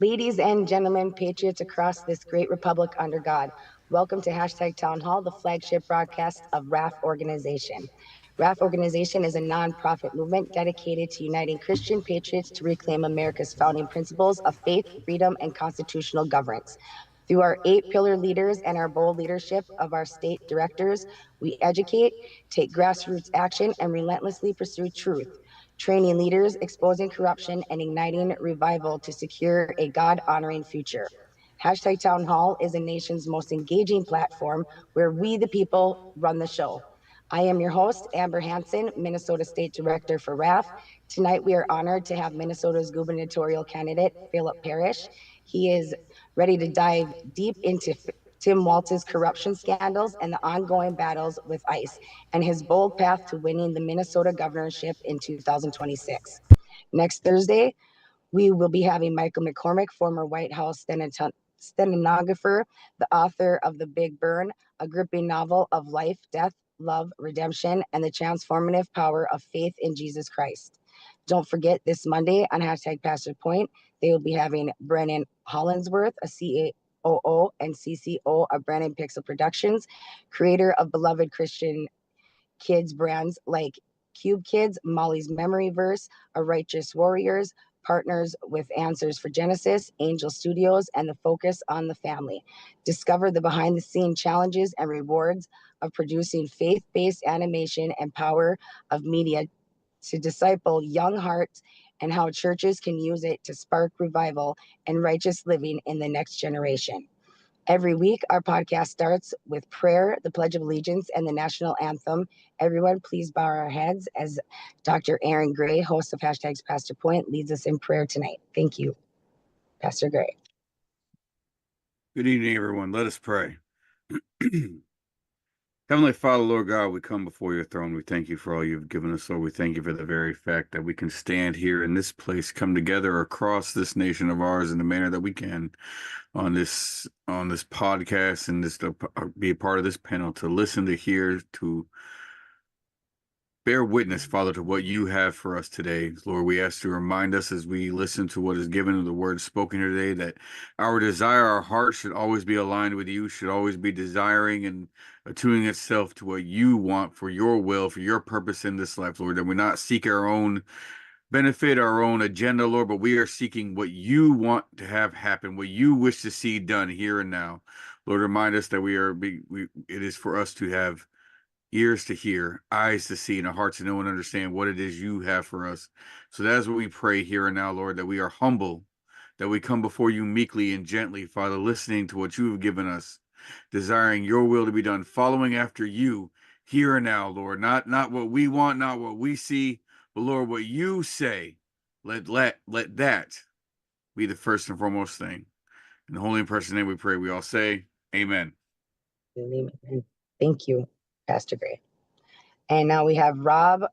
Ladies and gentlemen, patriots across this great republic under God, welcome to Hashtag Town Hall, the flagship broadcast of RAF Organization. RAF Organization is a nonprofit movement dedicated to uniting Christian patriots to reclaim America's founding principles of faith, freedom, and constitutional governance. Through our 8-pillar leaders and our bold leadership of our state directors, we educate, take grassroots action, and relentlessly pursue truth, training leaders, exposing corruption, and igniting revival to secure a God-honoring future. Hashtag Town Hall is a nation's most engaging platform where we, the people, run the show. I am your host, Amber Hansen, Minnesota State Director for RAF. Tonight, we are honored to have Minnesota's gubernatorial candidate, Phillip Parrish. He is ready to dive deep into Tim Walz's corruption scandals and the ongoing battles with ICE and his bold path to winning the Minnesota governorship in 2026. Next Thursday, we will be having Michael McCormick, former White House stenographer, the author of The Big Burn, a gripping novel of life, death, love, redemption, and the transformative power of faith in Jesus Christ. Don't forget, this Monday on Hashtag Pastor Point, they will be having Brennan Hollinsworth, a COO and CCO of Brandon Pixel Productions, creator of beloved Christian kids brands like Cube Kids, Molly's Memory Verse, A Righteous Warriors, partners with Answers for Genesis, Angel Studios, and the Focus on the Family. Discover the behind-the-scenes challenges and rewards of producing faith-based animation and power of media to disciple young hearts and how churches can use it to spark revival and righteous living in the next generation. Every week, our podcast starts with prayer, the Pledge of Allegiance, and the national anthem. Everyone, please bow our heads as Dr. Aaron Gray, host of Hashtags Pastor Point, leads us in prayer tonight. Thank you, Pastor Gray. Good evening, everyone. Let us pray. Heavenly Father, Lord God, we come before your throne. We thank you for all you've given us, Lord. We thank you for the very fact that we can stand here in this place, come together across this nation of ours in the manner that we can on this podcast and this to be a part of this panel, to listen, to hear, to bear witness, Father, to what you have for us today. Lord, we ask you to remind us as we listen to what is given of the word spoken here today, that our desire, our heart should always be aligned with you, should always be desiring and attuning itself to what you want for your will, for your purpose in this life, Lord, that we not seek our own benefit, our own agenda, Lord, but we are seeking what you want to have happen, what you wish to see done here and now. Lord, remind us that it is for us to have ears to hear, eyes to see, and a heart to know and understand what it is you have for us. So that's what we pray here and now, Lord, that we are humble, that we come before you meekly and gently, Father, listening to what you have given us, desiring your will to be done, following after you here and now, Lord, not what we want, not what we see, but Lord, what you say. Let that be the first and foremost thing. In the holy and precious name we pray, we all say, amen. Amen. Thank you, Pastor Gray. And now we have Rob,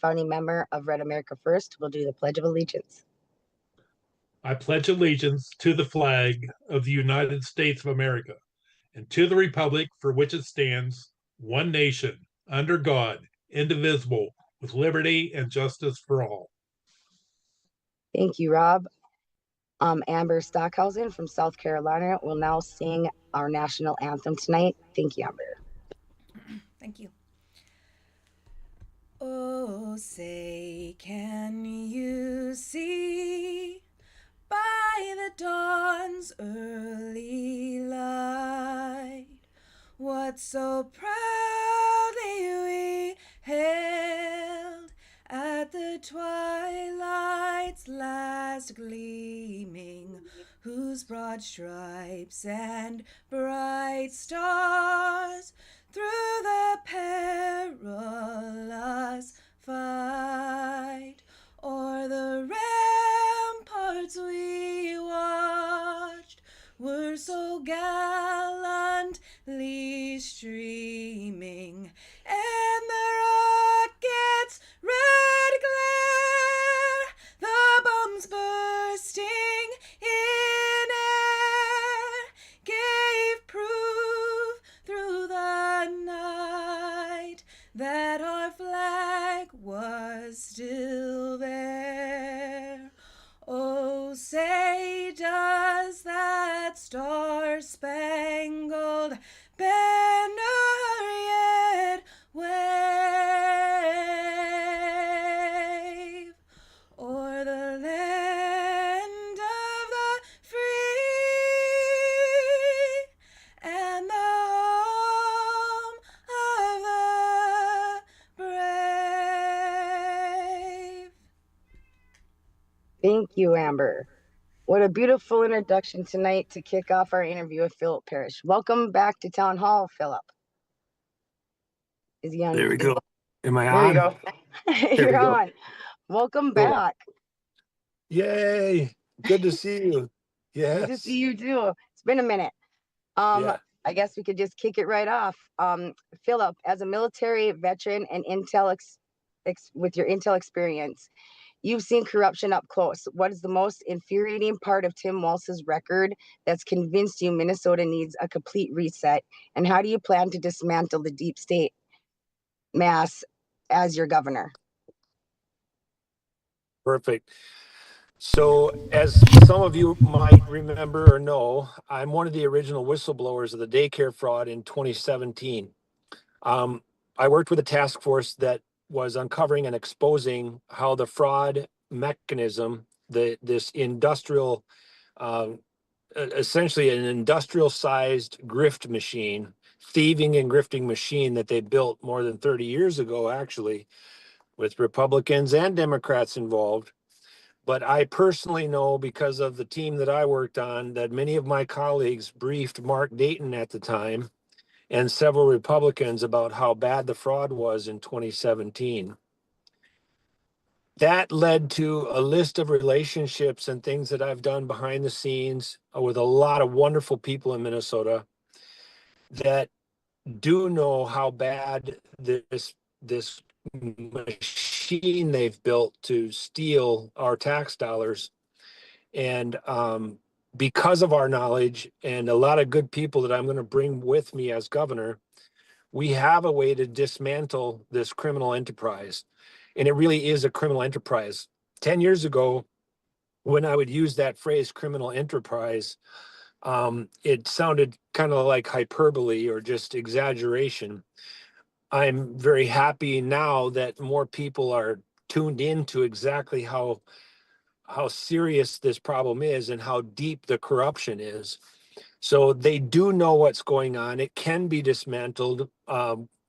founding member of Red America First, will do the Pledge of Allegiance. I pledge allegiance to the flag of the United States of America and to the republic for which it stands, one nation, under God, indivisible, with liberty and justice for all. Thank you, Rob. Amber Stockhausen from South Carolina will now sing our national anthem tonight. Thank you, Amber. Thank you. Oh, say, can you see by the dawn's early light what so proudly we hailed at the twilight's last gleaming, whose broad stripes and bright stars through the perilous fight o'er the ramparts we watched were so gallantly streaming, and the rockets' red glare, the bombs bursting in air, gave proof through the night that our flag was still there. star-spangled banner yet wave o'er the land of the free and the home of the brave. Thank you, Amber. What a beautiful introduction tonight to kick off our interview with Phillip Parrish. Welcome back to Town Hall, Phillip. Is he on? There we go. Am I There on? you go. There we You're go. on. Welcome Cool. back. Yay. Good to see you. Good to Yes. see you too. It's been a minute. Yeah. I guess we could just kick it right off. Phillip, as a military veteran and with your intel experience, you've seen corruption up close. What is the most infuriating part of Tim Walz's record that's convinced you Minnesota needs a complete reset? And how do you plan to dismantle the deep state mass as your governor? Perfect. So as some of you might remember or know, I'm one of the original whistleblowers of the daycare fraud in 2017. I worked with a task force that was uncovering and exposing how the fraud mechanism, this industrial, essentially an industrial sized grift machine, thieving and grifting machine that they built more than 30 years ago, actually, with Republicans and Democrats involved. But I personally know, because of the team that I worked on, that many of my colleagues briefed Mark Dayton at the time and several Republicans about how bad the fraud was in 2017. That led to a list of relationships and things that I've done behind the scenes with a lot of wonderful people in Minnesota that do know how bad this machine they've built to steal our tax dollars. And because of our knowledge and a lot of good people that I'm going to bring with me as governor, we have a way to dismantle this criminal enterprise. And it really is a criminal enterprise. 10 years ago, when I would use that phrase criminal enterprise, it sounded kind of like hyperbole or just exaggeration. I'm very happy now that more people are tuned into exactly how serious this problem is and how deep the corruption is. So they do know what's going on. It can be dismantled.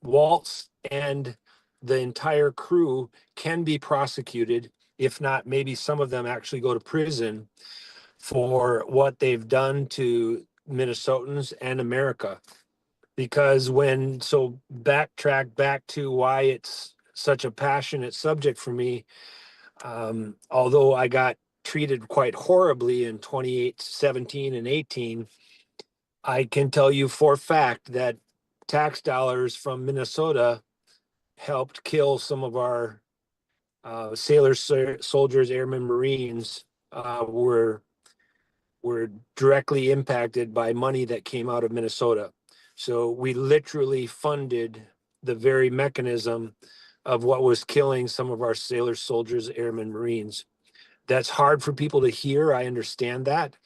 Waltz and the entire crew can be prosecuted. If not, maybe some of them actually go to prison for what they've done to Minnesotans and America. Because backtrack back to why it's such a passionate subject for me. Although I got treated quite horribly in 2017 and 18, I can tell you for a fact that tax dollars from Minnesota helped kill some of our sailors, soldiers, airmen, Marines were directly impacted by money that came out of Minnesota. So we literally funded the very mechanism of what was killing some of our sailors, soldiers, airmen, Marines. That's hard for people to hear. I understand that,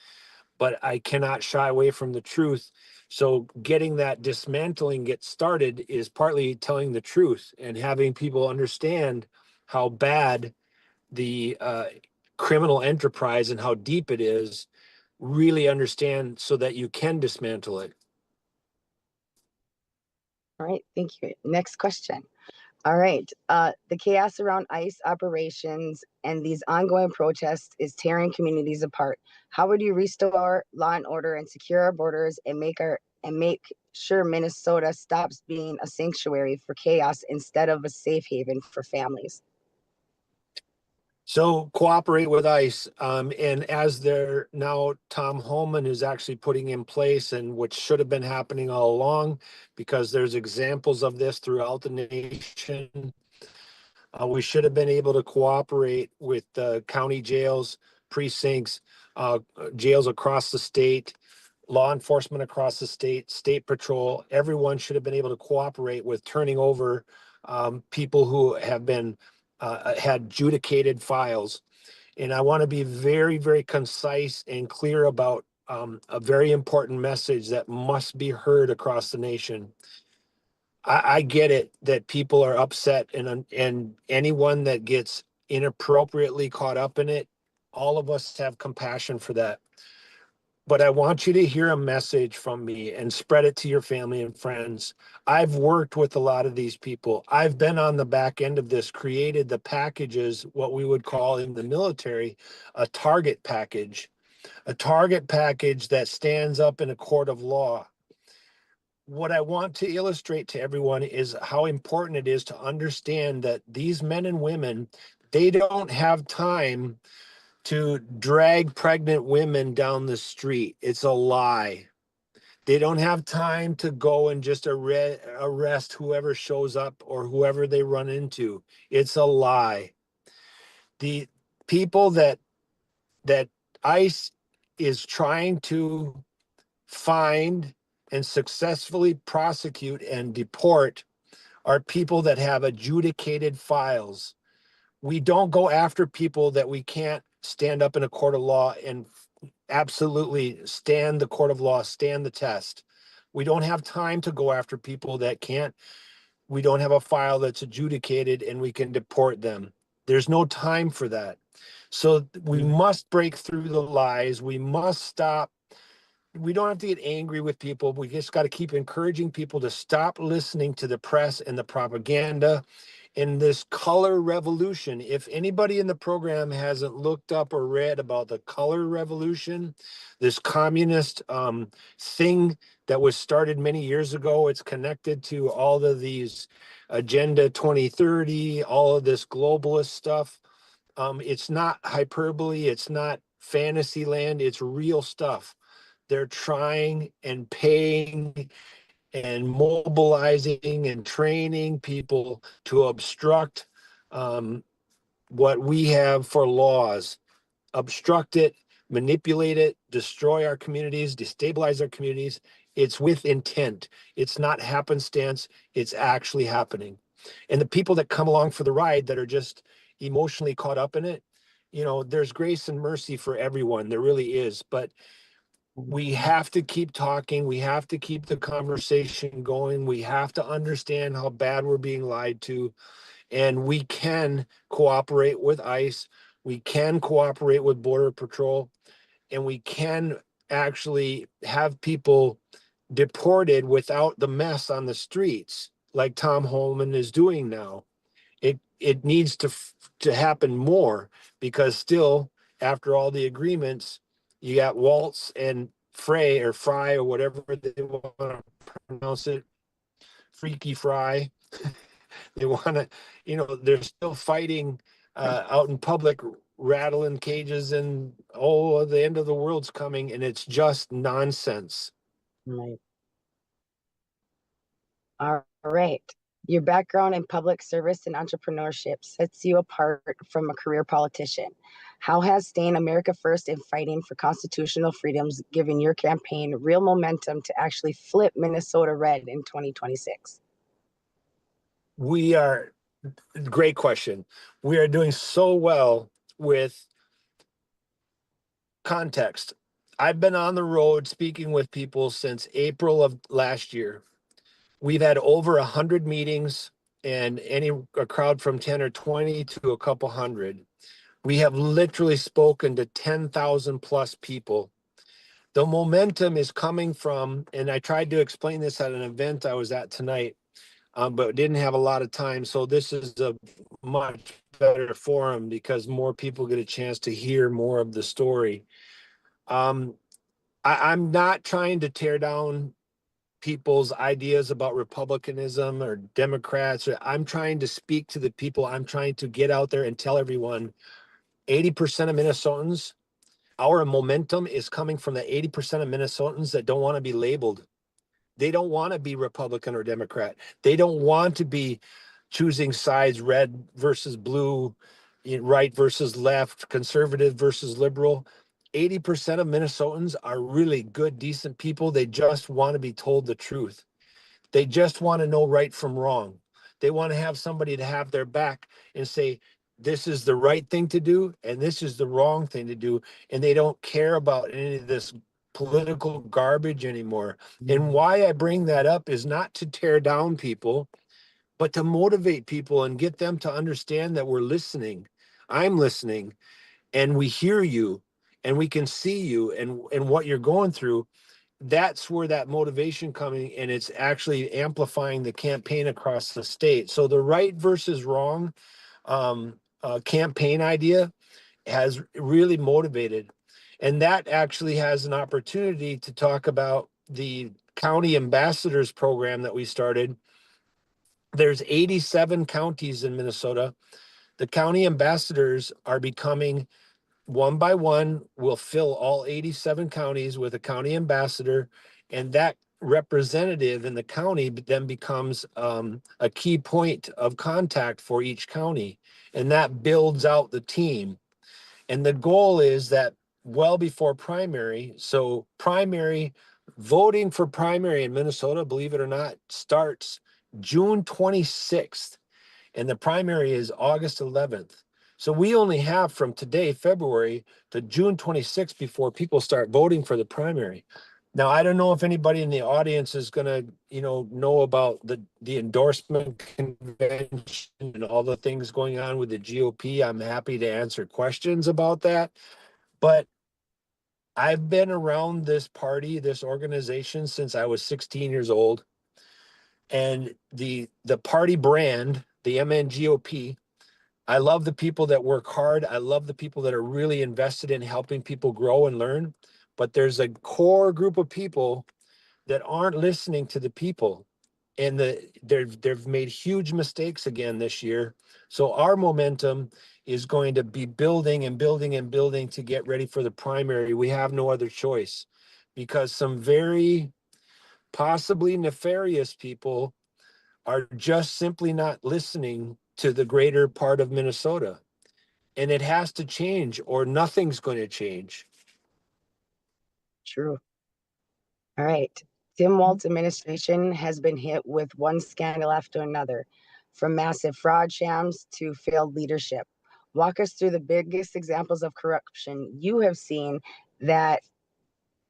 but I cannot shy away from the truth. So getting that dismantling get started is partly telling the truth and having people understand how bad the criminal enterprise and how deep it is, really understand so that you can dismantle it. All right, thank you. Next question. All right, the chaos around ICE operations and these ongoing protests is tearing communities apart. How would you restore law and order and secure our borders and make sure Minnesota stops being a sanctuary for chaos instead of a safe haven for families? So cooperate with ICE. And as they're now, Tom Holman is actually putting in place, and which should have been happening all along, because there's examples of this throughout the nation. We should have been able to cooperate with county jails, precincts, jails across the state, law enforcement across the state, state patrol. Everyone should have been able to cooperate with turning over people who have been had adjudicated files. And I want to be very, very concise and clear about a very important message that must be heard across the nation. I get it that people are upset, and anyone that gets inappropriately caught up in it, all of us have compassion for that. But I want you to hear a message from me and spread it to your family and friends. I've worked with a lot of these people. I've been on the back end of this, created the packages, what we would call in the military, a target package that stands up in a court of law. What I want to illustrate to everyone is how important it is to understand that these men and women, they don't have time to drag pregnant women down the street. It's a lie. They don't have time to go and just arrest whoever shows up or whoever they run into. It's a lie. The people that ICE is trying to find and successfully prosecute and deport are people that have adjudicated files. We don't go after people that we can't stand up in a court of law and absolutely stand the court of law, stand the test. We don't have time to go after people that we don't have a file that's adjudicated and we can deport them. There's no time for that. So we must break through the lies. We must stop. We don't have to get angry with people. We just got to keep encouraging people to stop listening to the press and the propaganda in this color revolution. If anybody in the program hasn't looked up or read about the color revolution, this communist thing that was started many years ago, it's connected to all of these Agenda 2030, all of this globalist stuff. It's not hyperbole. It's not fantasy land. It's real stuff. They're trying and paying and mobilizing and training people to obstruct what we have for laws, obstruct it, manipulate it, destroy our communities, destabilize our communities. It's with intent. It's not happenstance. It's actually happening. And the people that come along for the ride that are just emotionally caught up in it, there's grace and mercy for everyone. There really is. But we have to keep talking. We have to keep the conversation going. We have to understand how bad we're being lied to. And we can cooperate with ICE. We can cooperate with Border Patrol. And we can actually have people deported without the mess on the streets like Tom Holman is doing now. It needs to happen more, because still, after all the agreements, you got Waltz and Frey or Fry or whatever they want to pronounce it, Freaky Fry. They want to, they're still fighting out in public, rattling cages, and the end of the world's coming, and it's just nonsense. Right. All right. Your background in public service and entrepreneurship sets you apart from a career politician. How has staying America first and fighting for constitutional freedoms given your campaign real momentum to actually flip Minnesota red in 2026? Great question. We are doing so well with context. I've been on the road speaking with people since April of last year. We've had over 100 meetings, and a crowd from 10 or 20 to a couple hundred. We have literally spoken to 10,000 plus people. The momentum is coming from, and I tried to explain this at an event I was at tonight, but didn't have a lot of time. So this is a much better forum because more people get a chance to hear more of the story. I'm not trying to tear down people's ideas about Republicanism or Democrats. I'm trying to speak to the people. I'm trying to get out there and tell everyone 80% of Minnesotans, our momentum is coming from the 80% of Minnesotans that don't want to be labeled. They don't want to be Republican or Democrat. They don't want to be choosing sides, red versus blue, right versus left, conservative versus liberal. 80% of Minnesotans are really good, decent people. They just want to be told the truth. They just want to know right from wrong. They want to have somebody to have their back and say, this is the right thing to do, and this is the wrong thing to do. And they don't care about any of this political garbage anymore. And why I bring that up is not to tear down people, but to motivate people and get them to understand that we're listening. I'm listening, and we hear you, and we can see you and what you're going through. That's where that motivation coming, and it's actually amplifying the campaign across the state. So the right versus wrong campaign idea has really motivated. And that actually has an opportunity to talk about the county ambassadors program that we started. There's 87 counties in Minnesota. The county ambassadors are becoming, one by one, will fill all 87 counties with a county ambassador, and that representative in the county then becomes a key point of contact for each county, and that builds out the team. And the goal is that well before primary, so primary voting for primary in Minnesota, believe it or not, starts June 26th, and the primary is August 11th. So we only have from today, February, to June 26th before people start voting for the primary. Now, I don't know if anybody in the audience is going to, know about the endorsement convention and all the things going on with the GOP. I'm happy to answer questions about that. But I've been around this party, this organization, since I was 16 years old. And the party brand, the MNGOP, I love the people that work hard. I love the people that are really invested in helping people grow and learn. But there's a core group of people that aren't listening to the people. And they've made huge mistakes again this year. So our momentum is going to be building and building and building to get ready for the primary. We have no other choice, because some very possibly nefarious people are just simply not listening to the greater part of Minnesota. And it has to change, or nothing's going to change. True. All right. Tim Walz administration has been hit with one scandal after another, from massive fraud shams to failed leadership. Walk us through the biggest examples of corruption you have seen, that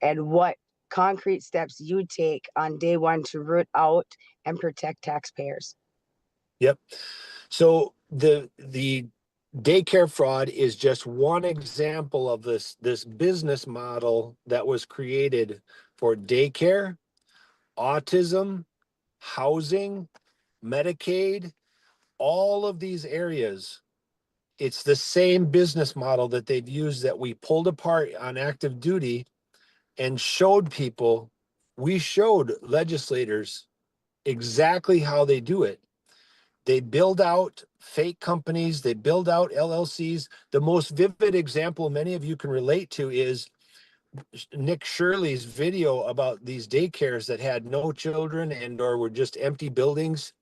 and what concrete steps you take on day one to root out and protect taxpayers. Yep. So the daycare fraud is just one example of this business model that was created for daycare, autism, housing, Medicaid, all of these areas. It's the same business model that they've used, that we pulled apart on active duty and showed people. We showed legislators exactly how they do it. They build out fake companies. They build out LLCs. The most vivid example many of you can relate to is Nick Shirley's video about these daycares that had no children and or were just empty buildings.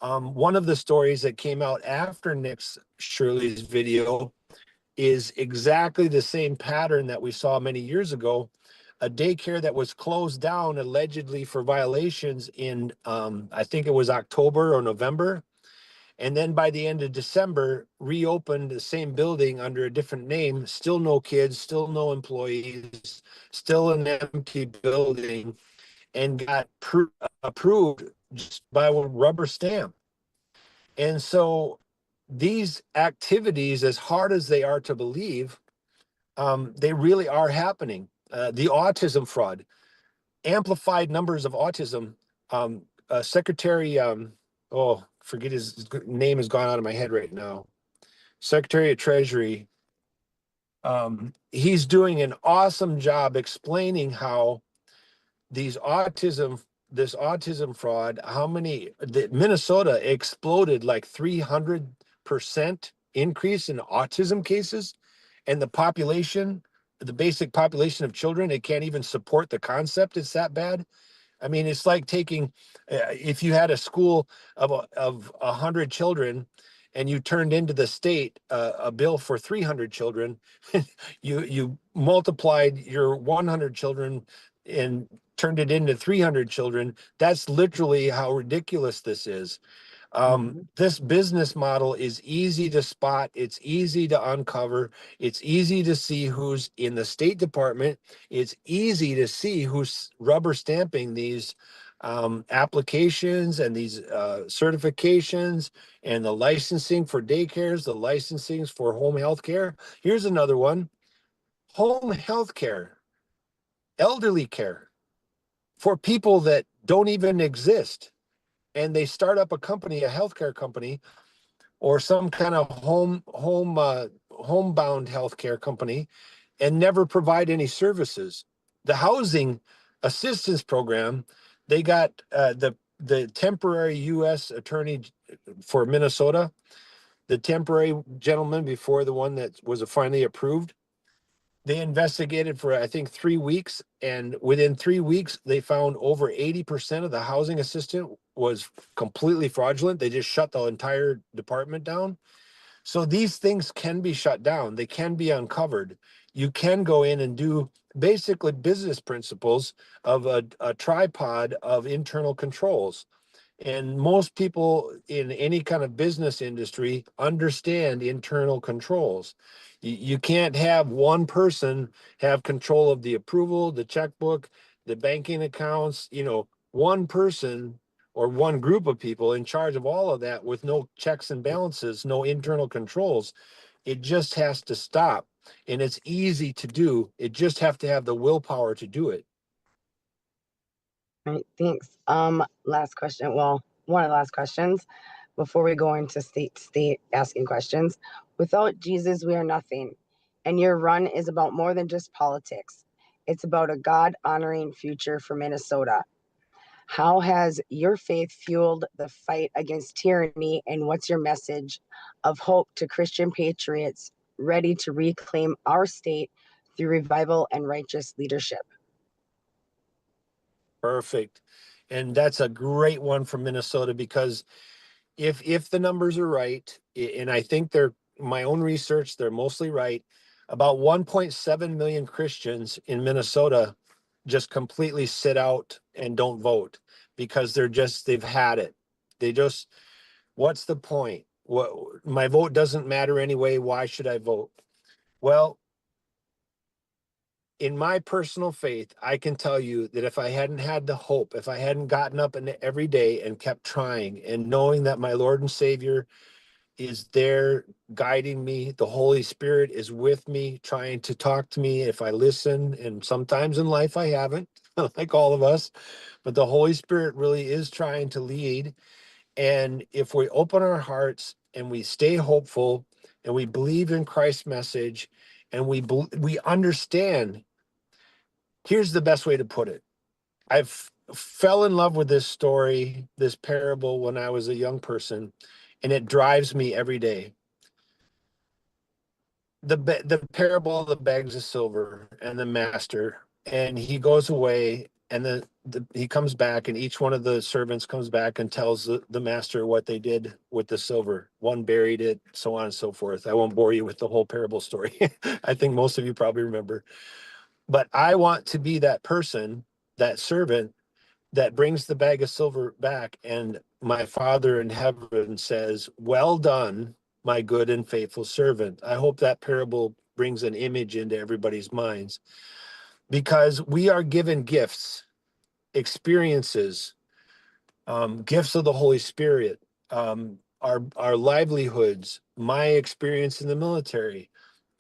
One of the stories that came out after Nick Shirley's video is exactly the same pattern that we saw many years ago. A daycare that was closed down allegedly for violations in, I think it was October or November. And then by the end of December, reopened the same building under a different name, still no kids, still no employees, still an empty building, and got approved just by a rubber stamp. And so these activities, as hard as they are to believe, they really are happening. The autism fraud, amplified numbers of autism. Secretary, forget his name, has gone out of my head right now. Secretary of Treasury, he's doing an awesome job explaining how this autism fraud, Minnesota exploded like 300% increase in autism cases, and the basic population of children, it can't even support the concept. It's that bad. I mean, it's like taking, if you had a school of 100 children and you turned into the state a bill for 300 children, you multiplied your 100 children and turned it into 300 children. That's literally how ridiculous this is. This business model is easy to spot. It's easy to uncover. It's easy to see who's in the State Department. It's easy to see who's rubber stamping these applications and these certifications and the licensing for daycares, the licensings for home health care. Here's another one: home health care, elderly care for people that don't even exist. And they start up a company, a healthcare company, or some kind of homebound healthcare company, and never provide any services. The housing assistance program, they got the temporary U.S. attorney for Minnesota, the temporary gentleman before the one that was finally approved. They investigated for, I think, 3 weeks, and within 3 weeks, they found over 80% of the housing assistant was completely fraudulent. They just shut the entire department down. So these things can be shut down. They can be uncovered. You can go in and do basically business principles of a tripod of internal controls. And most people in any kind of business industry understand internal controls. You can't have one person have control of the approval, the checkbook, the banking accounts, one person or one group of people in charge of all of that with no checks and balances, no internal controls. It just has to stop. And it's easy to do. It just have to have the willpower to do it. All right, thanks. Last question. Well, one of the last questions before we go into state asking questions. Without Jesus, we are nothing. And your run is about more than just politics. It's about a God-honoring future for Minnesota. How has your faith fueled the fight against tyranny, and what's your message of hope to Christian patriots ready to reclaim our state through revival and righteous leadership? Perfect. And that's a great one from Minnesota, because if the numbers are right, and I think they're, my own research, they're mostly right, about 1.7 million Christians in Minnesota just completely sit out and don't vote because they've had it. What's the point? My vote doesn't matter anyway. Why should I vote? Well, in my personal faith, I can tell you that if I hadn't had the hope, if I hadn't gotten up every day and kept trying and knowing that my Lord and Savior is there guiding me, the Holy Spirit is with me, trying to talk to me if I listen, and sometimes in life I haven't, like all of us, but the Holy Spirit really is trying to lead. And if we open our hearts and we stay hopeful and we believe in Christ's message and we understand. Here's the best way to put it. I fell in love with this story, this parable, when I was a young person, and it drives me every day. The parable of the bags of silver and the master, and he goes away, and he comes back, and each one of the servants comes back and tells the master what they did with the silver. One buried it, so on and so forth. I won't bore you with the whole parable story. I think most of you probably remember. But I want to be that person, that servant that brings the bag of silver back, and my Father in heaven says, "Well done, my good and faithful servant." I hope that parable brings an image into everybody's minds, because we are given gifts, experiences, gifts of the Holy Spirit, our livelihoods, my experience in the military,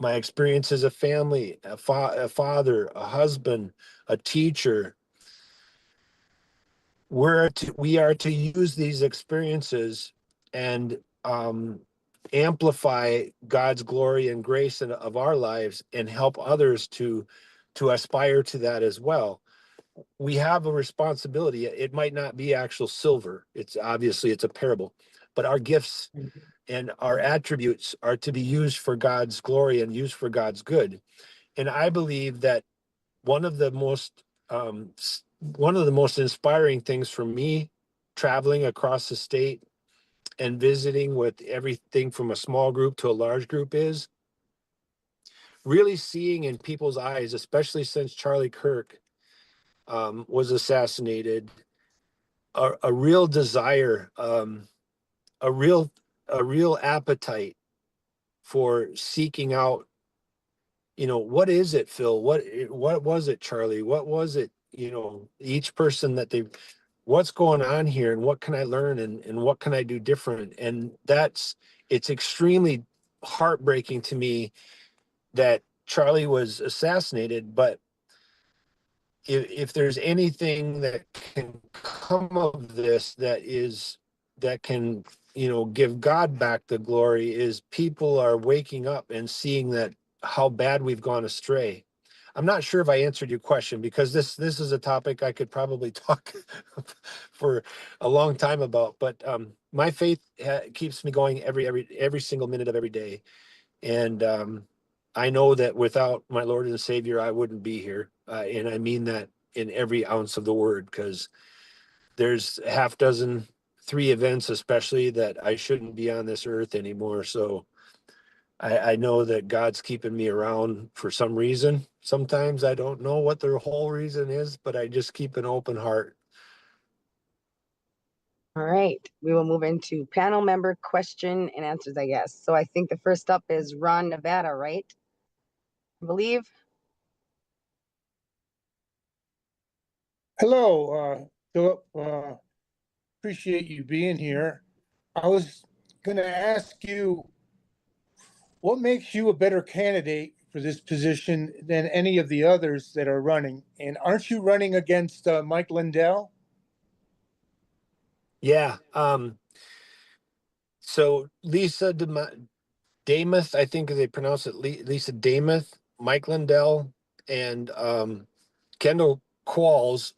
my experience as a family, a father, a husband, a teacher. We are to use these experiences and amplify God's glory and grace of our lives and help others to aspire to that as well. We have a responsibility. It might not be actual silver. It's a parable, but our gifts and our attributes are to be used for God's glory and used for God's good. And I believe that one of the most inspiring things for me traveling across the state and visiting with everything from a small group to a large group is really seeing in people's eyes, especially since Charlie Kirk was assassinated, a real desire a real appetite for seeking out, what is it, Phil? What was it, Charlie? What was it? Each person that what's going on here, and what can I learn, and what can I do different? And it's extremely heartbreaking to me that Charlie was assassinated, but if there's anything that can come of this that can give God back the glory, is people are waking up and seeing that how bad we've gone astray. I'm not sure if I answered your question, because this is a topic I could probably talk for a long time about, but my faith keeps me going every single minute of every day. And I know that without my Lord and Savior, I wouldn't be here. And I mean that in every ounce of the word, because there's half dozen, 3 events especially, that I shouldn't be on this earth anymore. So I know that God's keeping me around for some reason. Sometimes I don't know what the whole reason is, but I just keep an open heart. All right, we will move into panel member question and answers, I guess. So I think the first up is Ron, Nevada, right? I believe. Hello, Philip. Appreciate you being here. I was going to ask you, what makes you a better candidate for this position than any of the others that are running? And aren't you running against Mike Lindell? Yeah. So Lisa Damath, I think they pronounce it Lisa Damath, Mike Lindell, and Kendall Qualls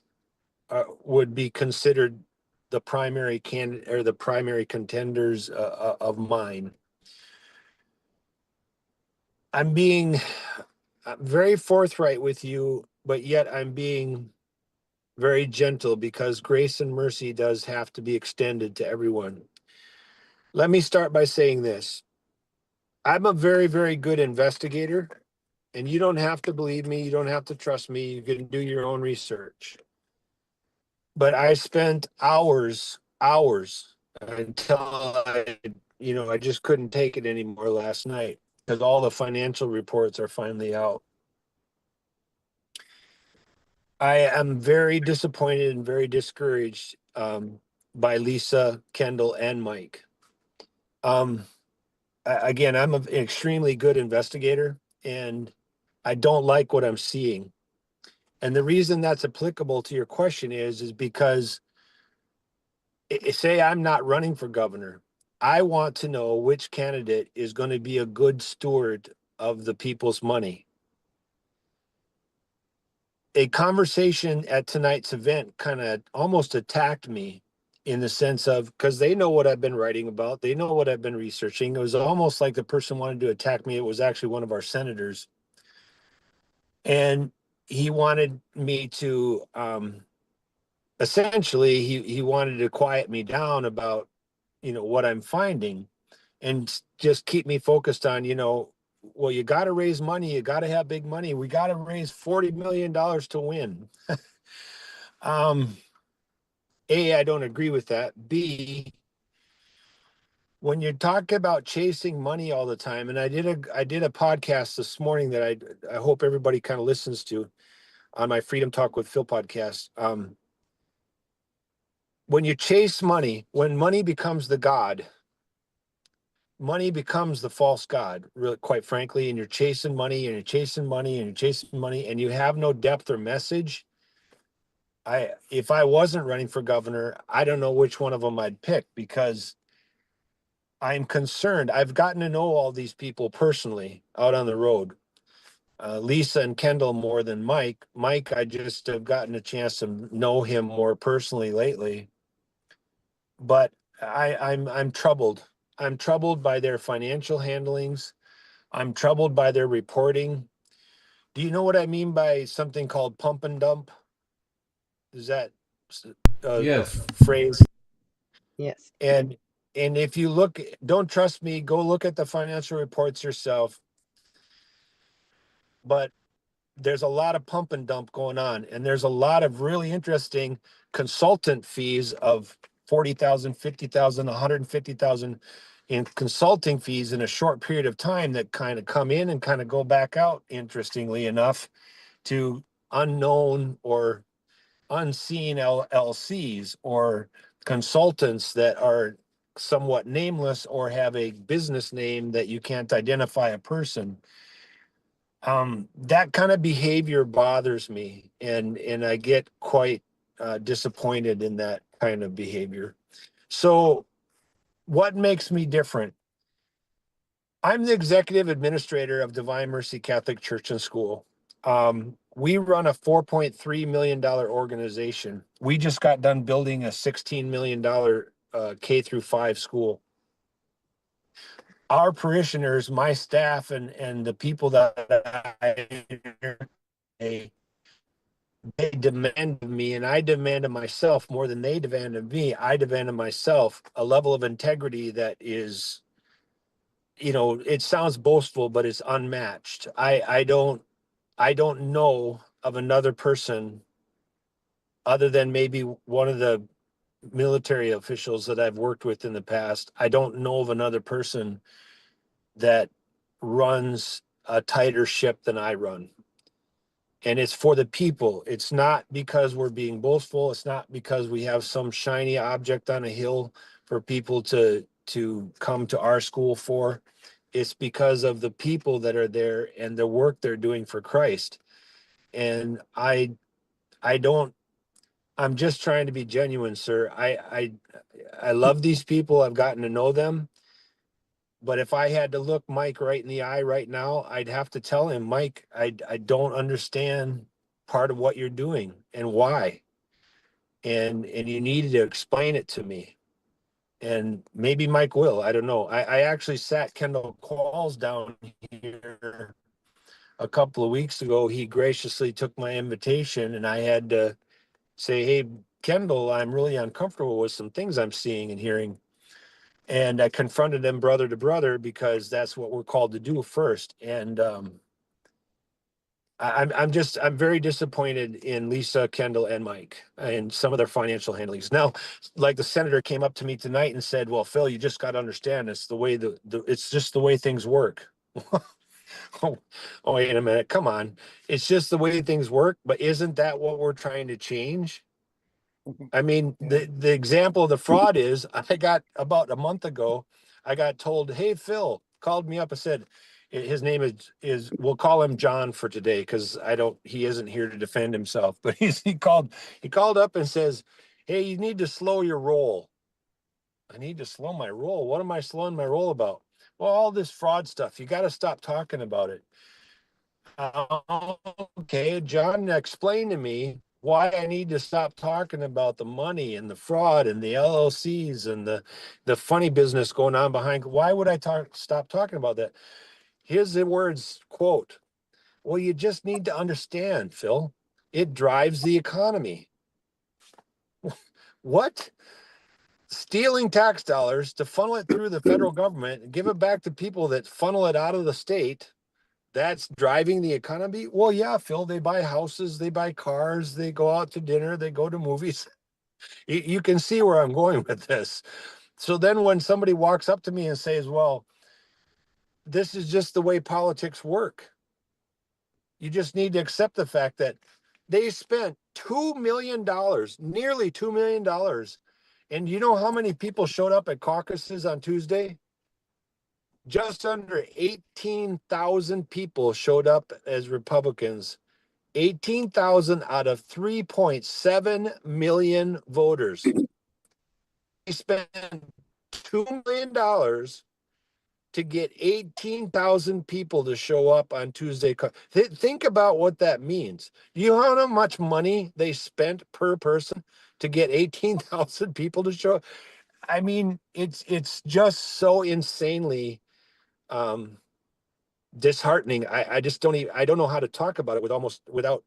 would be considered the primary candidate, or the primary contenders of mine. I'm being very forthright with you, but yet I'm being very gentle, because grace and mercy does have to be extended to everyone. Let me start by saying this. I'm a very, very good investigator, and you don't have to believe me. You don't have to trust me. You can do your own research. But I spent hours until I just couldn't take it anymore last night, because all the financial reports are finally out. I am very disappointed and very discouraged by Lisa, Kendall, and Mike. Again, I'm an extremely good investigator, and I don't like what I'm seeing. And the reason that's applicable to your question is because, say I'm not running for governor, I want to know which candidate is going to be a good steward of the people's money. A conversation at tonight's event kind of almost attacked me, in the sense of, because they know what I've been writing about, they know what I've been researching. It was almost like the person wanted to attack me. It was actually one of our senators. And he wanted me to, essentially, he wanted to quiet me down about, what I'm finding, and just keep me focused on, well, you got to raise money. You got to have big money. We got to raise $40 million to win. A, I don't agree with that. B, when you talk about chasing money all the time, and I did a podcast this morning that I hope everybody kind of listens to, on my Freedom Talk with Phil podcast. When you chase money, when money becomes the god, money becomes the false god, really, quite frankly, and you're chasing money, and you're chasing money, and you're chasing money, and you have no depth or message. If I wasn't running for governor, I don't know which one of them I'd pick, because I'm concerned. I've gotten to know all these people personally out on the road. Lisa and Kendall more than Mike. Mike, I just have gotten a chance to know him more personally lately. But I'm troubled. I'm troubled by their financial handlings. I'm troubled by their reporting. Do you know what I mean by something called pump and dump? Is that Yes. a phrase? Yes. And if you look, don't trust me, go look at the financial reports yourself. But there's a lot of pump and dump going on, and there's a lot of really interesting consultant fees of $40,000, $50,000, $150,000 in consulting fees in a short period of time that kind of come in and kind of go back out, interestingly enough, to unknown or unseen LLCs or consultants that are somewhat nameless or have a business name that you can't identify a person. That kind of behavior bothers me, and I get quite disappointed in that kind of behavior. So what makes me different? I'm the executive administrator of Divine Mercy Catholic Church and School. We run a $4.3 million organization. We just got done building a $16 million K through 5 school. Our parishioners, my staff, and the people that they demand of me, and I demand of myself more than they demand of me. I demand of myself a level of integrity that is, it sounds boastful, but it's unmatched. I don't know of another person other than maybe one of the military officials that I've worked with in the past. I don't know of another person that runs a tighter ship than I run. And it's for the people. It's not because we're being boastful. It's not because we have some shiny object on a hill for people to come to our school for. It's because of the people that are there and the work they're doing for Christ. And I'm just trying to be genuine, sir. I love these people. I've gotten to know them. But if I had to look Mike right in the eye right now, I'd have to tell him, Mike, I don't understand part of what you're doing and why. And you needed to explain it to me. And maybe Mike will. I don't know. I actually sat Kendall Qualls down here a couple of weeks ago. He graciously took my invitation, and I had to say, hey, Kendall, I'm really uncomfortable with some things I'm seeing and hearing. And I confronted him brother to brother, because that's what we're called to do first. And I'm very disappointed in Lisa, Kendall, and Mike and some of their financial handlings. Now, like the senator came up to me tonight and said, well, Phil, you just got to understand, it's the way it's just the way things work. Oh, wait a minute. Come on. It's just the way things work. But isn't that what we're trying to change? I mean, the example of the fraud is, I got about a month ago, I got told, hey, Phil called me up and said, his name is we'll call him John for today, because he isn't here to defend himself, but he called up and says, hey, you need to slow your roll. I need to slow my roll. What am I slowing my roll about? Well, all this fraud stuff, you got to stop talking about it. Okay, John, explain to me why I need to stop talking about the money and the fraud and the LLCs and the funny business going on behind. Why would I stop talking about that? Here's the words, quote, well, you just need to understand, Phil, it drives the economy. What? Stealing tax dollars to funnel it through the federal government and give it back to people that funnel it out of the state, that's driving the economy? Well, yeah, Phil, they buy houses, they buy cars, they go out to dinner, they go to movies. You can see where I'm going with this. So then when somebody walks up to me and says, well, this is just the way politics work, you just need to accept the fact that they spent $2 million, nearly $2 million. And you know how many people showed up at caucuses on Tuesday? Just under 18,000 people showed up as Republicans. 18,000 out of 3.7 million voters. They spent $2 million to get 18,000 people to show up on Tuesday. Think about what that means. Do you know how much money they spent per person to get 18,000 people to show up? I mean, it's just so insanely disheartening. I just I don't know how to talk about it without,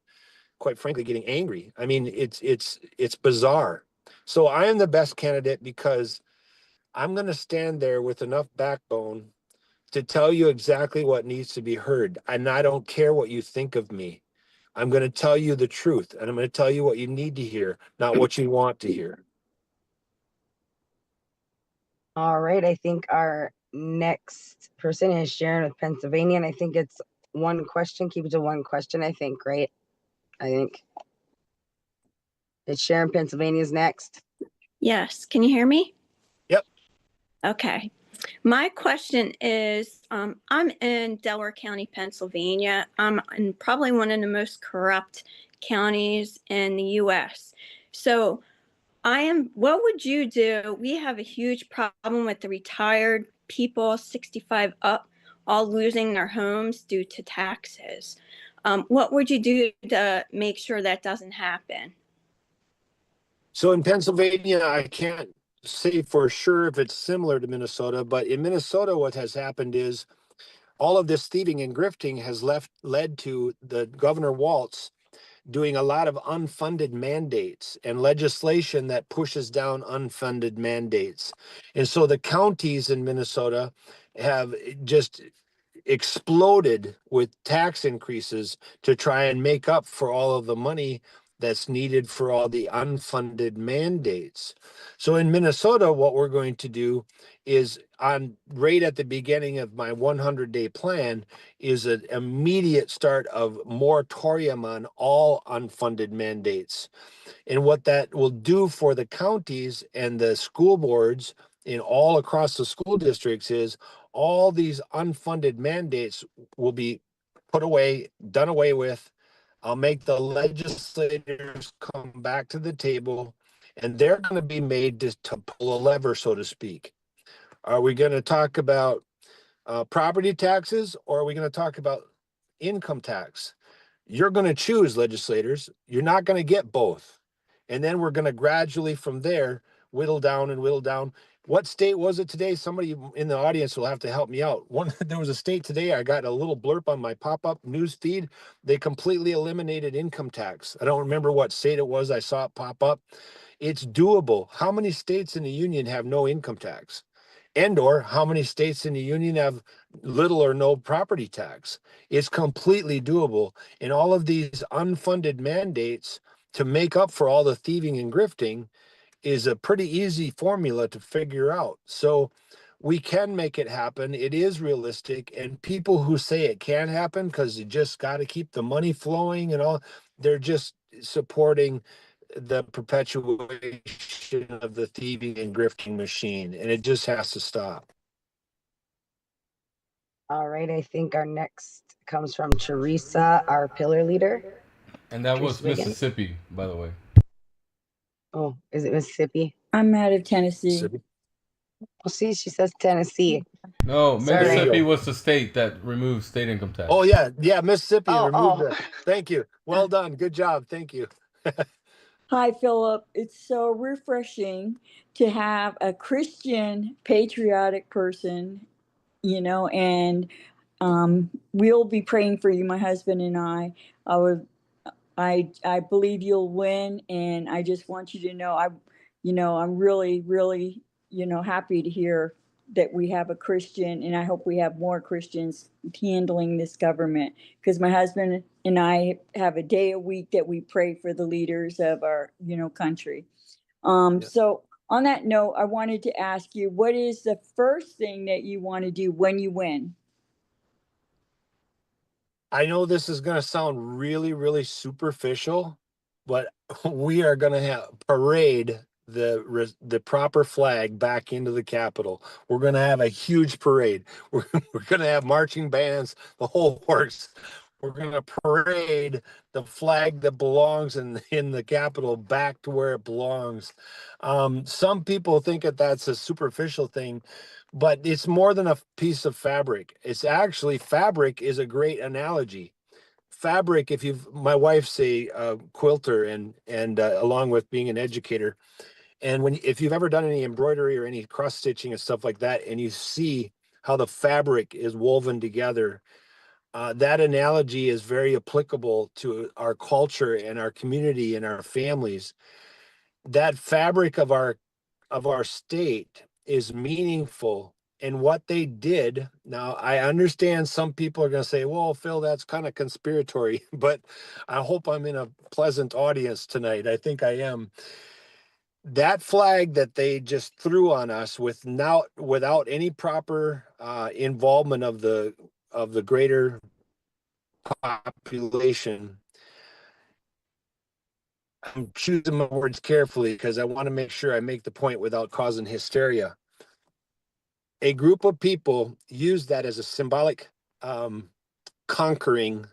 quite frankly, getting angry. I mean, it's bizarre. So I am the best candidate because I'm going to stand there with enough backbone to tell you exactly what needs to be heard. And I don't care what you think of me. I'm going to tell you the truth, and I'm going to tell you what you need to hear, not what you want to hear. All right, I think our next person is Sharon with Pennsylvania, and I think it's one question. Keep it to one question, I think, right? I think it's Sharon, Pennsylvania's next. Yes. Can you hear me? Yep. Okay. My question is, I'm in Delaware County, Pennsylvania. I'm in probably one of the most corrupt counties in the U.S. So what would you do? We have a huge problem with the retired people, 65 up, all losing their homes due to taxes. What would you do to make sure that doesn't happen? So in Pennsylvania, I can't say for sure if it's similar to Minnesota, but in Minnesota, what has happened is all of this thieving and grifting has led to the Governor Walz doing a lot of unfunded mandates and legislation that pushes down unfunded mandates. And so the counties in Minnesota have just exploded with tax increases to try and make up for all of the money that's needed for all the unfunded mandates. So in Minnesota, what we're going to do is right at the beginning of my 100-day plan is an immediate start of moratorium on all unfunded mandates. And what that will do for the counties and the school boards in all across the school districts is all these unfunded mandates will be put away, done away with. I'll make the legislators come back to the table, and they're going to be made to pull a lever, so to speak. Are we going to talk about property taxes, or are we going to talk about income tax? You're going to choose, legislators. You're not going to get both. And then we're going to gradually from there whittle down and whittle down. What state was it today? Somebody in the audience will have to help me out. There was a state today, I got a little blurb on my pop-up news feed. They completely eliminated income tax. I don't remember what state it was. I saw it pop up. It's doable. How many states in the union have no income tax? And or how many states in the union have little or no property tax? It's completely doable. And all of these unfunded mandates to make up for all the thieving and grifting is a pretty easy formula to figure out. So we can make it happen. It is realistic. And people who say it can't happen because you just got to keep the money flowing and all, they're just supporting the perpetuation of the thieving and grifting machine. And it just has to stop. All right, I think our next comes from Teresa, our pillar leader. And that was Wiggins. Mississippi, by the way. Oh, is it Mississippi? I'm out of Tennessee. Mississippi. Well, see, she says Tennessee. No, Sorry. Mississippi was the state that removed state income tax. Oh, yeah. Mississippi removed Oh. that. Thank you. Well done. Good job. Thank you. Hi, Philip. It's so refreshing to have a Christian, patriotic person, and we'll be praying for you, my husband and I. I believe you'll win, and I just want you to know I'm really, really, happy to hear that we have a Christian, and I hope we have more Christians handling this government, because my husband and I have a day a week that we pray for the leaders of our, country. So on that note, I wanted to ask you, what is the first thing that you want to do when you win? I know this is going to sound really, really superficial, but we are going to parade the proper flag back into the Capitol. We're going to have a huge parade. We're going to have marching bands, the whole works. We're going to parade the flag that belongs in the Capitol back to where it belongs. Some people think that that's a superficial thing, but it's more than a piece of fabric. It's actually, fabric is a great analogy. Fabric, my wife's a quilter and along with being an educator. And if you've ever done any embroidery or any cross stitching and stuff like that, and you see how the fabric is woven together, that analogy is very applicable to our culture and our community and our families. That fabric of our state is meaningful. And what they did, now I understand some people are going to say, well, Phil, that's kind of conspiratory, but I hope I'm in a pleasant audience tonight. I think I am. that flag that they just threw on us without any proper involvement of the greater population. I'm choosing my words carefully because I want to make sure I make the point without causing hysteria. A group of people use that as a symbolic conquering.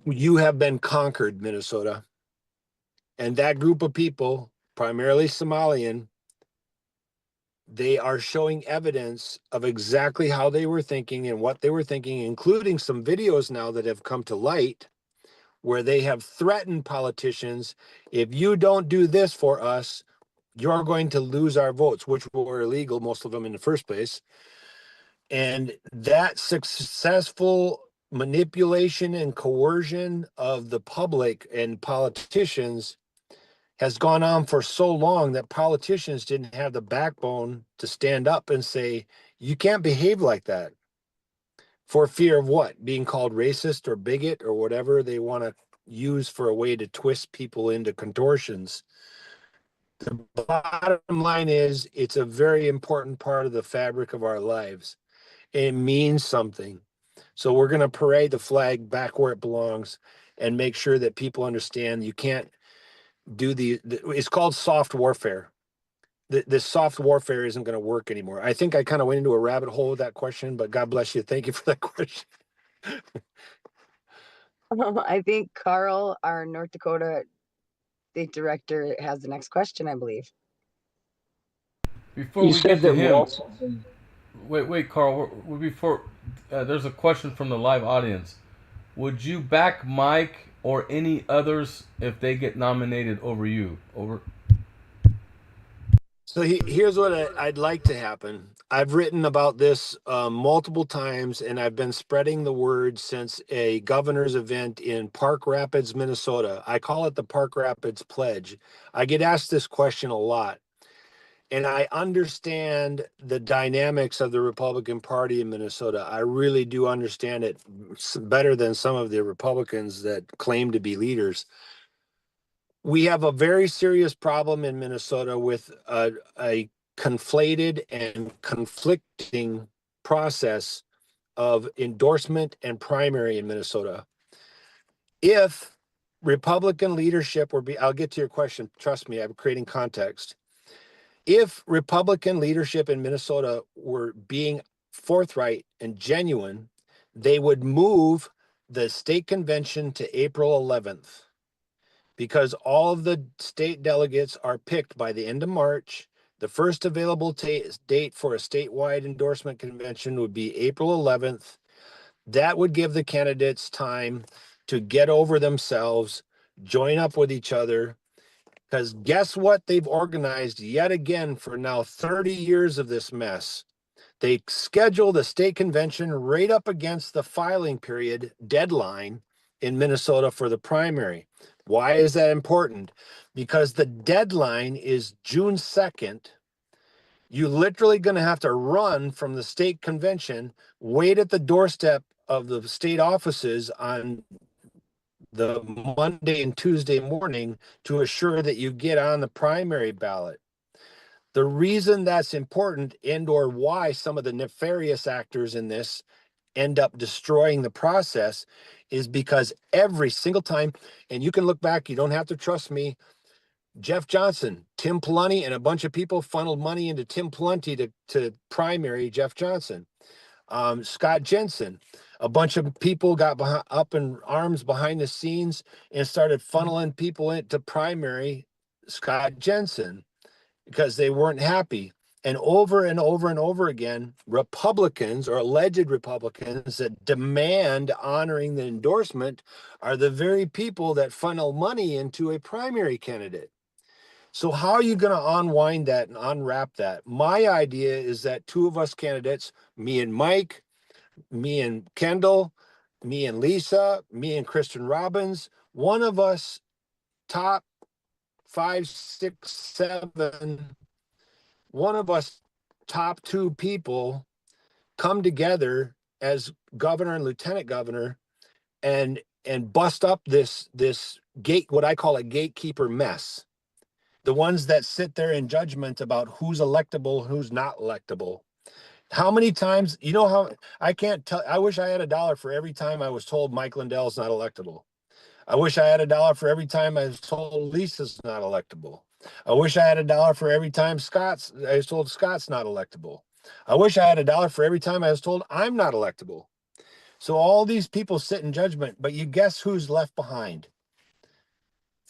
You have been conquered, Minnesota. And that group of people, primarily Somalian, they are showing evidence of exactly how they were thinking and what they were thinking, including some videos now that have come to light where they have threatened politicians. If you don't do this for us, you're going to lose our votes, which were illegal, most of them in the first place. And that successful manipulation and coercion of the public and politicians has gone on for so long that politicians didn't have the backbone to stand up and say, you can't behave like that, for fear of what? Being called racist or bigot or whatever they want to use for a way to twist people into contortions. The bottom line is, it's a very important part of the fabric of our lives. It means something. So we're going to parade the flag back where it belongs and make sure that people understand you can't do it's called soft warfare. This soft warfare isn't going to work anymore. I think I kind of went into a rabbit hole with that question, but God bless you. Thank you for that question. I think Carl, our North Dakota state director, has the next question, I believe. Before we get to him, wait, Carl. Before there's a question from the live audience. Would you back Mike or any others if they get nominated over you? Over. So here's what I'd like to happen. I've written about this multiple times, and I've been spreading the word since a governor's event in Park Rapids, Minnesota. I call it the Park Rapids Pledge. I get asked this question a lot, and I understand the dynamics of the Republican Party in Minnesota. I really do understand it better than some of the Republicans that claim to be leaders. We have a very serious problem in Minnesota with a conflated and conflicting process of endorsement and primary in Minnesota. If Republican leadership I'll get to your question, trust me, I'm creating context. If Republican leadership in Minnesota were being forthright and genuine, they would move the state convention to April 11th. Because all of the state delegates are picked by the end of March. The first available date for a statewide endorsement convention would be April 11th. That would give the candidates time to get over themselves, join up with each other. Because guess what they've organized yet again for now 30 years of this mess? They scheduled a state convention right up against the filing period deadline in Minnesota for the primary. Why is that important? Because the deadline is June 2nd. You're literally going to have to run from the state convention, wait at the doorstep of the state offices on the Monday and Tuesday morning to assure that you get on the primary ballot. The reason that's important, and or why some of the nefarious actors in this end up destroying the process, is because every single time, and you can look back, you don't have to trust me, Jeff Johnson, Tim Pawlenty, and a bunch of people funneled money into Tim Pawlenty to primary Jeff Johnson. Scott Jensen, a bunch of people got up in arms behind the scenes and started funneling people into primary Scott Jensen because they weren't happy. And over and over and over again, Republicans or alleged Republicans that demand honoring the endorsement are the very people that funnel money into a primary candidate. So how are you going to unwind that and unwrap that? My idea is that two of us candidates, me and Mike, me and Kendall, me and Lisa, me and Kristen Robbins, one of us top 5, 6, 7, one of us top 2 people come together as governor and lieutenant governor and bust up this what I call a gatekeeper mess. The ones that sit there in judgment about who's electable, who's not electable. How many times, you know how, I can't tell, I wish I had $1 for every time I was told Mike Lindell's not electable. I wish I had $1 for every time I was told Lisa's not electable. I wish I had $1 for every time I was told Scott's not electable. I wish I had $1 for every time I was told I'm not electable. So all these people sit in judgment, but you guess who's left behind?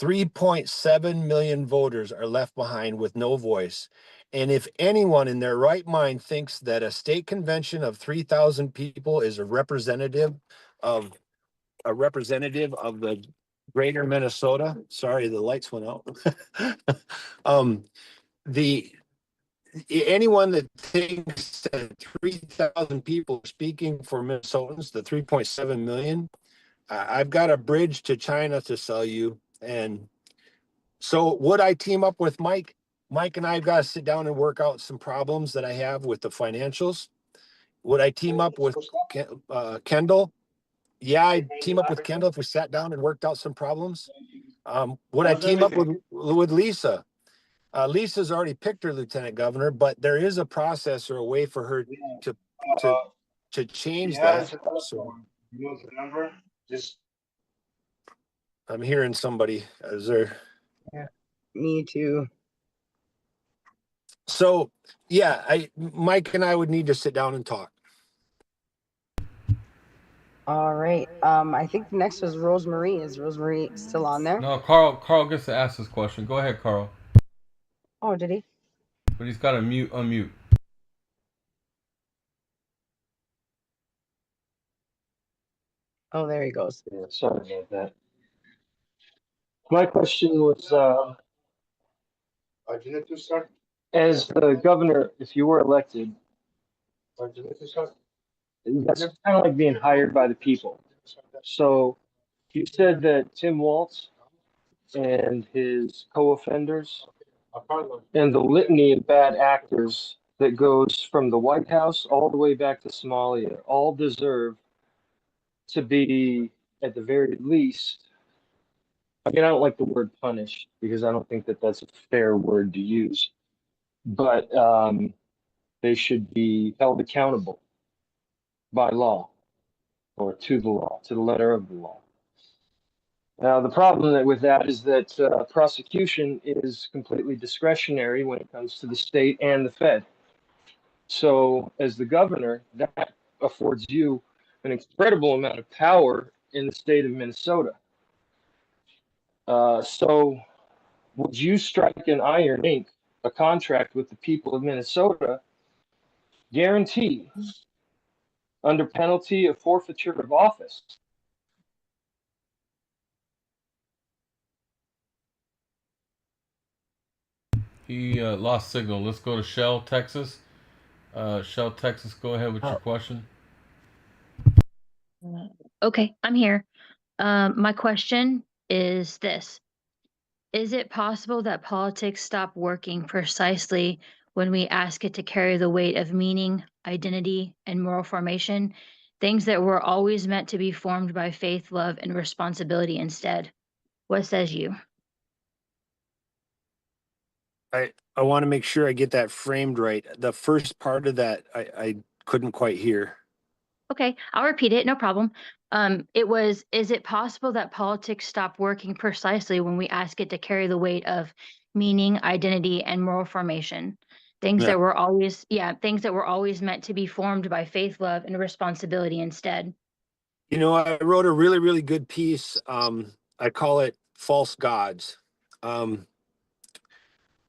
3.7 million voters are left behind with no voice. And if anyone in their right mind thinks that a state convention of 3,000 people is a representative of the greater Minnesota, sorry, the lights went out. Anyone that thinks that 3,000 people speaking for Minnesotans, the 3.7 million, I've got a bridge to China to sell you. And so would I team up with Mike? Mike and I have got to sit down and work out some problems that I have with the financials. Would I team up with Kendall? Yeah, I'd team up with Kendall if we sat down and worked out some problems. Would I team up with Lisa? Lisa's already picked her lieutenant governor, but there is a process or a way for her to change that. So, you know the number? Just I'm hearing somebody. Is there? Yeah, me too. So yeah, Mike and I would need to sit down and talk. All right. I think the next was Rosemarie. Is Rosemarie still on there? No, Carl gets to ask this question. Go ahead, Carl. Oh, did he? But he's got to unmute. Oh, there he goes. yeah, sorry about that. My question was, as the governor, if you were elected, that's kind of like being hired by the people. So you said that Tim Walz and his co-offenders and the litany of bad actors that goes from the White House all the way back to Somalia all deserve to be, at the very least, I mean, I don't like the word punished because I don't think that that's a fair word to use, but they should be held accountable by law or to the law, to the letter of the law. Now, the problem with that is that prosecution is completely discretionary when it comes to the state and the Fed. So as the governor, that affords you an incredible amount of power in the state of Minnesota. So would you strike an iron ink, a contract with the people of Minnesota, guarantee under penalty of forfeiture of office? He lost signal. Let's go to Shell, Texas. Shell, Texas, go ahead with your question. Okay, I'm here. My question is this. Is it possible that politics stop working precisely when we ask it to carry the weight of meaning, identity, and moral formation, things that were always meant to be formed by faith, love, and responsibility instead? What says you? I want to make sure I get that framed right. The first part of that, I couldn't quite hear. Okay, I'll repeat it, no problem. Is it possible that politics stop working precisely when we ask it to carry the weight of meaning, identity, and moral formation? Things Yeah. that were always meant to be formed by faith, love, and responsibility instead. You know, I wrote a really, really good piece. I call it False Gods.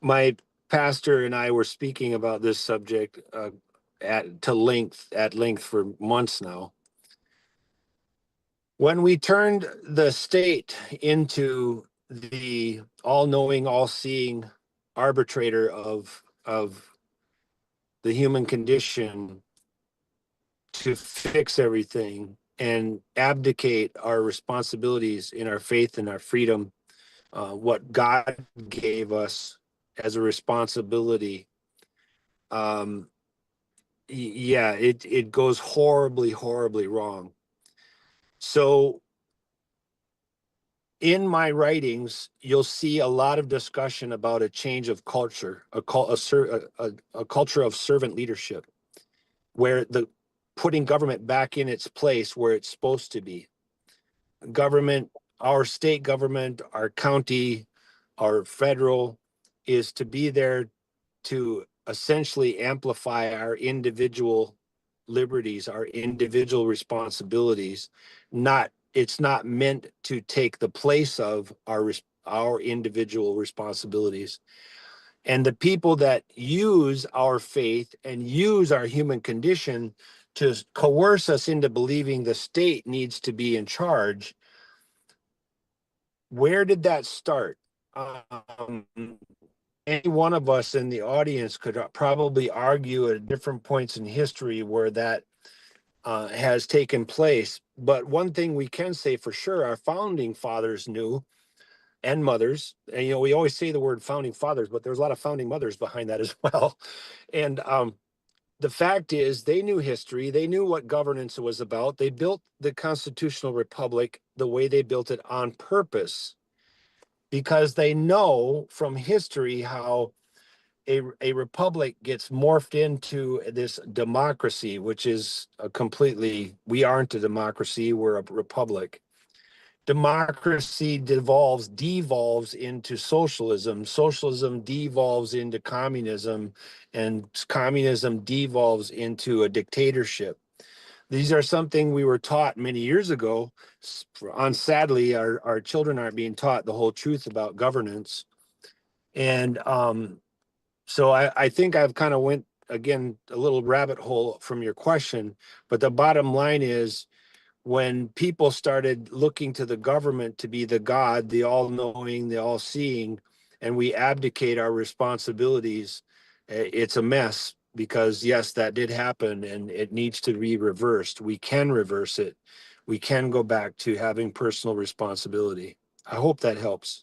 My pastor and I were speaking about this subject at length for months now. When we turned the state into the all-knowing, all-seeing arbitrator of the human condition to fix everything and abdicate our responsibilities in our faith and our freedom, what God gave us as a responsibility, yeah, it goes horribly, horribly wrong. So in my writings, you'll see a lot of discussion about a change of culture, a culture of servant leadership, where the putting government back in its place where it's supposed to be. Government, our state government, our county, our federal, is to be there to essentially amplify our individual liberties, our individual responsibilities. It's not meant to take the place of our individual responsibilities. And the people that use our faith and use our human condition to coerce us into believing the state needs to be in charge, where did that start? Any one of us in the audience could probably argue at different points in history where that has taken place. But one thing we can say for sure, our founding fathers knew, and mothers, and we always say the word founding fathers, but there's a lot of founding mothers behind that as well. And the fact is, they knew history, they knew what governance was about. They built the constitutional republic the way they built it on purpose, because they know from history how a republic gets morphed into this democracy, which is we aren't a democracy, we're a republic. Democracy devolves into socialism. Socialism devolves into communism, and communism devolves into a dictatorship. These are something we were taught many years ago. Sadly, our children aren't being taught the whole truth about governance. And so I think I've kind of went, again, a little rabbit hole from your question, but the bottom line is, when people started looking to the government to be the God, the all-knowing, the all-seeing, and we abdicate our responsibilities, it's a mess, because yes, that did happen and it needs to be reversed. We can reverse it. We can go back to having personal responsibility. I hope that helps.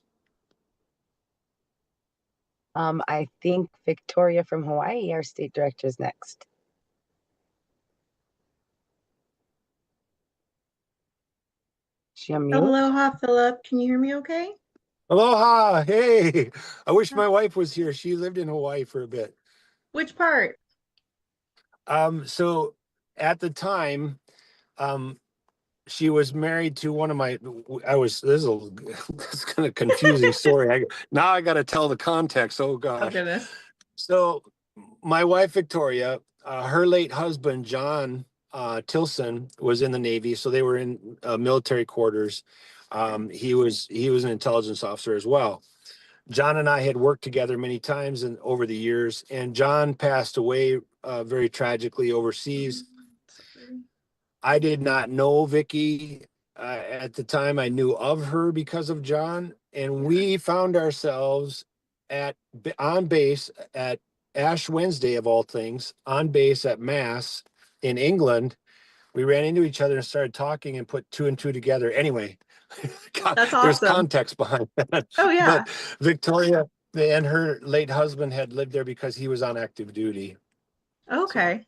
I think Victoria from Hawaii, our state director, is next. She unmute? Aloha, Phillip. Can you hear me okay? Aloha. Hey, I wish my wife was here. She lived in Hawaii for a bit. Which part? So at the time, she was married to one of my, this is kind of confusing story. Now I got to tell the context. Oh gosh. Oh goodness. So my wife, Victoria, her late husband, John Tilson, was in the Navy. So they were in military quarters. He was an intelligence officer as well. John and I had worked together many times over the years, and John passed away very tragically overseas. I did not know Vicky at the time. I knew of her because of John, and we found ourselves on base at Ash Wednesday, of all things, on base at Mass in England. We ran into each other and started talking and put two and two together. Anyway, that's awesome. There's context behind that. Oh yeah. But Victoria and her late husband had lived there because he was on active duty. Okay.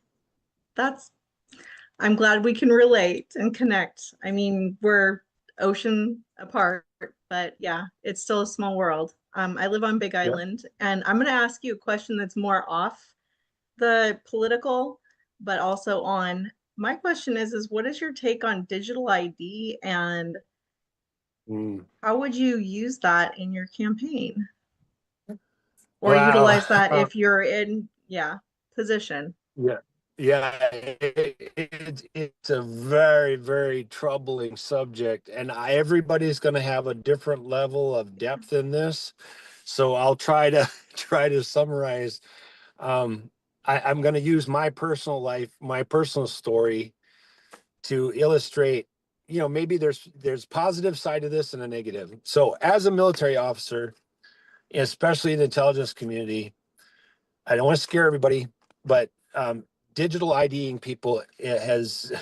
I'm glad we can relate and connect. I mean, we're ocean apart, but yeah, it's still a small world. I live on Big Island, and I'm going to ask you a question that's more off the political, but also on. My question is what is your take on digital ID, and how would you use that in your campaign? Or utilize that if you're in, position? It's a very, very troubling subject, and everybody's going to have a different level of depth in this. So I'll try to summarize. I'm going to use my personal life, my personal story, to illustrate. Maybe there's positive side to this and a negative. So as a military officer, especially in the intelligence community, I don't want to scare everybody, but digital IDing people has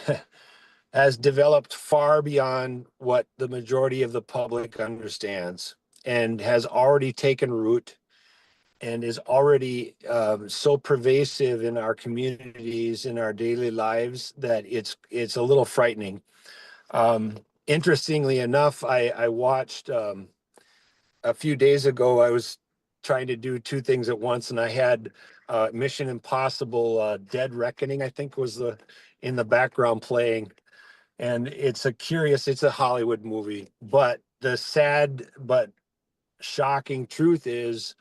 developed far beyond what the majority of the public understands, and has already taken root and is already so pervasive in our communities, in our daily lives, that it's a little frightening. interestingly enough, I watched a few days ago, I was trying to do two things at once, and I had Mission Impossible Dead Reckoning, I think was in the background playing. And it's a Hollywood movie, but the sad but shocking truth is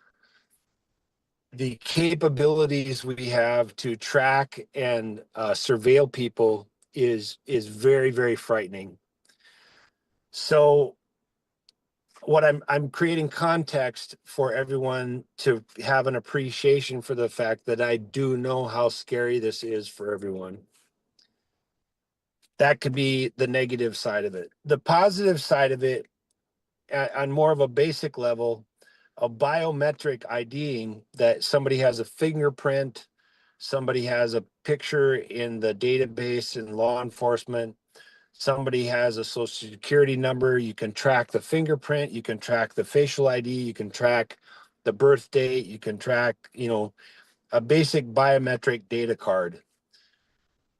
the capabilities we have to track and surveil people is very, very frightening. So what I'm creating context for everyone to have an appreciation for the fact that I do know how scary this is for everyone. That could be the negative side of it. The positive side of it, on more of a basic level, a biometric IDing, that somebody has a fingerprint, somebody has a picture in the database in law enforcement, somebody has a social security number, you can track the fingerprint, you can track the facial ID, you can track the birth date, you can track, a basic biometric data card.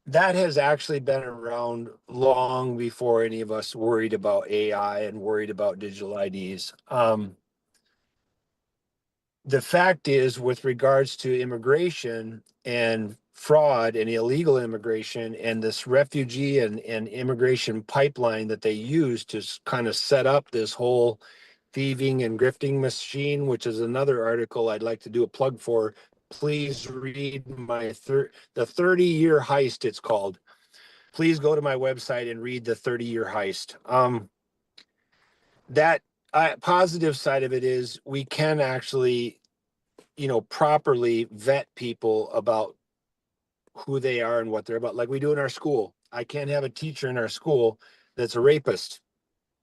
That has actually been around long before any of us worried about AI and worried about digital IDs. The fact is, with regards to immigration and fraud and illegal immigration and this refugee and immigration pipeline that they use to kind of set up this whole thieving and grifting machine, which is another article I'd like to do a plug for. Please read my the 30-year heist, it's called. Please go to my website and read the 30-year heist. That positive side of it is we can actually, properly vet people about who they are and what they're about, like we do in our school. I can't have a teacher in our school that's a rapist.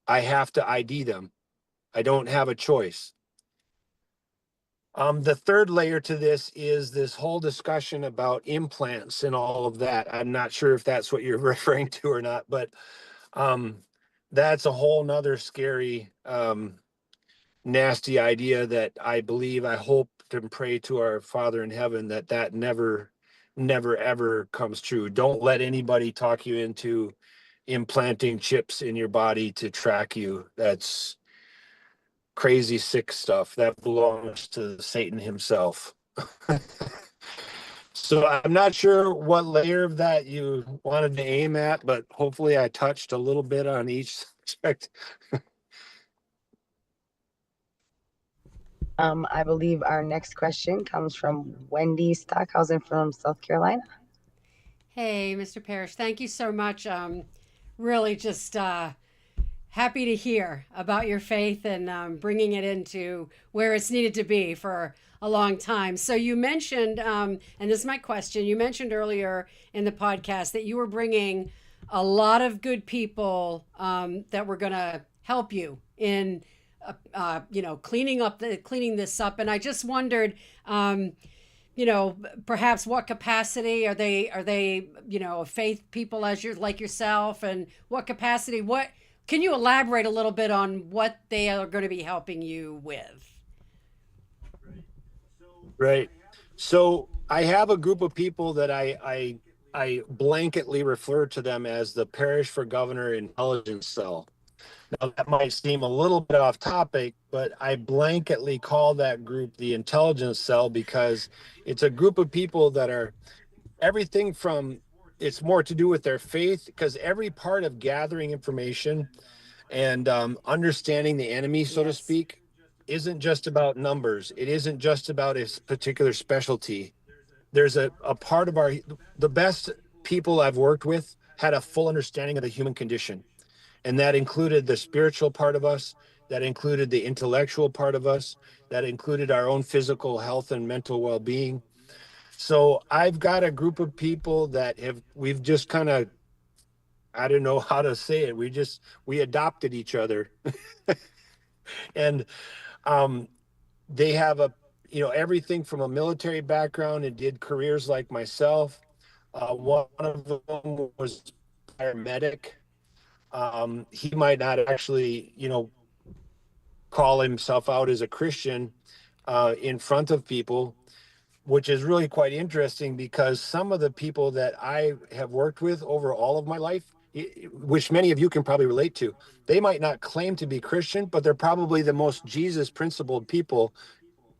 I have to ID them. I don't have a choice. The third layer to this is this whole discussion about implants and all of that. I'm not sure if that's what you're referring to or not, but that's a whole nother scary, nasty idea that I hope and pray to our Father in heaven that never, ever comes true. Don't let anybody talk you into implanting chips in your body to track you. That's crazy, sick stuff. That belongs to Satan himself. So I'm not sure what layer of that you wanted to aim at, but hopefully I touched a little bit on each subject. I believe our next question comes from Wendy Stockhausen from South Carolina. Hey, Mr. Parrish, thank you so much. Really just happy to hear about your faith and bringing it into where it's needed to be for a long time. So you mentioned, and this is my question, you mentioned earlier in the podcast that you were bringing a lot of good people that were going to help you in cleaning this up. And I just wondered, perhaps what capacity are they, faith people like yourself, and what capacity, can you elaborate a little bit on what they are going to be helping you with? Right. So I have a group of people that I blanketly refer to them as the Parish for Governor Intelligence Cell. Now, that might seem a little bit off topic, but I blanketly call that group the Intelligence Cell because it's a group of people that are everything from, it's more to do with their faith, because every part of gathering information and understanding the enemy, so to speak, isn't just about numbers. It isn't just about a particular specialty. There's a part of the best people I've worked with had a full understanding of the human condition. And that included the spiritual part of us, that included the intellectual part of us, that included our own physical health and mental well-being. So I've got a group of people that we've just kind of, I don't know how to say it. We adopted each other. And they have everything from a military background and did careers like myself. One of them was paramedic. He might not actually, call himself out as a Christian in front of people, which is really quite interesting because some of the people that I have worked with over all of my life which many of you can probably relate to. They might not claim to be Christian, but they're probably the most Jesus principled people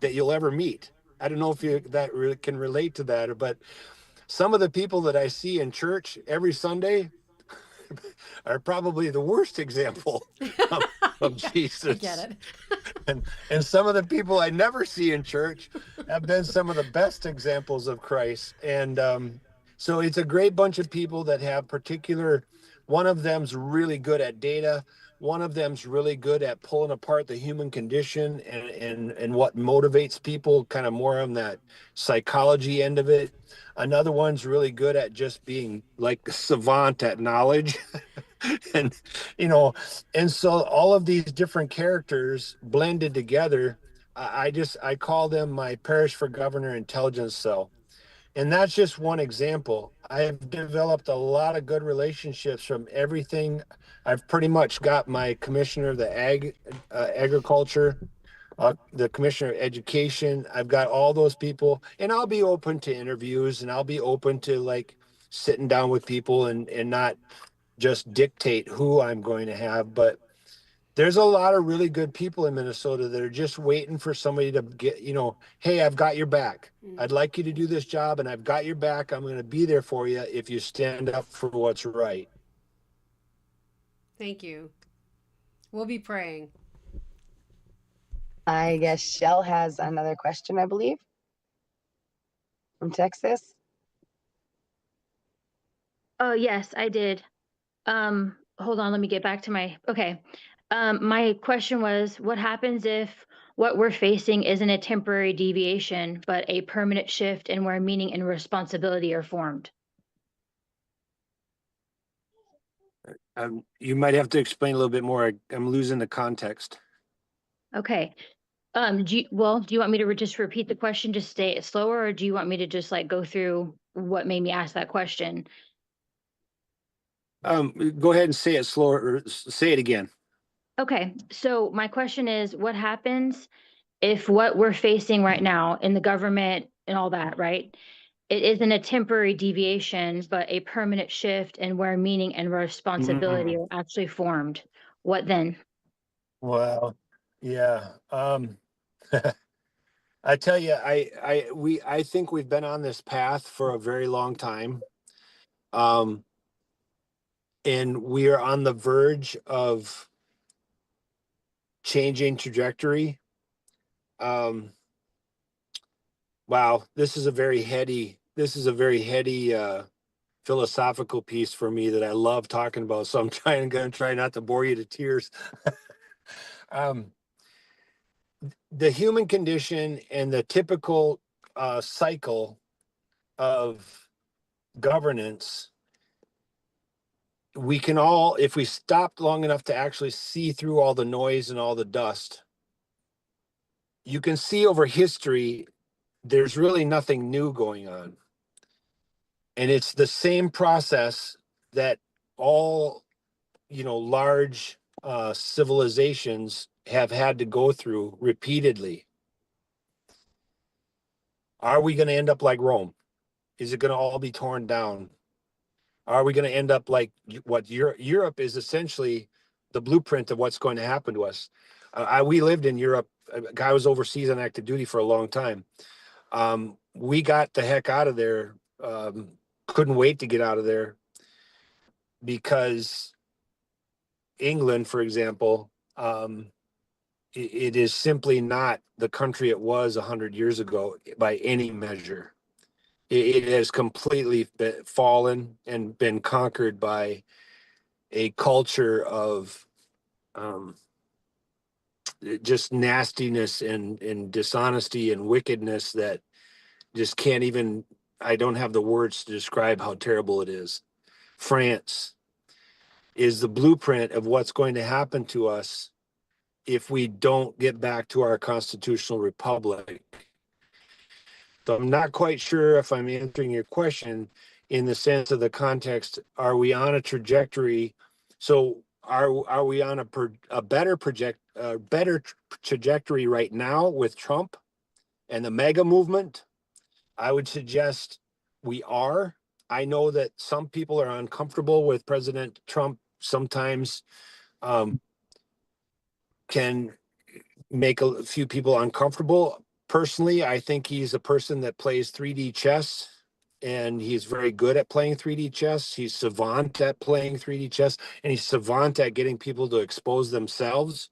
that you'll ever meet. I don't know if you that really can relate to that, but some of the people that I see in church every Sunday are probably the worst example of Jesus. I get it. And some of the people I never see in church have been some of the best examples of Christ. And so it's a great bunch of people that have particular, one of them's really good at data. One of them's really good at pulling apart the human condition and what motivates people, kind of more on that psychology end of it. Another one's really good at just being like savant at knowledge. And, and so all of these different characters blended together, I call them my parish for governor intelligence cell. And that's just one example. I've developed a lot of good relationships from everything. I've pretty much got my commissioner of the agriculture, the commissioner of education. I've got all those people, and I'll be open to interviews, and I'll be open to like sitting down with people and not just dictate who I'm going to have. But there's a lot of really good people in Minnesota that are just waiting for somebody to get, hey, I've got your back. I'd like you to do this job, and I've got your back. I'm going to be there for you if you stand up for what's right. Thank you. We'll be praying. I guess Shell has another question, I believe, from Texas. Oh, yes, I did. Hold on, let me get back to okay. My question was, what happens if what we're facing isn't a temporary deviation, but a permanent shift in where meaning and responsibility are formed? You might have to explain a little bit more. I'm losing the context. Okay. Do you want me to just repeat the question, just say it slower, or do you want me to just like go through what made me ask that question? Go ahead and say it slower, or say it again. Okay, so my question is, what happens if what we're facing right now in the government and all that, right? It isn't a temporary deviation, but a permanent shift in where meaning and responsibility are actually formed. What then? Well, yeah. I tell you, I think we've been on this path for a very long time. And we are on the verge of changing trajectory. Wow, this is a very heady philosophical piece for me that I love talking about. So I'm going to try not to bore you to tears. The human condition and the typical cycle of governance, we can all, if we stopped long enough to actually see through all the noise and all the dust, you can see over history, there's really nothing new going on. And it's the same process that all, large civilizations have had to go through repeatedly. Are we going to end up like Rome? Is it going to all be torn down? Are we going to end up like what Europe is essentially the blueprint of what's going to happen to us? We lived in Europe. A guy was overseas on active duty for a long time. We got the heck out of there. Couldn't wait to get out of there because England, for example, it is simply not the country it was 100 years ago by any measure. It has completely fallen and been conquered by a culture of just nastiness and dishonesty and wickedness that just can't even, I don't have the words to describe how terrible it is. France is the blueprint of what's going to happen to us if we don't get back to our constitutional republic. So I'm not quite sure if I'm answering your question in the sense of the context. Are we on a trajectory? So are we on a better trajectory right now with Trump and the MAGA movement? I would suggest we are. I know that some people are uncomfortable with President Trump sometimes, can make a few people uncomfortable. Personally, I think he's a person that plays 3D chess, and he's very good at playing 3D chess. He's savant at playing 3D chess, and he's savant at getting people to expose themselves.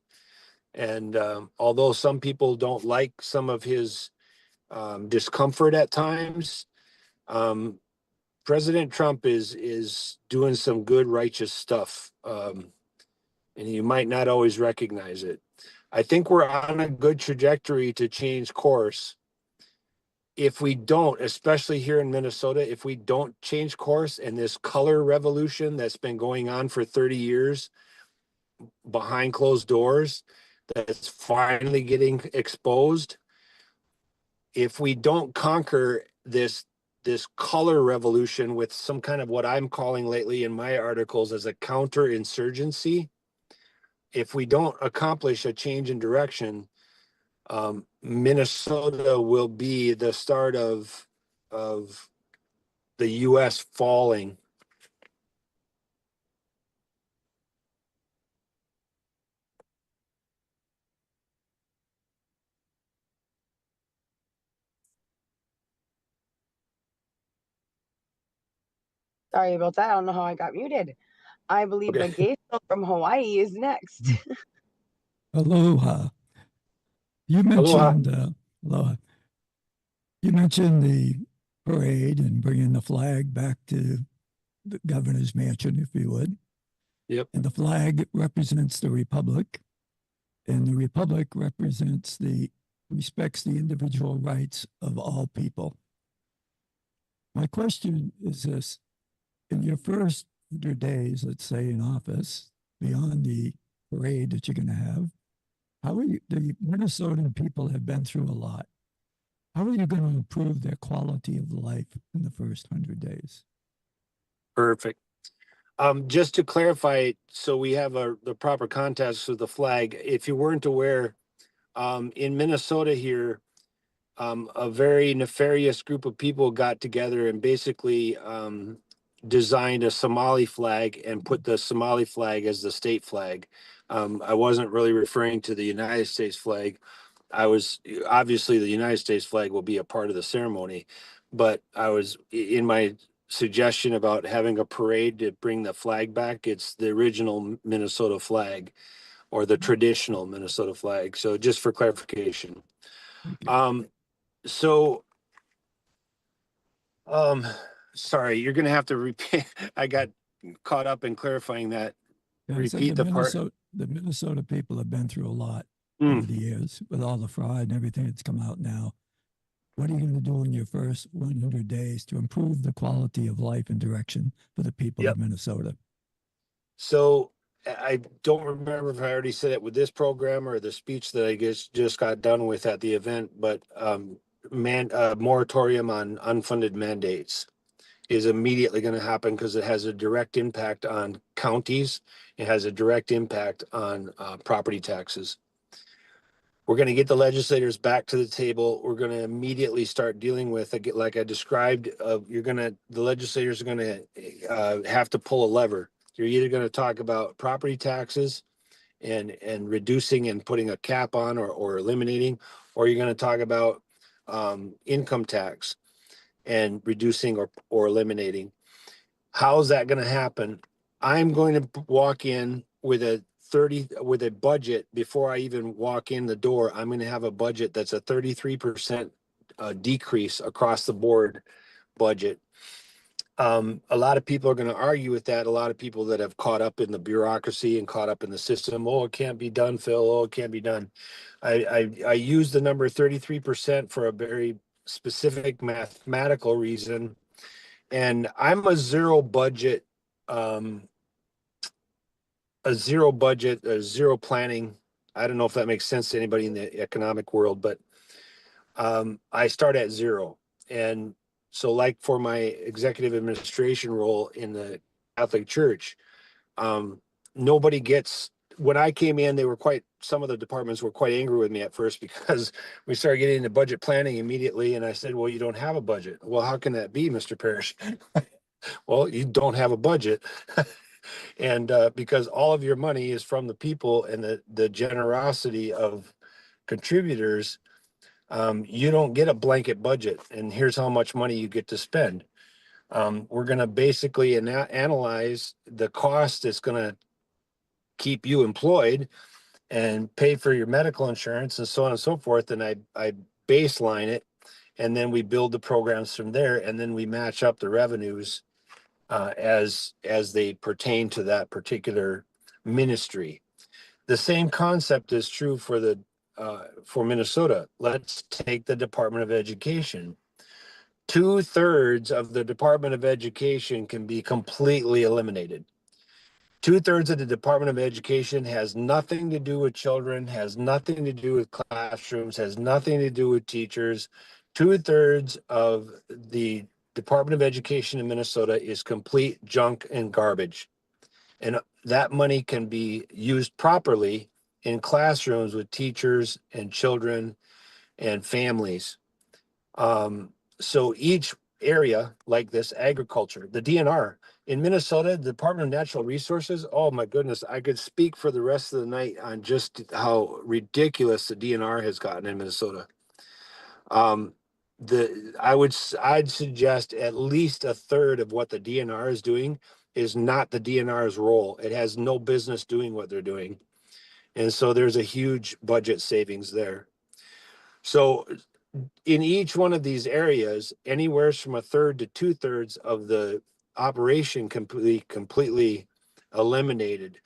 And although some people don't like some of his discomfort at times, President Trump is doing some good righteous stuff, and you might not always recognize it. I think we're on a good trajectory to change course. If we don't, especially here in Minnesota, if we don't change course, and this color revolution that's been going on for 30 years behind closed doors, that's finally getting exposed, if we don't conquer this color revolution with some kind of what I'm calling lately in my articles as a counterinsurgency, if we don't accomplish a change in direction, Minnesota will be the start of the U.S. falling. Sorry about that. I don't know how I got muted. I believe Okay. the gay from Hawaii is next. Aloha. You Aloha. mentioned aloha. You mentioned the parade and bringing the flag back to the governor's mansion, if you would. Yep. And the flag represents the republic, and the republic respects the individual rights of all people. My question is this: in your first 100 days, let's say, in office, beyond the parade that you're going to have, how are you? The Minnesotan people have been through a lot. How are you going to improve their quality of life in the first 100 days? Perfect. Just to clarify, so we have the proper context of the flag. If you weren't aware, in Minnesota here, a very nefarious group of people got together and basically designed a Somali flag and put the Somali flag as the state flag. I wasn't really referring to the United States flag. Obviously the United States flag will be a part of the ceremony, but I was in my suggestion about having a parade to bring the flag back. It's the original Minnesota flag, or the traditional Minnesota flag. So just for clarification. Sorry, you're gonna have to repeat. I got caught up in clarifying that. Repeat the part. The Minnesota people have been through a lot over the years with all the fraud and everything that's come out now. What are you going to do in your first 100 days to improve the quality of life and direction for the people of Minnesota? So I don't remember if I already said it with this program or the speech that I just got done with at the event, but moratorium on unfunded mandates is immediately going to happen because it has a direct impact on counties. It has a direct impact on property taxes. We're going to get the legislators back to the table. We're going to immediately start dealing with, like I described, the legislators are going to have to pull a lever. You're either going to talk about property taxes and reducing and putting a cap on or eliminating, or you're going to talk about income tax and reducing or eliminating. How is that going to happen? I'm going to walk in with a budget before I even walk in the door. I'm going to have a budget that's a 33% decrease across the board budget. A lot of people are going to argue with that. A lot of people that have caught up in the bureaucracy and caught up in the system. Oh, it can't be done, Phil. Oh, it can't be done. I use the number 33% for a very specific mathematical reason. And I'm a zero budget, zero planning. I don't know if that makes sense to anybody in the economic world, but I start at zero. And so like for my executive administration role in the Catholic Church, nobody gets, when I came in, some of the departments were quite angry with me at first because we started getting into budget planning immediately. And I said, well, you don't have a budget. Well, how can that be, Mr. Parrish? Well, you don't have a budget. And because all of your money is from the people and the generosity of contributors, you don't get a blanket budget. And here's how much money you get to spend. We're going to basically analyze the cost that's going to keep you employed and pay for your medical insurance and so on and so forth. And I baseline it, and then we build the programs from there, and then we match up the revenues as they pertain to that particular ministry. The same concept is true for Minnesota. Let's take the Department of Education. 2/3 of the Department of Education can be completely eliminated. 2/3 of the Department of Education has nothing to do with children, has nothing to do with classrooms, has nothing to do with teachers. 2/3 of the Department of Education in Minnesota is complete junk and garbage. And that money can be used properly in classrooms with teachers and children and families. So each area like this, agriculture, the DNR in Minnesota, the Department of Natural Resources, oh my goodness, I could speak for the rest of the night on just how ridiculous the DNR has gotten in Minnesota. I'd suggest at least 1/3 of what the DNR is doing is not the DNR's role. It has no business doing what they're doing. And so there's a huge budget savings there. So in each one of these areas, anywhere from 1/3 to 2/3 of the operation completely eliminated,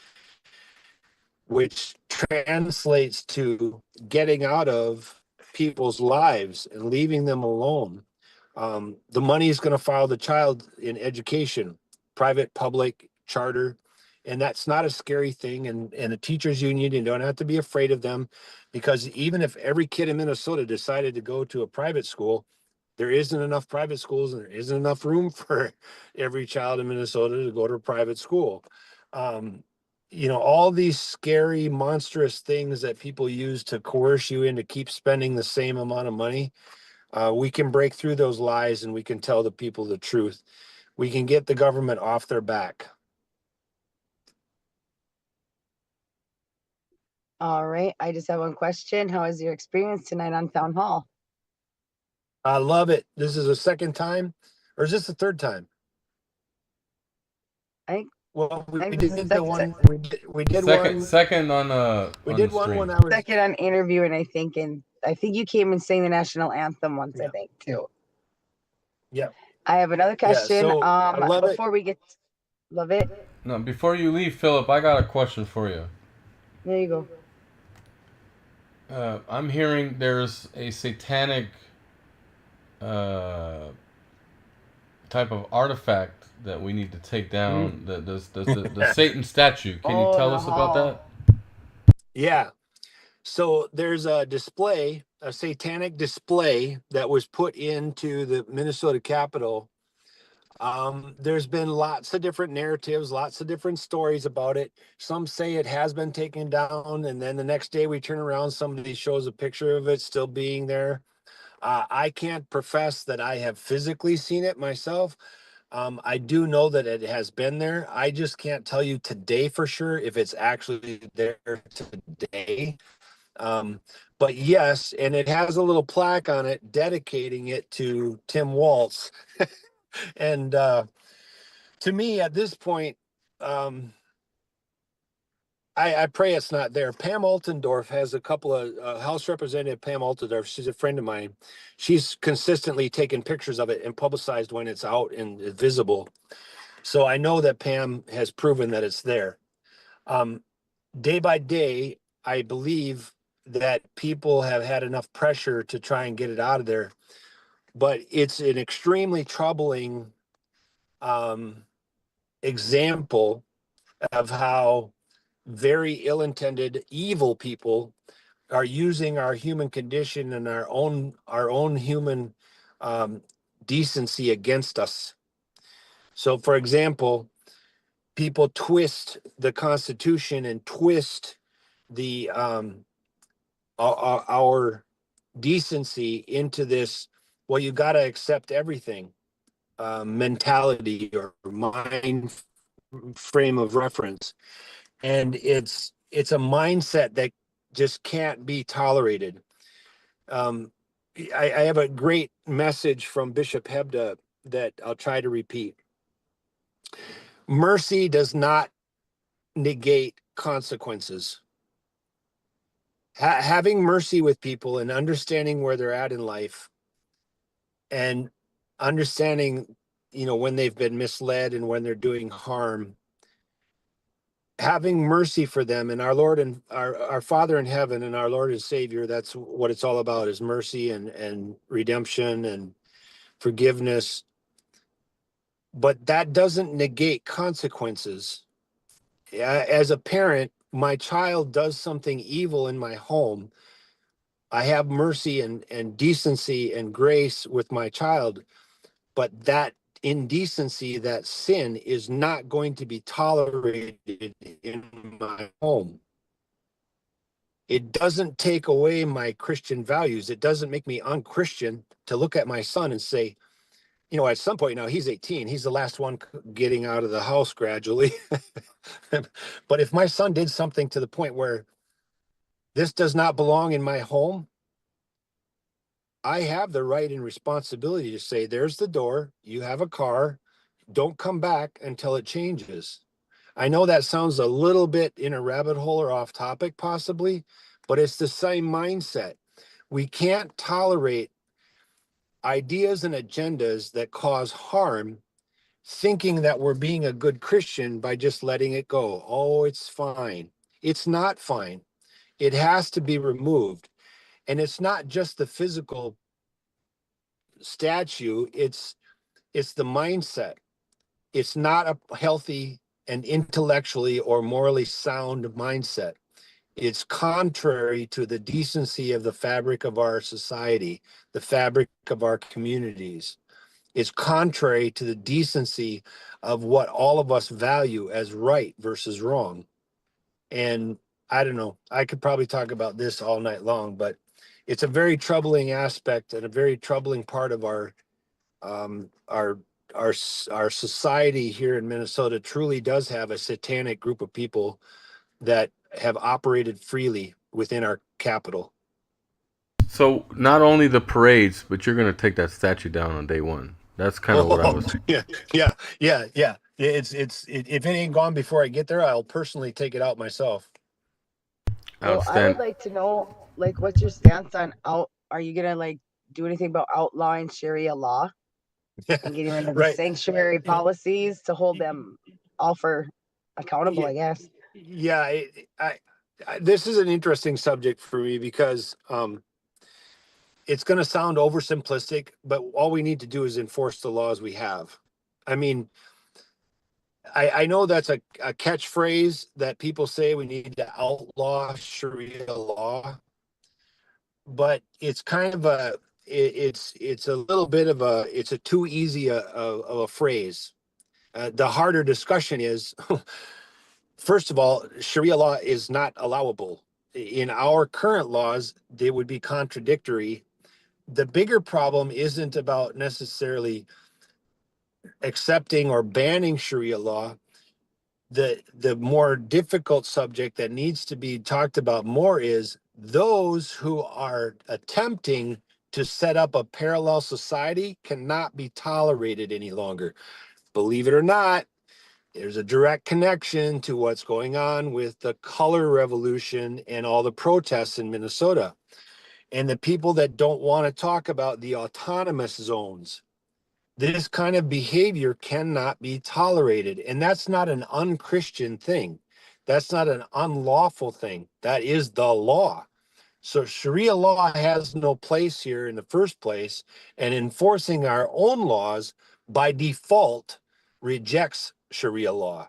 which translates to getting out of people's lives and leaving them alone. The money is going to follow the child in education, private, public, charter. And that's not a scary thing. And the teachers union, you don't have to be afraid of them, because even if every kid in Minnesota decided to go to a private school, there isn't enough private schools and there isn't enough room for every child in Minnesota to go to a private school. All these scary, monstrous things that people use to coerce you into keep spending the same amount of money. We can break through those lies and we can tell the people the truth. We can get the government off their back. All right. I just have one question. How was your experience tonight on Town Hall? I love it. This is the second time, or is this the third time? Well, we did the one. We did one. Second on We on did the one stream. when I was second on interviewing, I think, and I think you came and sang the national anthem once, I think, too. Yeah. I have another question. so I love before we get love it. No, before you leave, Philip, I got a question for you. There you go. I'm hearing there's a satanic type of artifact that we need to take down. The Satan statue. Can you tell us about that? Yeah. So there's a display, a satanic display that was put into the Minnesota Capitol. There's been lots of different narratives, lots of different stories about it. Some say it has been taken down, and then the next day we turn around, somebody shows a picture of it still being there. I can't profess that I have physically seen it myself. I do know that it has been there. I just can't tell you today for sure if it's actually there today. But yes, and it has a little plaque on it dedicating it to Tim Walz. And to me, at this point, I pray it's not there. Pam Altendorf has a couple of House Representative Pam Altendorf. She's a friend of mine. She's consistently taken pictures of it and publicized when it's out and visible. So I know that Pam has proven that it's there. Day by day, I believe that people have had enough pressure to try and get it out of there. But it's an extremely troubling example of how very ill-intended, evil people are using our human condition and our own human decency against us. So, for example, people twist the Constitution and twist the our decency into this. Well, you got to accept everything. mentality or mind frame of reference. And it's a mindset that just can't be tolerated. I have a great message from Bishop Hebda that I'll try to repeat. Mercy does not negate consequences. Having mercy with people and understanding where they're at in life and understanding, when they've been misled and when they're doing harm, having mercy for them, and our Lord and our Father in heaven and our Lord and Savior, that's what it's all about, is mercy and redemption and forgiveness. But that doesn't negate consequences. As a parent, my child does something evil in my home. I have mercy and decency and grace with my child, but that indecency, that sin, is not going to be tolerated in my home. It doesn't take away my Christian values. It doesn't make me unchristian to look at my son and say, at some point now, he's 18. He's the last one getting out of the house gradually. But if my son did something to the point where this does not belong in my home, I have the right and responsibility to say, there's the door. You have a car. Don't come back until it changes. I know that sounds a little bit in a rabbit hole or off topic possibly, but it's the same mindset. We can't tolerate ideas and agendas that cause harm, thinking that we're being a good Christian by just letting it go. Oh, it's fine. It's not fine. It has to be removed. And it's not just the physical statue, it's the mindset. It's not a healthy and intellectually or morally sound mindset. It's contrary to the decency of the fabric of our society, the fabric of our communities. It's contrary to the decency of what all of us value as right versus wrong. And I don't know, I could probably talk about this all night long, but it's a very troubling aspect and a very troubling part of our society here in Minnesota. Truly does have a satanic group of people that have operated freely within our capital. So not only the parades, but you're going to take that statue down on day one. That's kind of what I was. Yeah. If it ain't gone before I get there, I'll personally take it out myself. Well, I would like to know, what's your stance on are you gonna do anything about outlawing Sharia law and getting rid of the sanctuary policies to hold them all for accountable, I guess? Yeah, this is an interesting subject for me because it's going to sound oversimplistic, but all we need to do is enforce the laws we have. I mean, I know that's a catchphrase that people say, we need to outlaw Sharia law, but it's kind of it's a little bit of it's a too easy of a phrase. The harder discussion is, first of all, Sharia law is not allowable. In our current laws, they would be contradictory. The bigger problem isn't about necessarily accepting or banning Sharia law. The more difficult subject that needs to be talked about more is those who are attempting to set up a parallel society cannot be tolerated any longer. Believe it or not, there's a direct connection to what's going on with the color revolution and all the protests in Minnesota. And the people that don't want to talk about the autonomous zones. This kind of behavior cannot be tolerated. And that's not an unchristian thing. That's not an unlawful thing. That is the law. So Sharia law has no place here in the first place, and enforcing our own laws by default rejects Sharia law,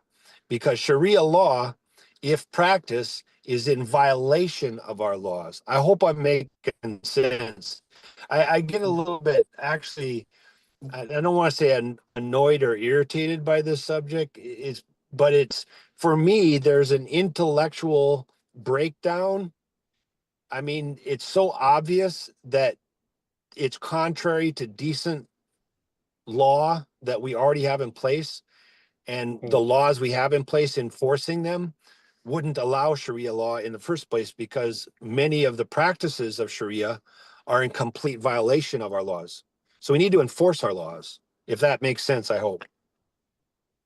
because Sharia law, if practiced, is in violation of our laws. I hope I'm making sense. I get a little bit, actually, I don't want to say annoyed or irritated by this subject. But it's, for me, there's an intellectual breakdown. I mean, it's so obvious that it's contrary to decent law that we already have in place and the laws we have in place enforcing them wouldn't allow Sharia law in the first place, because many of the practices of Sharia are in complete violation of our laws. So we need to enforce our laws, if that makes sense, I hope.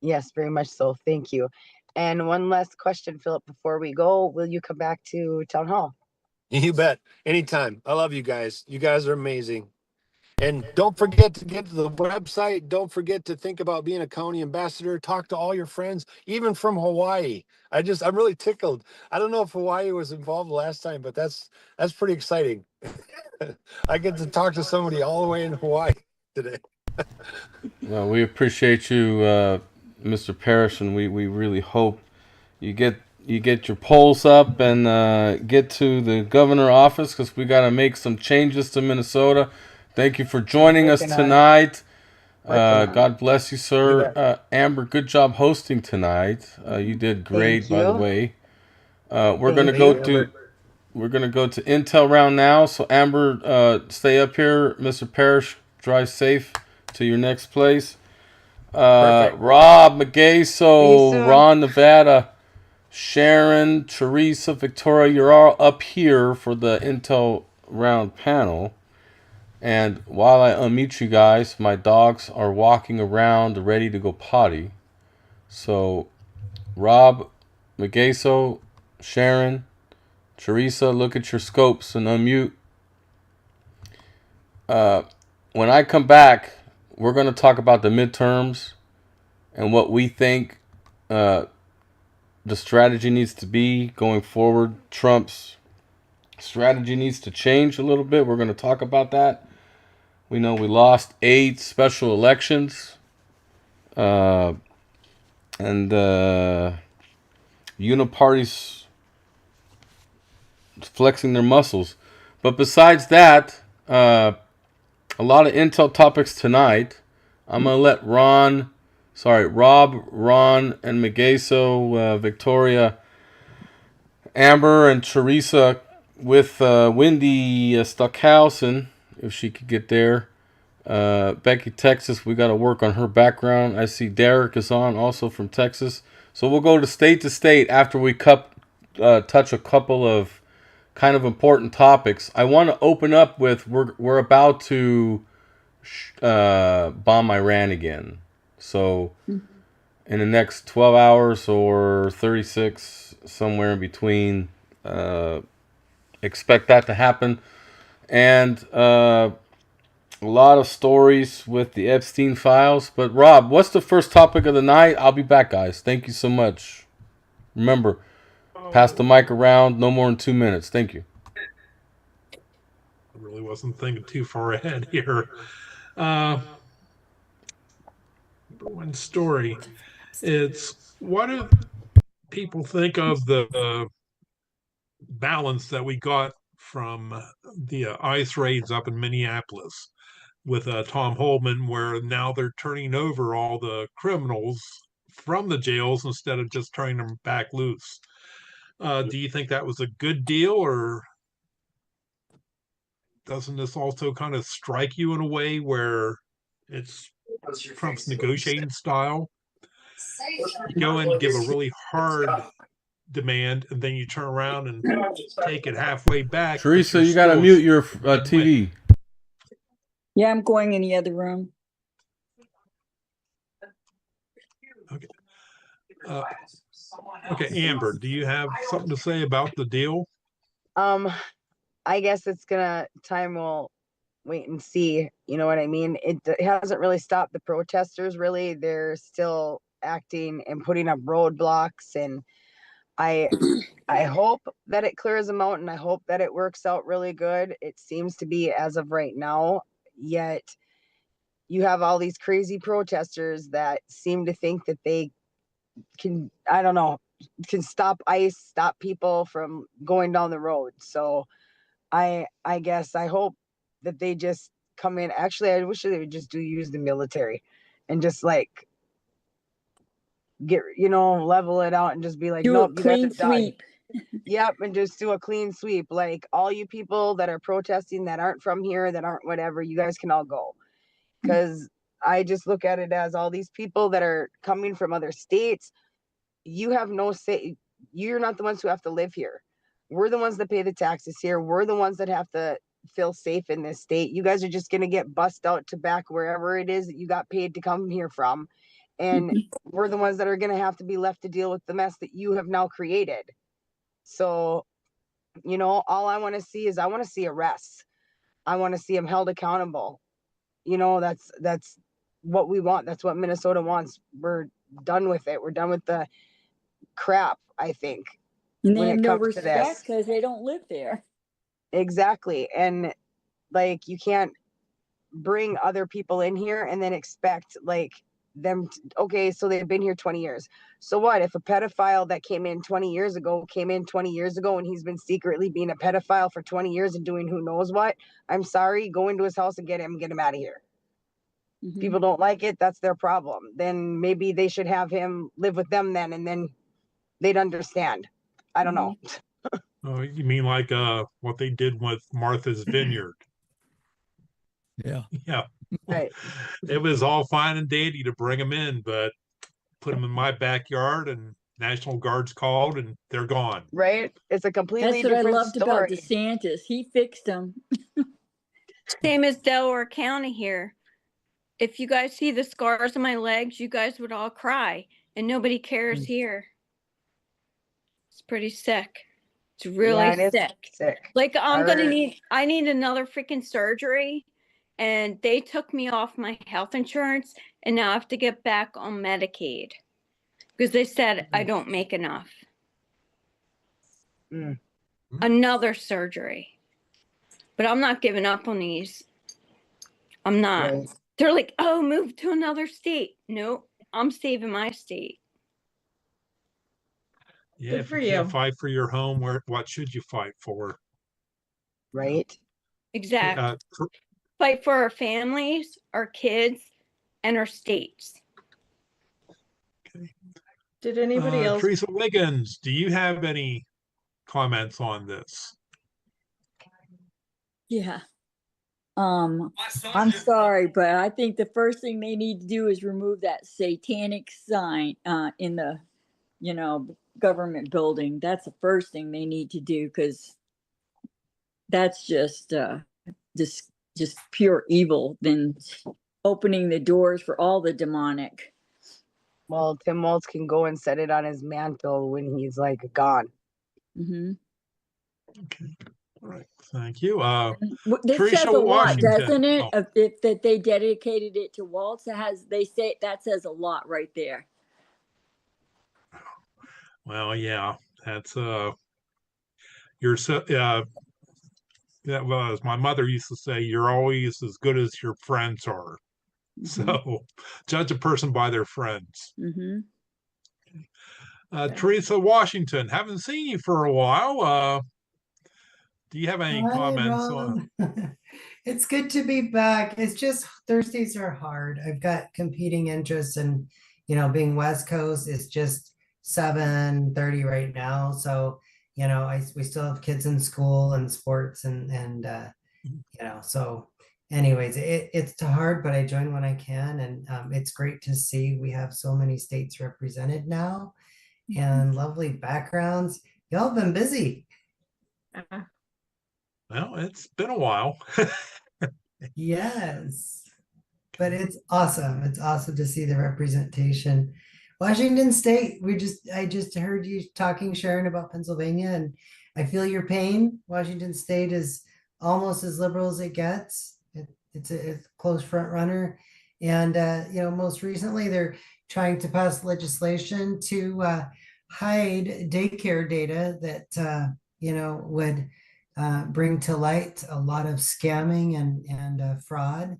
Yes, very much so. Thank you. And one last question, Philip, before we go, will you come back to town hall? You bet. Anytime. I love you guys. You guys are amazing. And don't forget to get to the website. Don't forget to think about being a county ambassador. Talk to all your friends, even from Hawaii. I'm really tickled. I don't know if Hawaii was involved last time, but that's pretty exciting. I get to talk to somebody all the way in Hawaii today. Well, we appreciate you, Mr. Parrish, and we really hope you get your polls up and get to the governor office, because we got to make some changes to Minnesota. Thank you for joining us tonight. God bless you, sir. Amber, good job hosting tonight. You did great, by the way. We're gonna go to intel round now. So Amber, stay up here. Mr. Parrish, drive safe to your next place. Rob McGay, Ron, Nevada, Sharon, Teresa, Victoria, you're all up here for the intel round panel. And while I unmute you guys, my dogs are walking around ready to go potty. So, Rob, Magaso, Sharon, Teresa, look at your scopes and unmute. When I come back, we're going to talk about the midterms and what we think the strategy needs to be going forward. Trump's strategy needs to change a little bit. We're going to talk about that. We know we lost 8 special elections. And uniparties flexing their muscles. But besides that, a lot of intel topics tonight. I'm going to let Rob, Ron, and Magaso, Victoria, Amber, and Teresa with Wendy Stockhausen, if she could get there. Becky, Texas, we got to work on her background. I see Derek is on, also from Texas. So we'll go to state after we touch a couple of kind of important topics. I want to open up with we're about to bomb Iran again. So in the next 12 hours or 36, somewhere in between, expect that to happen. And a lot of stories with the Epstein files. But Rob, what's the first topic of the night? I'll be back, guys. Thank you so much. Remember, pass the mic around, no more than 2 minutes. Thank you. I really wasn't thinking too far ahead here. One story. It's what do people think of the balance that we got from the ICE raids up in Minneapolis with Tom Holdman, where now they're turning over all the criminals from the jails instead of just turning them back loose. Do you think that was a good deal, or doesn't this also kind of strike you in a way where it's Trump's negotiating style? You go in and give a really hard demand, and then you turn around and take it halfway back. Teresa, you got to mute your TV. Yeah, I'm going in the other room. Okay. Okay, Amber, do you have something to say about the deal? I guess time will wait and see. You know what I mean? It hasn't really stopped the protesters, really. They're still acting and putting up roadblocks, and I hope that it clears them out, and I hope that it works out really good. It seems to be as of right now, yet you have all these crazy protesters that seem to think that they can, I don't know, can stop ICE, stop people from going down the road. So I guess I hope that they just come in. Actually, I wish they would just use the military and just like get, level it out and just be like, nope, you guys are done. Yep, and just do a clean sweep. Like, all you people that are protesting that aren't from here, that aren't whatever, you guys can all go. Because I just look at it as all these people that are coming from other states. You have no say. You're not the ones who have to live here. We're the ones that pay the taxes here. We're the ones that have to feel safe in this state. You guys are just going to get bussed out to back wherever it is that you got paid to come here from. And we're the ones that are going to have to be left to deal with the mess that you have now created. So, all I want to see is I want to see arrests. I want to see them held accountable. That's what we want. That's what Minnesota wants. We're done with it. We're done with the crap, I think. And they have no respect because they don't live there. Exactly. And like, you can't bring other people in here and then expect like them okay, so they've been here 20 years. So what if a pedophile that came in 20 years ago and he's been secretly being a pedophile for 20 years and doing who knows what? I'm sorry, go into his house and get him out of here. People don't like it, that's their problem. Then maybe they should have him live with them then, and then they'd understand. I don't know. Oh, you mean like what they did with Martha's Vineyard? Yeah. Yeah. Right. It was all fine and dandy to bring them in, but put them in my backyard and National Guard's called and they're gone. Right? It's a completely That's what different I loved story. about DeSantis. He fixed them. Same as Delaware County here. If you guys see the scars on my legs, you guys would all cry, and nobody cares here. It's pretty sick. It's really sick. Like I need another freaking surgery, and they took me off my health insurance, and now I have to get back on Medicaid because they said I don't make enough. Another surgery. But I'm not giving up on these. I'm not. Right. They're like, oh, move to another state. Nope, I'm saving my state. Yeah, if you can't fight for your home, what should you fight for? Right. Exactly. Fight for our families, our kids, and our states. Okay. Did anybody else? Teresa Wiggins, do you have any comments on this? Yeah. I'm sorry, but I think the first thing they need to do is remove that satanic sign in the, government building. That's the first thing they need to do, because that's just pure evil. Then opening the doors for all the demonic. Well, Tim Walz can go and set it on his mantle when he's like gone. Okay. All right. Thank you. This says a lot, doesn't it? That they dedicated it to Walz. They say that says a lot right there. Well, yeah, that's that was my mother used to say, you're always as good as your friends are. So judge a person by their friends. Teresa Washington, haven't seen you for a while. Do you have any comments on? It's good to be back. It's just Thursdays are hard. I've got competing interests, and being West Coast is just 7:30 right now. So we still have kids in school and sports and so anyways, it's hard, but I join when I can, and it's great to see we have so many states represented now and lovely backgrounds. Y'all been busy. Well, it's been a while. Yes, but it's awesome. It's awesome to see the representation. Washington State, I just heard you talking, Sharon, about Pennsylvania, and I feel your pain. Washington State is almost as liberal as it gets. It's a close front runner. And, most recently they're trying to pass legislation to hide daycare data that, would bring to light a lot of scamming and fraud.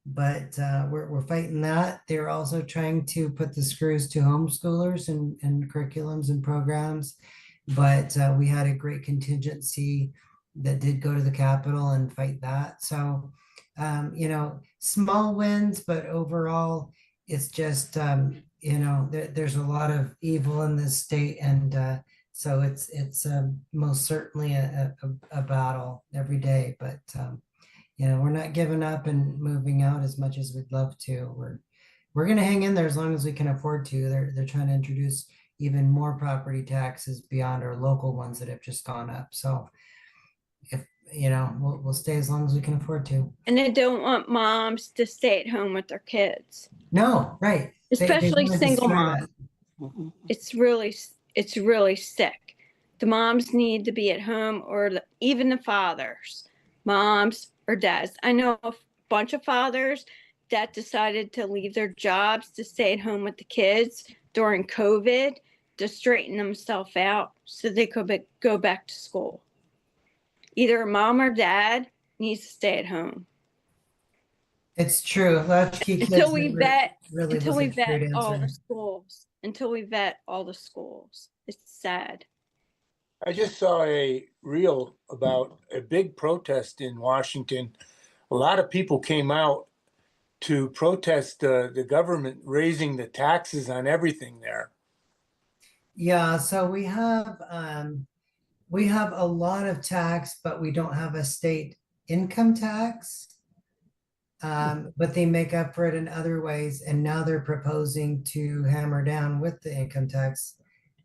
But we're fighting that. They're also trying to put the screws to homeschoolers and curriculums and programs. But we had a great contingency that did go to the Capitol and fight that. So, small wins, but overall, it's just, there's a lot of evil in this state. And so it's most certainly a battle every day. But, we're not giving up and moving out as much as we'd love to. We're going to hang in there as long as we can afford to. They're trying to introduce even more property taxes beyond our local ones that have just gone up. So if we'll stay as long as we can afford to. And they don't want moms to stay at home with their kids. No, right. Especially they single moms. It's really sick. The moms need to be at home, or even the fathers, moms or dads. I know a bunch of fathers that decided to leave their jobs to stay at home with the kids during COVID to straighten themselves out so they could go back to school. Either a mom or dad needs to stay at home. It's true. Latchkey kids Until we vet all the schools. Until we vet all the schools. It's sad. I just saw a reel about a big protest in Washington. A lot of people came out to protest the government raising the taxes on everything there. Yeah, so we have a lot of tax, but we don't have a state income tax. But they make up for it in other ways, and now they're proposing to hammer down with the income tax,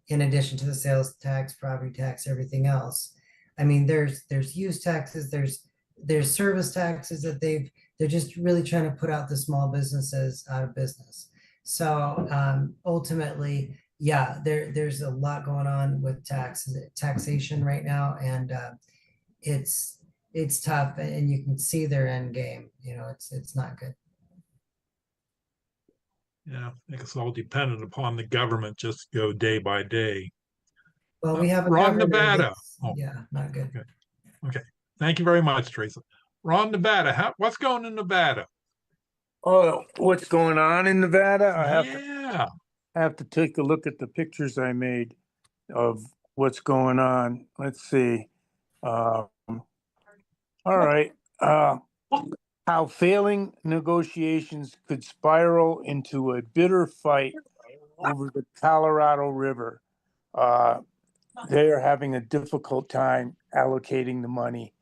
in addition to the sales tax, property tax, everything else. I mean, there's use taxes, there's service taxes that they're just really trying to put out the small businesses out of business. So ultimately, yeah, there's a lot going on with taxation right now, and it's tough, and you can see their end game. It's not good. Yeah, I think it's all dependent upon the government, just go day by day. Well, we have Ron, Nevada. Yeah, not good. Okay. Thank you very much, Teresa. Ron, Nevada. What's going in Nevada? Oh, what's going on in Nevada? I have to take a look at the pictures I made of what's going on. Let's see. All right. How failing negotiations could spiral into a bitter fight over the Colorado River. They are having a difficult time allocating the money,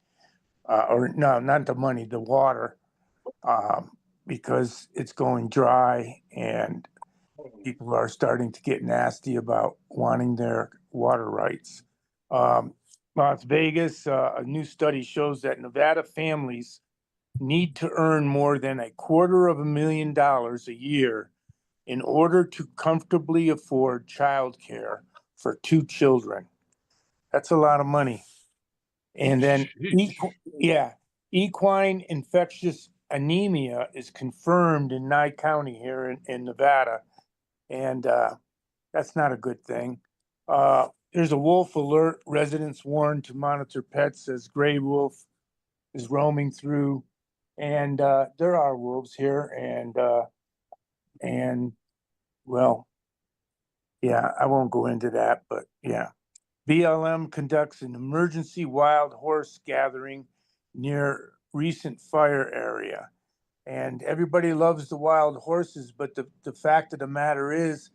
or no, not the money, the water, because it's going dry and people are starting to get nasty about wanting their water rights. Las Vegas, a new study shows that Nevada families need to earn more than $250,000 a year in order to comfortably afford childcare for 2 children. That's a lot of money. And then, equine infectious anemia is confirmed in Nye County here in Nevada. And that's not a good thing. There's a wolf alert. Residents warned to monitor pets as gray wolf is roaming through. And there are wolves here. And well, yeah, I won't go into that, but yeah. BLM conducts an emergency wild horse gathering near recent fire area. And everybody loves the wild horses, but the fact of the matter is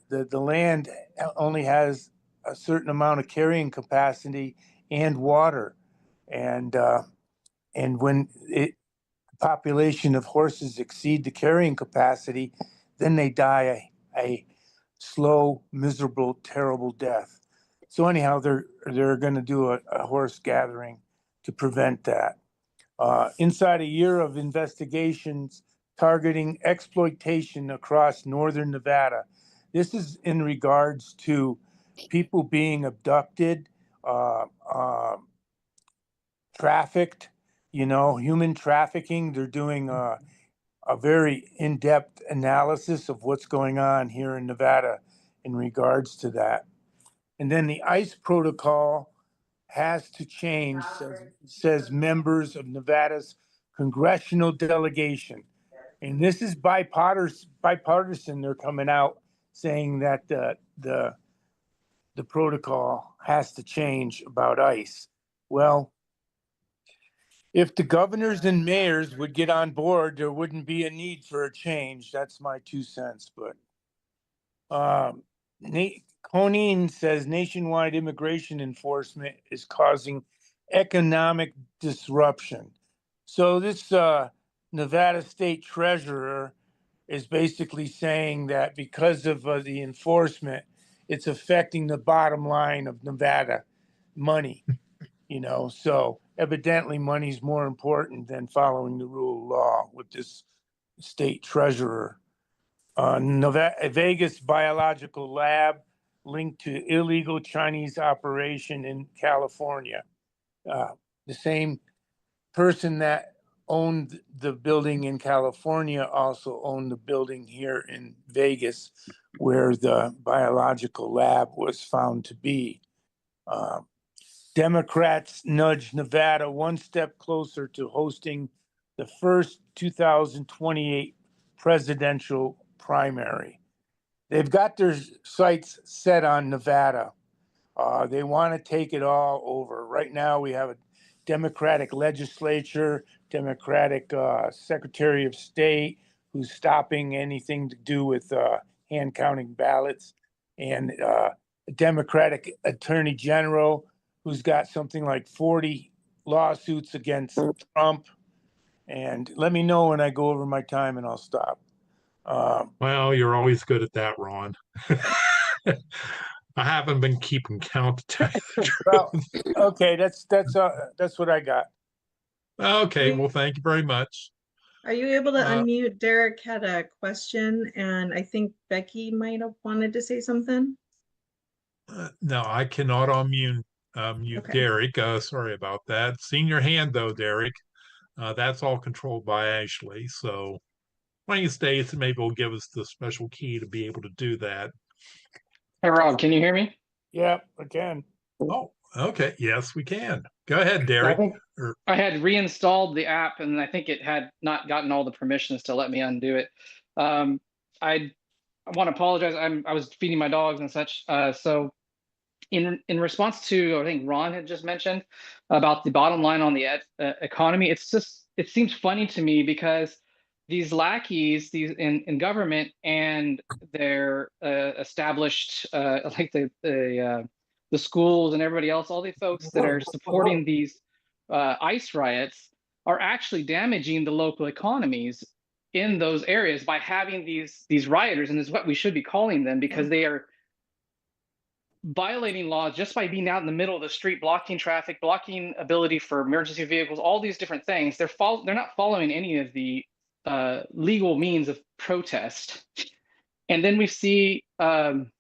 that the land only has a certain amount of carrying capacity and water. And when the population of horses exceed the carrying capacity, then they die a slow, miserable, terrible death. So anyhow, they're going to do a horse gathering to prevent that. Inside a year of investigations targeting exploitation across northern Nevada. This is in regards to people being abducted, trafficked, human trafficking. They're doing a very in-depth analysis of what's going on here in Nevada in regards to that. And then the ICE protocol has to change, says members of Nevada's congressional delegation. And this is bipartisan. They're coming out saying that the protocol has to change about ICE. Well, if the governors and mayors would get on board, there wouldn't be a need for a change. That's my 2 cents. But Conine says nationwide immigration enforcement is causing economic disruption. So this Nevada state treasurer is basically saying that because of the enforcement, it's affecting the bottom line of Nevada money, so evidently money's more important than following the rule of law with this state treasurer. Vegas biological lab linked to illegal Chinese operation in California. The same person that owned the building in California also owned the building here in Vegas where the biological lab was found to be. Democrats nudge Nevada one step closer to hosting the first 2028 presidential primary. They've got their sights set on Nevada. They want to take it all over. Right now, we have a Democratic legislature, Democratic Secretary of State who's stopping anything to do with hand counting ballots, and a Democratic Attorney General who's got something like 40 lawsuits against Trump. And let me know when I go over my time and I'll stop. Well, you're always good at that, Ron. I haven't been keeping count. Well, okay, that's what I got. Okay, well, thank you very much. Are you able to unmute? Derek had a question, and I think Becky might have wanted to say something. No, I cannot unmute Okay. Derek. Sorry about that. Seen your hand though, Derek. That's all controlled by Ashley. So one of these days, maybe will give us the special key to be able to do that. Hey, Rob, can you hear me? Yeah, I can. Oh, okay. Yes, we can. Go ahead, Derek. I had reinstalled the app, and I think it had not gotten all the permissions to let me undo it. I want to apologize. I was feeding my dogs and such. So in response to, I think Ron had just mentioned about the bottom line on the economy, it seems funny to me because these lackeys, these in government and their established like the schools and everybody else, all the folks that are supporting these ICE riots are actually damaging the local economies in those areas by having these rioters, and this is what we should be calling them, because they are violating laws just by being out in the middle of the street, blocking traffic, blocking ability for emergency vehicles, all these different things. They're not following any of the legal means of protest. And then we see them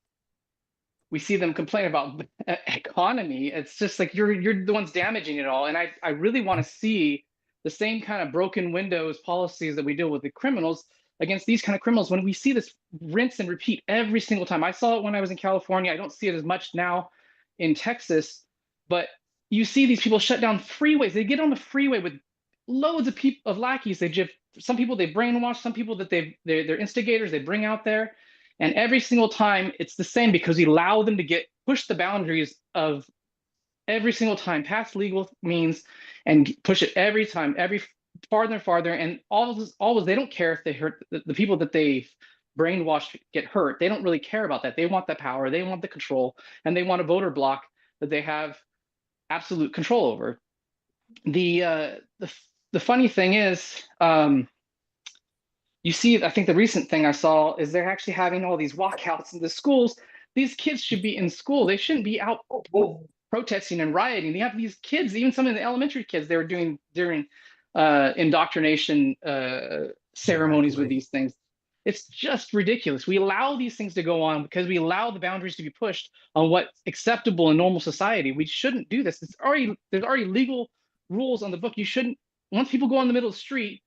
complain about economy. It's just like you're the ones damaging it all. And I really want to see the same kind of broken windows policies that we deal with the criminals against these kind of criminals. When we see this rinse and repeat every single time. I saw it when I was in California. I don't see it as much now in Texas, but you see these people shut down freeways. They get on the freeway with loads of people, of lackeys. Some people they brainwash, some people that they're instigators, they bring out there. And every single time it's the same, because we allow them to push the boundaries of every single time past legal means and push it every time, farther and farther. And always they don't care if they hurt the people that they brainwashed get hurt. They don't really care about that. They want the power, they want the control, and they want a voter block that they have absolute control over. The funny thing is, you see, I think the recent thing I saw is they're actually having all these walkouts in the schools. These kids should be in school. They shouldn't be out protesting and rioting. They have these kids, even some of the elementary kids, they were doing during indoctrination ceremonies with these things. It's just ridiculous. We allow these things to go on because we allow the boundaries to be pushed on what's acceptable in normal society. We shouldn't do this. There's already legal rules on the book. You shouldn't, once people go on the middle of the street,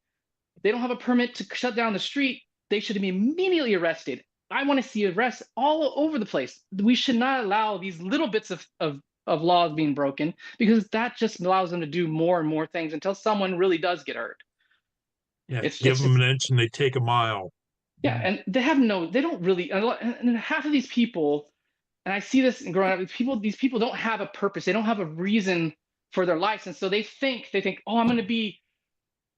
they don't have a permit to shut down the street, they should be immediately arrested. I want to see arrests all over the place. We should not allow these little bits of laws being broken, because that just allows them to do more and more things until someone really does get hurt. Yeah, give them an inch and they take a mile. Yeah, and they don't really, and half of these people, and I see this in growing up, these people don't have a purpose. They don't have a reason for their lives. And so they think, oh, I'm going to be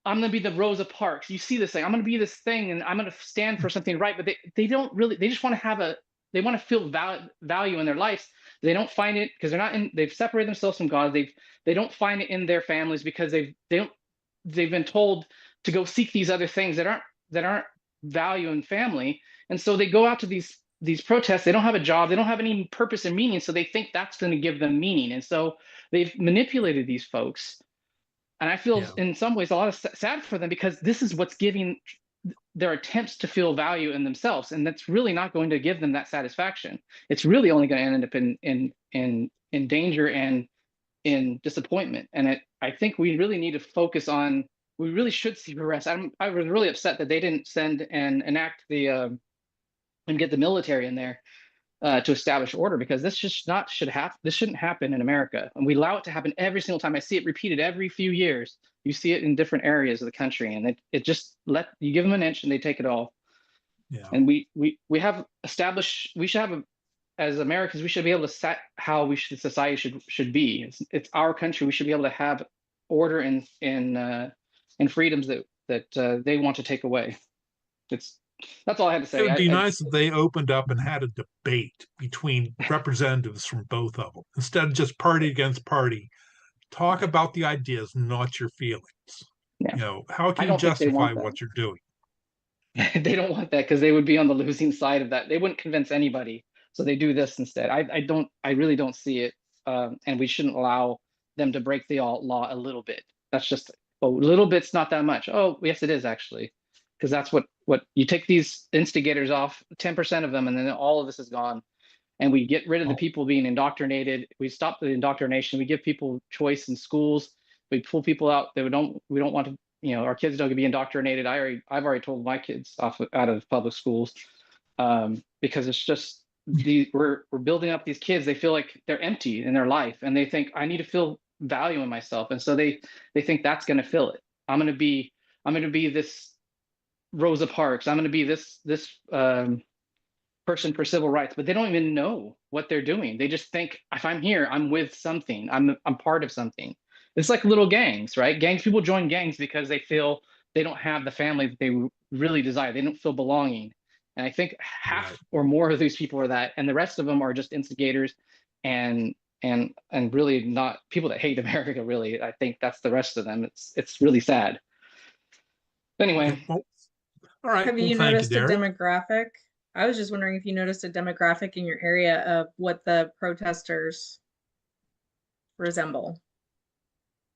the Rosa Parks. You see this thing, I'm going to be this thing, and I'm going to stand for something right. But they don't really, they just want to they want to feel value in their lives. They don't find it because they've separated themselves from God. They don't find it in their families because they they've been told to go seek these other things that aren't value and family, and so they go out to these protests. They don't have a job, they don't have any purpose and meaning, so they think that's going to give them meaning, and so they've manipulated these folks. And I feel in some ways a lot of sad for them, because this is what's giving their attempts to feel value in themselves, and that's really not going to give them that satisfaction. It's really only going to end up in danger and in disappointment. And I think we really need to focus on, we really should see arrests. I was really upset that they didn't send and enact the and get the military in there to establish order, because this this shouldn't happen in America. And we allow it to happen every single time. I see it repeated every few years. You see it in different areas of the country, and it just you give them an inch and they take it all. Yeah. And we have established, we should have as Americans, we should be able to set how society should be. It's our country. We should be able to have order and freedoms that they want to take away. That's all I had to say. It would be nice if they opened up and had a debate between representatives from both of them, instead of just party against party. Talk about the ideas, not your feelings. Yeah. How can you justify what you're doing? They don't want that, because they would be on the losing side of that. They wouldn't convince anybody, so they do this instead. I really don't see it, and we shouldn't allow them to break the law a little bit. That's just a little bit's not that much. Oh, yes, it is actually, because that's what you take these instigators off, 10% of them, and then all of this is gone. And we get rid of the people being indoctrinated. We stop the indoctrination. We give people choice in schools. We pull people out that we don't want to, our kids don't get to be indoctrinated. I've already told my kids out of public schools, because it's just we're building up these kids. They feel like they're empty in their life, and they think, I need to feel value in myself, and so they think that's going to fill it. I'm going to be this Rosa Parks. I'm going to be this person for civil rights, but they don't even know what they're doing. They just think, if I'm here, I'm with something. I'm part of something. It's like little gangs, right? People join gangs because they feel they don't have the family that they really desire. They don't feel belonging. And I think half or more of these people are that, and the rest of them are just instigators and really not people that hate America. Really, I think that's the rest of them. It's really sad. Anyway, all right. Have you noticed a demographic? I was just wondering if you noticed a demographic in your area of what the protesters resemble.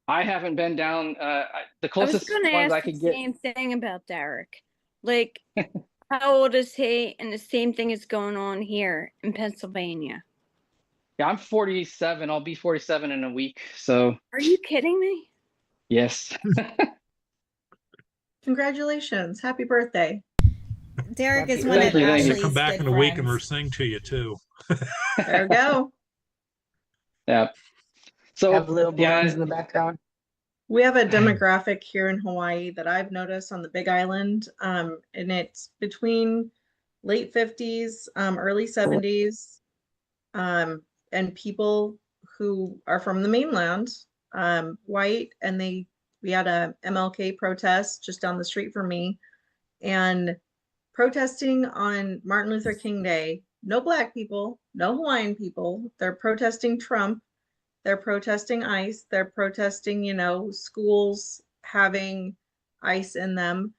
I haven't been down. The closest ones I could get. Same thing about Derek. Like, how old is he? And the same thing is going on here in Pennsylvania. Yeah, I'm 47. I'll be 47 in a week. So. Are you kidding me? Yes. Congratulations! Happy birthday. Derek is one of Ashley's come back good in a week and friends. we're sing to you too. There we go. Yeah. So have little balloons in the background. We have a demographic here in Hawaii that I've noticed on the Big Island, and it's between late 50s, early 70s, and people who are from the mainland, white, and we had a MLK protest just down the street from me, and protesting on Martin Luther King Day. No Black people, no Hawaiian people. They're protesting Trump. They're protesting ICE. They're protesting, schools having ICE in them.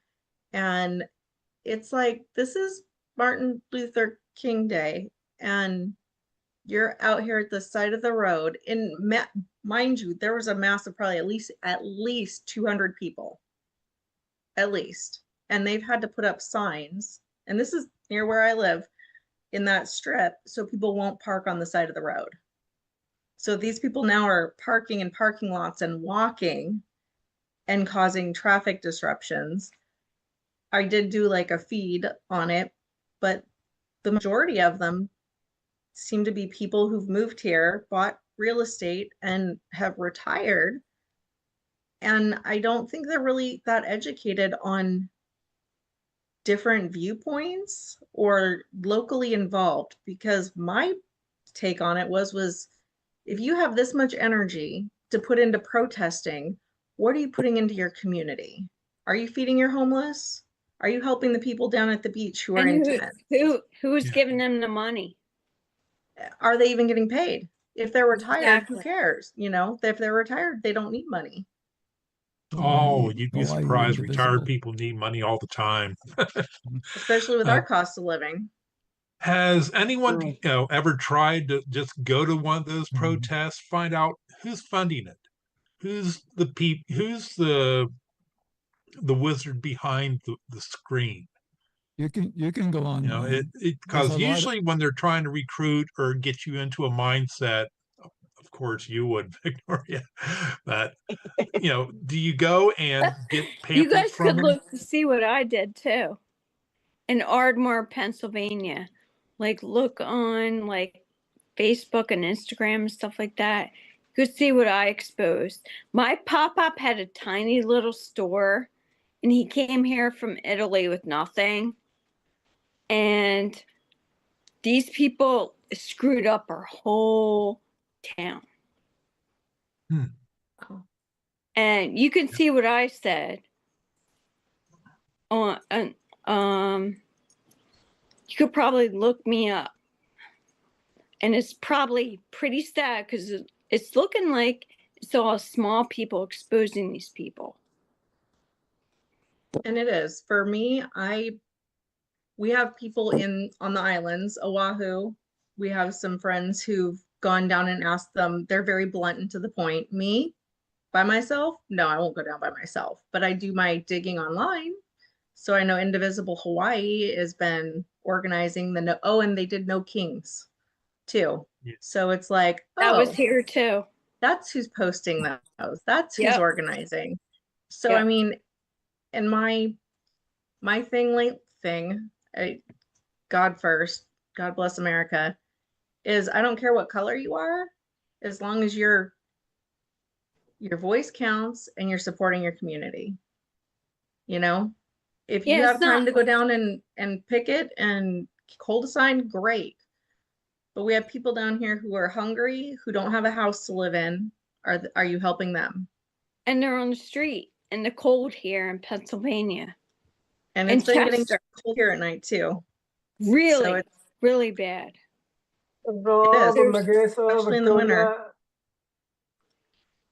And it's like, this is Martin Luther King Day. And you're out here at the side of the road. And mind you, there was a mass of probably at least 200 people. At least. And they've had to put up signs. And this is near where I live in that strip. So people won't park on the side of the road. So these people now are parking in parking lots and walking and causing traffic disruptions. I did do like a feed on it, but the majority of them seem to be people who've moved here, bought real estate, and have retired. And I don't think they're really that educated on different viewpoints or locally involved, because my take on it was if you have this much energy to put into protesting, what are you putting into your community? Are you feeding your homeless? Are you helping the people down at the beach who are in tent? Who's giving them the money? Are they even getting paid? If they're retired, who cares? If they're retired, they don't need money. Oh, you'd be Hawaii surprised. Retired indivisible. people need money all the time. Especially with our cost of living. Has anyone, Mm. ever tried to just go to one of those protests, find out who's funding it, who's the wizard behind the screen? You can go online. There's Because a lot of- usually when they're trying to recruit or get you into a mindset, of course you would, Victoria, but do you go and get You pamphlets guys from could them? look to see what I did too. In Ardmore, Pennsylvania. Like look on like Facebook and Instagram and stuff like that. You could see what I exposed. My pop-up had a tiny little store and he came here from Italy with nothing. And these people screwed up our whole town. And you can see what I said on you could probably look me up. And it's probably pretty sad because it's looking like it's all small people exposing these people. And it is. For me, we have people on the islands, Oahu. We have some friends who've gone down and asked them. They're very blunt and to the point. Me, by myself? No, I won't go down by myself. But I do my digging online. So I know Indivisible Hawaii has been organizing and they did No Kings too. Yeah. So it's like, that was here too. That's who's posting those. That's who's organizing. So I mean, and my thing, God first, God bless America, is I don't care what color you are, as long as your voice counts and you're supporting your community. If you have time to go down and picket and hold a sign, great. But we have people down here who are hungry, who don't have a house to live in. Are you helping them? And they're on the street in the cold here in Pennsylvania. And it's been getting cold here at night too. Really, so it's really bad. Rob, It is, especially in the winter.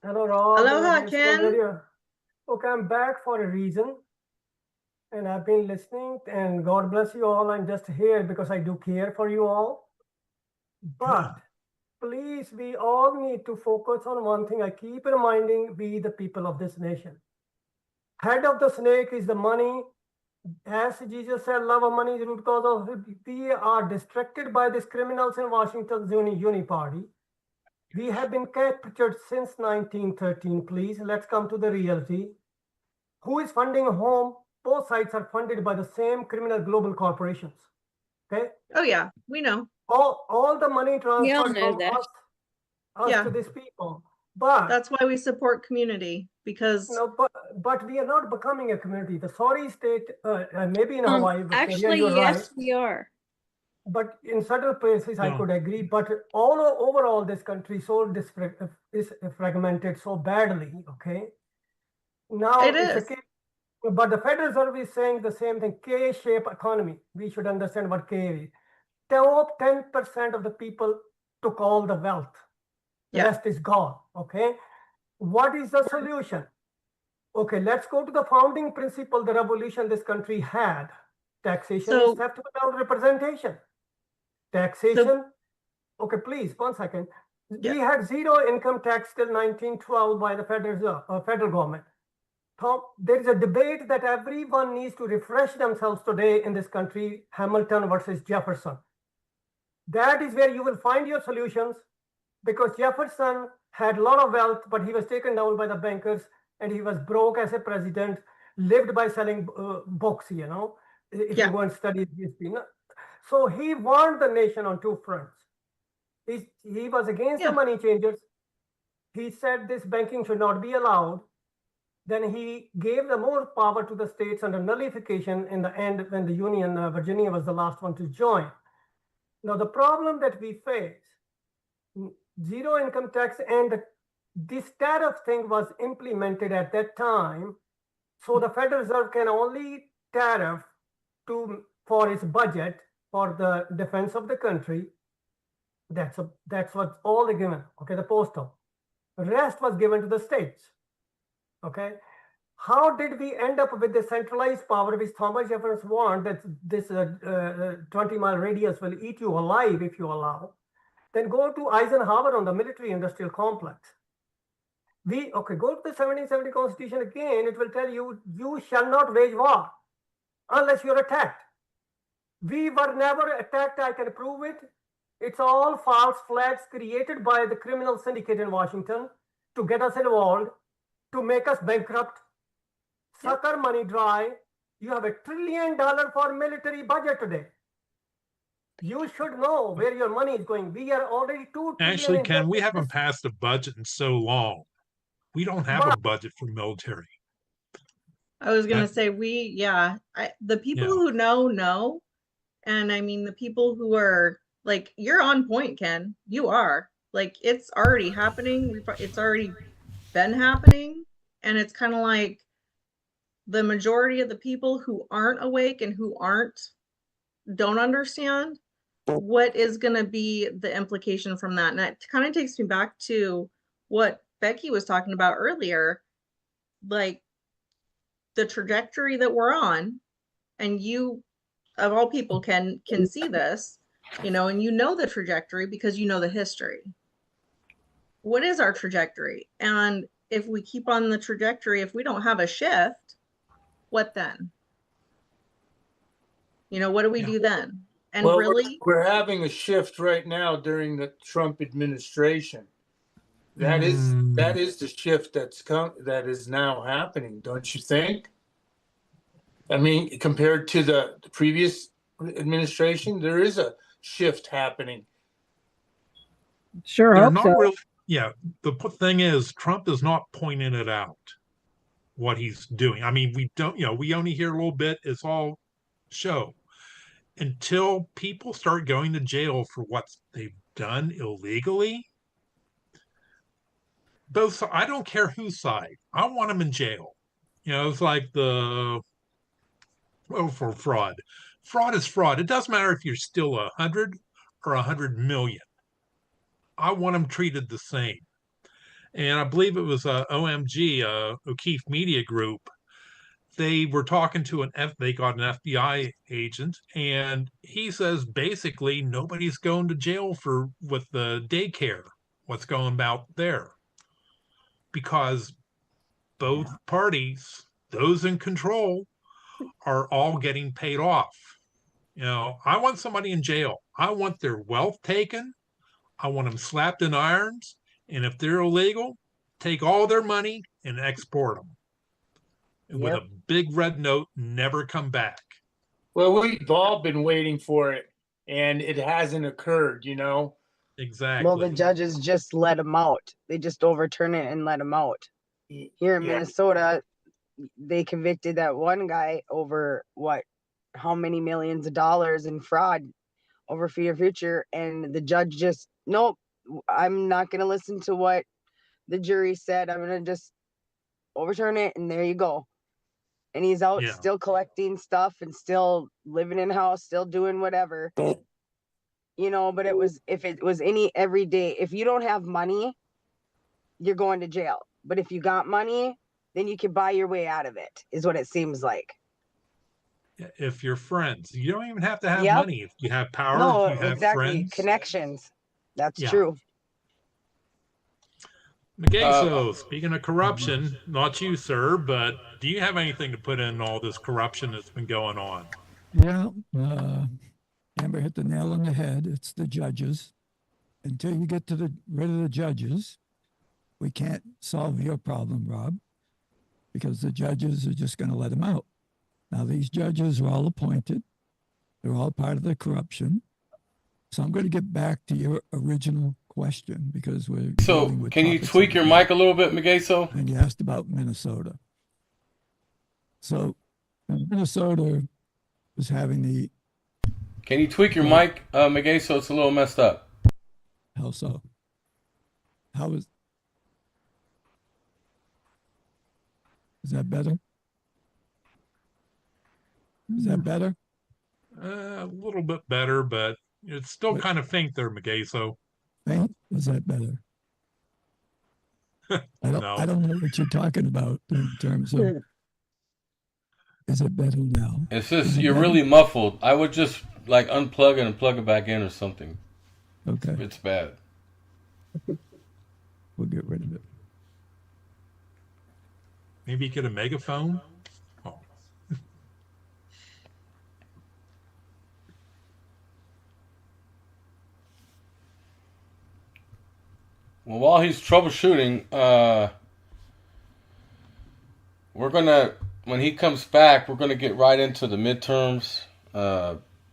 Hello, Rob. Aloha, Ken. Okay, I'm back for a reason. And I've been listening, and God bless you all. I'm just here because I do care for you all. But please, we all need to focus on one thing. I keep reminding we, the people of this nation. Head of the snake is the money. As Jesus said, love of money is the root cause of it. We are distracted by these criminals in Washington's uni party. We have been captured since 1913. Please, let's come to the reality. Who is funding home? Both sides are funded by the same criminal global corporations. Okay. Oh yeah, we know. All the money transferred from us to these people. But that's why we support community, because but we are not becoming a community. The sorry state, maybe in Hawaii, actually, yes, we are. But in certain places, I could agree. But overall, this country is fragmented so badly. Okay. Now it is. But the Federal Reserve is saying the same thing. K-shaped economy. We should understand what K is. Top 10% of the people took all the wealth. The rest is gone. Okay. What is the solution? Okay, let's go to the founding principle, the revolution this country had. Taxation is theft without representation. Taxation. Okay, please, 1 second. We had zero income tax till 1912 by the federal government. There is a debate that everyone needs to refresh themselves today in this country, Hamilton versus Jefferson. That is where you will find your solutions, because Jefferson had a lot of wealth, but he was taken down by the bankers and he was broke as a president, lived by selling books, if you go and study history. So he warned the nation on two fronts. He was against the money changers. He said this banking should not be allowed. Then he gave the more power to the states under nullification in the end when the Union, Virginia was the last one to join. Now, the problem that we face, zero income tax, and this tariff thing was implemented at that time. So the Federal Reserve can only tariff for its budget for the defense of the country. That's what's all given. Okay, the postal. The rest was given to the states. Okay. How did we end up with the centralized power which Thomas Jefferson warned that this 20-mile radius will eat you alive if you allow? Then go to Eisenhower on the military-industrial complex. Go to the 1770 Constitution again. It will tell you, you shall not wage war unless you're attacked. We were never attacked. I can prove it. It's all false flags created by the criminal syndicate in Washington to get us involved, to make us bankrupt, suck our money dry. You have $1 trillion for military budget today. You should know where your money is going. We are already $2 trillion. Actually, Ken, we haven't passed a budget in so long. We don't have a budget for military. I was going to say, the people who know. And I mean, the people who are like, you're on point, Ken. You are. Like, it's already happening. It's already been happening. And it's kind of like the majority of the people who aren't awake and who don't understand what is going to be the implication from that. And it kind of takes me back to what Becky was talking about earlier, like the trajectory that we're on, and you of all people can see this, and you know the trajectory because you know the history. What is our trajectory? And if we keep on the trajectory, if we don't have a shift, what then? What do we do then? And well, really, we're having a shift right now during the Trump administration. That is the shift that is now happening, don't you think? I mean, compared to the previous administration, there is a shift happening. Sure, hope so. Really, the thing is, Trump is not pointing it out, what he's doing. I mean, we don't, we only hear a little bit. It's all show. Until people start going to jail for what they've done illegally, I don't care whose side. I want them in jail. It's like for fraud. Fraud is fraud. It doesn't matter if you're still 100 or 100 million. I want them treated the same. And I believe it was OMG, O'Keefe Media Group. They were talking to they got an FBI agent, and he says basically nobody's going to jail with the daycare, what's going about there. Because both parties, those in control, are all getting paid off. I want somebody in jail. I want their wealth taken. I want them slapped in irons. And if they're illegal, take all their money and export them. With a big red note, never come back. Well, we've all been waiting for it, and it hasn't occurred, Exactly. Well, the judges just let them out. They just overturn it and let them out. Here in Minnesota, they convicted that one guy over how many millions of dollars in fraud over Feed Your Future, and the judge just, nope, I'm not going to listen to what the jury said. I'm going to just overturn it, and there you go. And he's out still collecting stuff and still living in a house, still doing whatever. But if it was any everyday, if you don't have money, you're going to jail. But if you got money, then you can buy your way out of it, is what it seems like. If you're friends, you don't even have to have money. If you have power, if you have friends. Connections. That's true. McGay, speaking of corruption, not you, sir, but do you have anything to put in all this corruption that's been going on? Yeah, Amber hit the nail on the head. It's the judges. Until you get rid of the judges, we can't solve your problem, Rob, because the judges are just going to let them out. Now, these judges are all appointed. They're all part of the corruption. So I'm going to get back to your original question because we're can you tweak your mic a little bit, McGay? And you asked about Minnesota. So Minnesota was having the. Can you tweak your mic, McGay? So it's a little messed up. How so? How is that better? Is that better? A little bit better, but it's still kind of faint there, McGay. Faint? Is that better? I don't know what you're talking about in terms of Is it better now? It's just you're really muffled. I would just like unplug it and plug it back in or something. Okay. It's bad. We'll get rid of it. Maybe get a megaphone. Oh. Well, while he's troubleshooting, when he comes back, we're gonna get right into the midterms,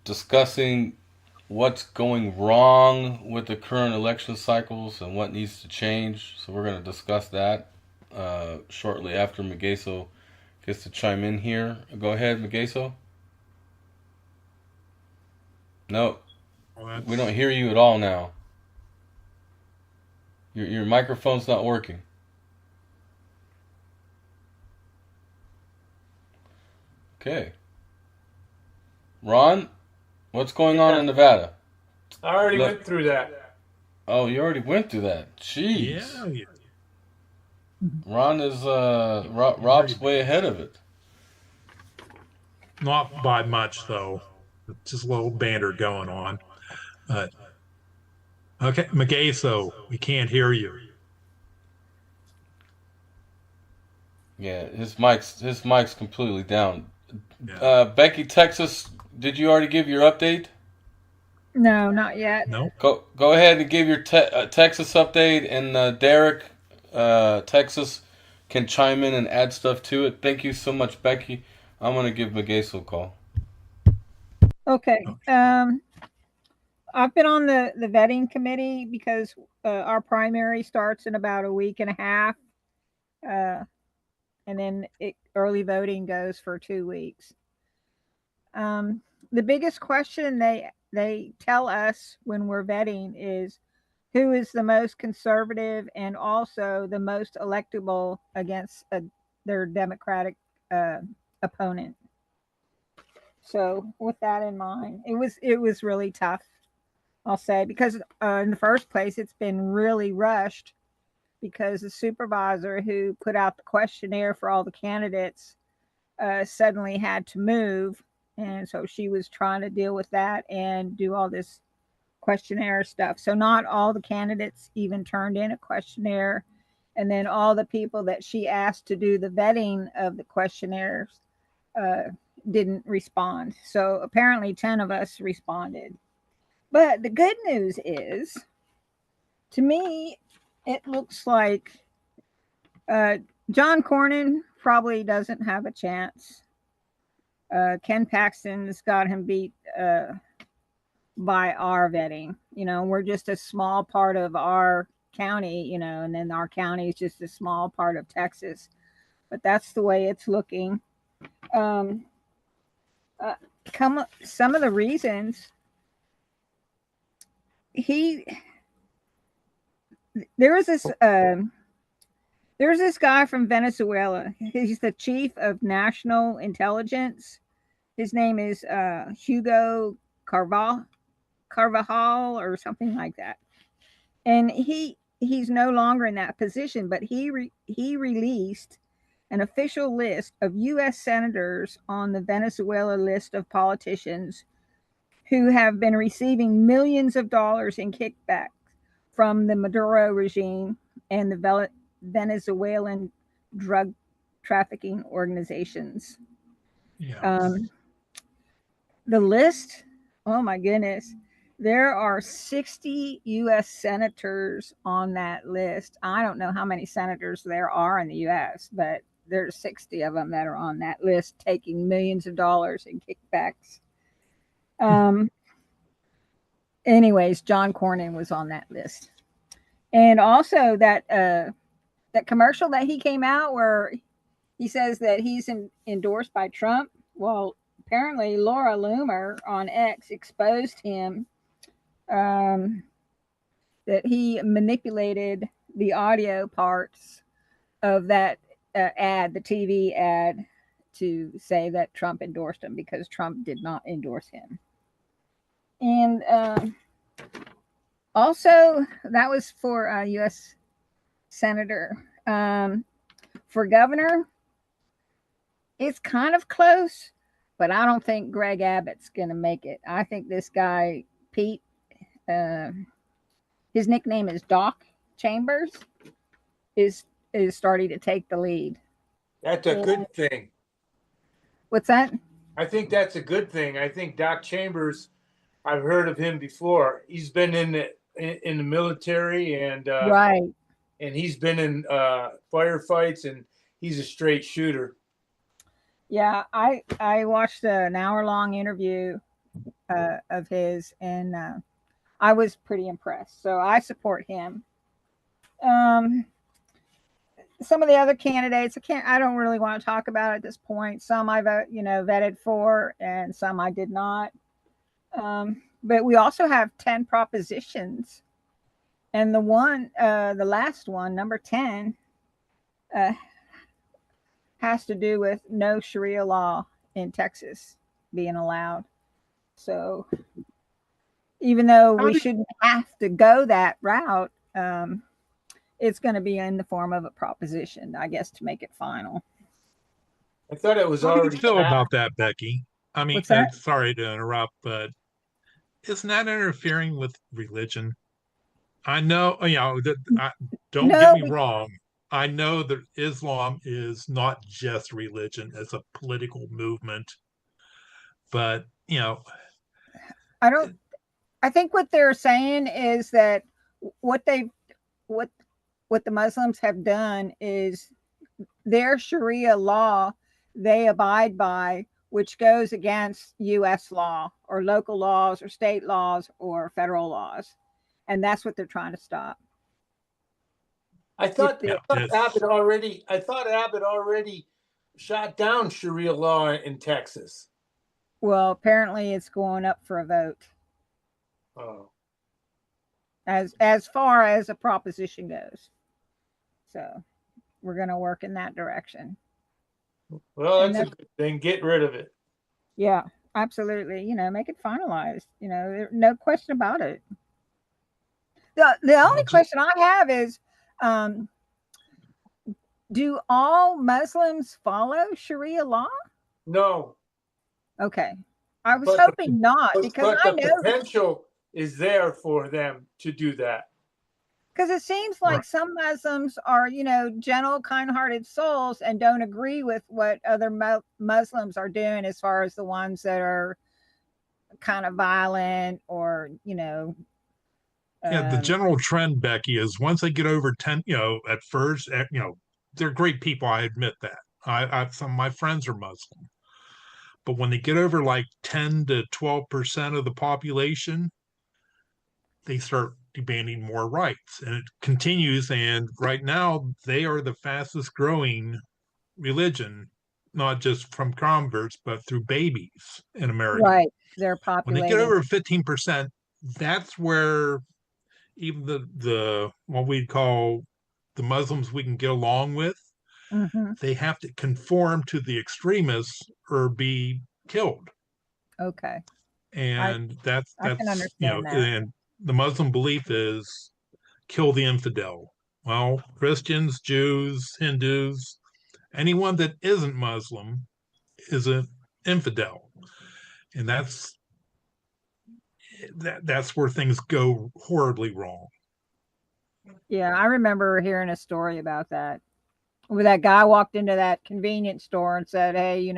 discussing what's going wrong with the current election cycles and what needs to change. So we're gonna discuss that shortly after Megeso gets to chime in here. Go ahead, Megeso. No, we don't hear you at all now. Your microphone's not working. Okay. Ron, what's going on in Nevada? I already went through that. Oh, you already went through that. Jeez. Yeah. Ron is Rob's way ahead of it. Not by much, though. Just a little banter going on. But okay, Megeso, we can't hear you. Yeah, his mic's completely down. Becky, Texas, did you already give your update? No, not yet. No. Go ahead and give your Texas update, and Derek, Texas, can chime in and add stuff to it. Thank you so much, Becky. I'm gonna give Megeso a call. Okay. I've been on the vetting committee because our primary starts in about a week and a half, and then early voting goes for 2 weeks. The biggest question they tell us when we're vetting is who is the most conservative and also the most electable against their Democratic opponent. So with that in mind, it was really tough, I'll say, because in the first place, it's been really rushed because the supervisor who put out the questionnaire for all the candidates suddenly had to move. And so she was trying to deal with that and do all this questionnaire stuff. So not all the candidates even turned in a questionnaire. And then all the people that she asked to do the vetting of the questionnaires didn't respond. So apparently 10 of us responded. But the good news is, to me, it looks like John Cornyn probably doesn't have a chance. Ken Paxton's got him beat by our vetting. You know, we're just a small part of our county, you know, and then our county is just a small part of Texas. But that's the way it's looking. Some of the reasons there's this guy from Venezuela. He's the chief of national intelligence. His name is Hugo Carvajal or something like that. And he's no longer in that position, but he released an official list of U.S. senators on the Venezuela list of politicians who have been receiving millions of dollars in kickbacks from the Maduro regime and the Venezuelan drug trafficking organizations. Yeah. The list, oh my goodness, there are 60 U.S. senators on that list. I don't know how many senators there are in the U.S., but there's 60 of them that are on that list taking millions of dollars in kickbacks. Anyways, John Cornyn was on that list. And also that commercial that he came out where he says that he's endorsed by Trump. Well, apparently Laura Loomer on X exposed him that he manipulated the audio parts of that ad, the TV ad, to say that Trump endorsed him because Trump did not endorse him. And also, that was for a U.S. senator. For governor, it's kind of close, but I don't think Greg Abbott's going to make it. I think this guy, Pete, his nickname is Doc Chambers, is starting to take the lead. That's a good thing. What's that? I think that's a good thing. I think Doc Chambers, I've heard of him before. He's been in the military and right, and he's been in firefights, and he's a straight shooter. Yeah, I watched an hour-long interview of his, and I was pretty impressed. So I support him. Some of the other candidates, I don't really want to talk about at this point. Some I vetted for, and some I did not. But we also have 10 propositions, and the last one, number 10, has to do with no Sharia law in Texas being allowed. So even though we shouldn't have to go that route, it's going to be in the form of a proposition, I guess, to make it final. I thought it was How do you already feel about that, Becky? I mean, What's that? sorry to interrupt, but isn't that interfering with religion? I know, don't get me wrong. I know that Islam is not just religion; it's a political movement. But I think what they're saying is that what the Muslims have done is their Sharia law they abide by, which goes against U.S. law or local laws or state laws or federal laws, and that's what they're trying to stop. I thought Abbott already shot down Sharia law in Texas. Well, apparently it's going up for a vote. Oh. As far as a proposition goes. So we're going to work in that direction. Well, that's a good thing. Get rid of it. Yeah, absolutely. Make it finalized. No question about it. The only question I have is, do all Muslims follow Sharia law? No. Okay. I was hoping not, because I know the potential is there for them to do that. Because it seems like some Muslims are, gentle, kind-hearted souls and don't agree with what other Muslims are doing, as far as the ones that are kind of violent or, the general trend, Becky, is once they get over 10, at first, they're great people. I admit that. Some of my friends are Muslim. But when they get over like 10 to 12% of the population, they start demanding more rights, and it continues. And right now, they are the fastest growing religion, not just from converts, but through babies in America. Right, they're populating. When they get over 15%, that's where even the what we'd call the Muslims we can get along with, they have to conform to the extremists or be killed. Okay. And that's I can understand that. and the Muslim belief is kill the infidel. Well, Christians, Jews, Hindus, anyone that isn't Muslim is an infidel. And that's where things go horribly wrong. Yeah, I remember hearing a story about that, where that guy walked into that convenience store and said, hey,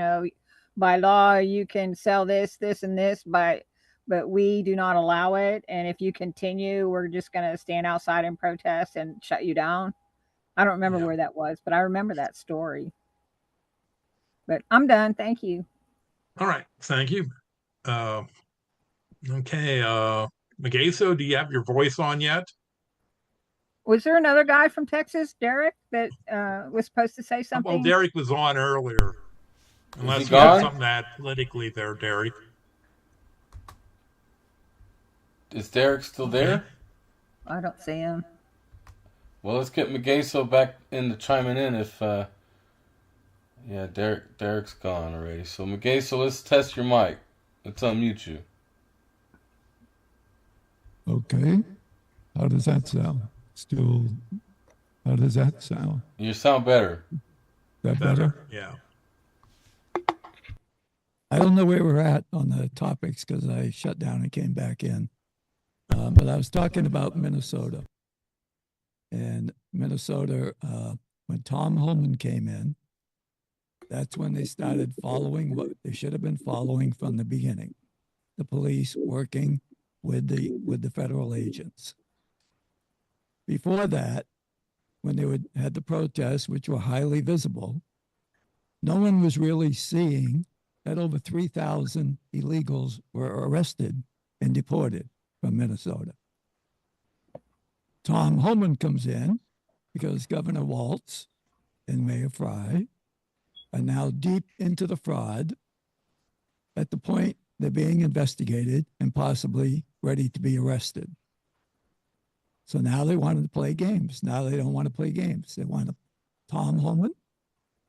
by law, you can sell this, this, and this, but we do not allow it. And if you continue, we're just going to stand outside and protest and shut you down. I don't remember where that was, but I remember that story. But I'm done. Thank you. All right. Thank you. Okay. Magaso, do you have your voice on yet? Was there another guy from Texas, Derek, that was supposed to say something? Well, Derek was on earlier. Unless you have something to add politically there, Derek. Is Derek still there? I don't see him. Well, let's get Magaso back into chiming in if... Yeah, Derek's gone already. So, Magaso, let's test your mic. Let's unmute you. Okay. How does that sound? How does that sound? You sound better. That better? Yeah. I don't know where we're at on the topics because I shut down and came back in. But I was talking about Minnesota. And Minnesota, when Tom Holman came in, that's when they started following what they should have been following from the beginning. The police working with the federal agents. Before that, when they had the protests, which were highly visible, no one was really seeing that over 3,000 illegals were arrested and deported from Minnesota. Tom Holman comes in because Governor Walz and Mayor Fry are now deep into the fraud at the point they're being investigated and possibly ready to be arrested. So now they wanted to play games. Now they don't want to play games. They want Tom Holman,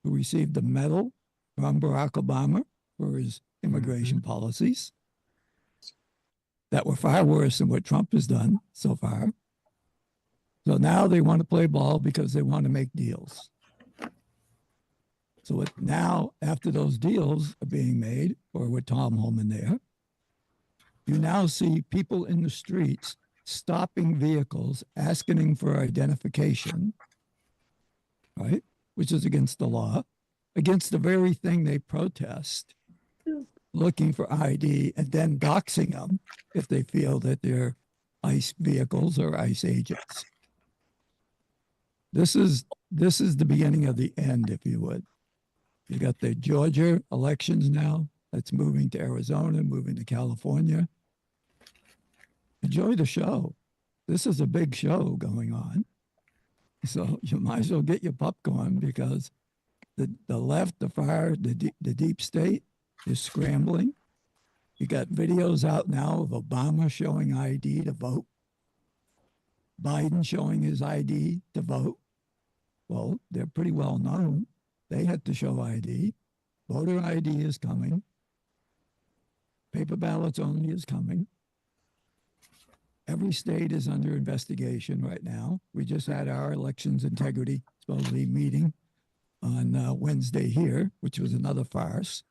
who received a medal from Barack Obama for his immigration policies that were far worse than what Trump has done so far. So now they want to play ball because they want to make deals. So now, after those deals are being made, or with Tom Holman there, you now see people in the streets stopping vehicles, asking for identification, right? Which is against the law, against the very thing they protest, looking for ID and then doxing them if they feel that they're ICE vehicles or ICE agents. This is the beginning of the end, if you would. You got the Georgia elections now. That's moving to Arizona, moving to California. Enjoy the show. This is a big show going on. So you might as well get your popcorn because the left, the far, the deep state is scrambling. You got videos out now of Obama showing ID to vote. Biden showing his ID to vote. Well, they're pretty well known. They had to show ID. Voter ID is coming. Paper ballots only is coming. Every state is under investigation right now. We just had our elections integrity supposedly meeting on Wednesday here, which was another farce.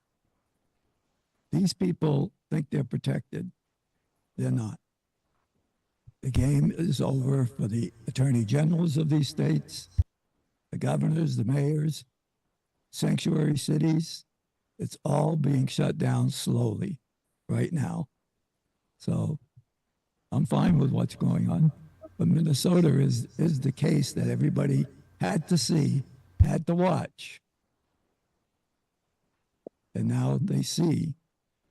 These people think they're protected. They're not. The game is over for the attorney generals of these states, the governors, the mayors, sanctuary cities. It's all being shut down slowly right now. So I'm fine with what's going on. But Minnesota is the case that everybody had to see, had to watch. And now they see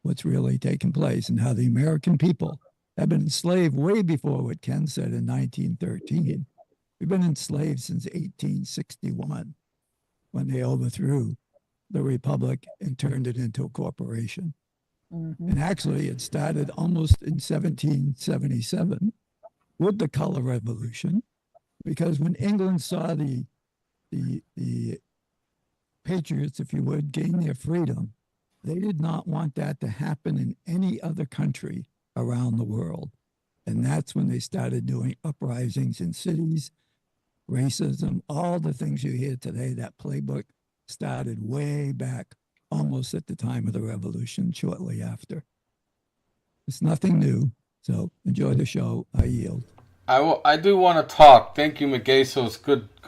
what's really taking place and how the American people have been enslaved way before what Ken said in 1913. We've been enslaved since 1861 when they overthrew the republic and turned it into a corporation. Mm-hmm. And actually, it started almost in 1777 with the color revolution, because when England saw the patriots, if you would, gain their freedom, they did not want that to happen in any other country around the world. And that's when they started doing uprisings in cities, racism, all the things you hear today. That playbook started way back, almost at the time of the revolution, shortly after. It's nothing new. So enjoy the show. I yield. I do want to talk. Thank you, McGay. So it's good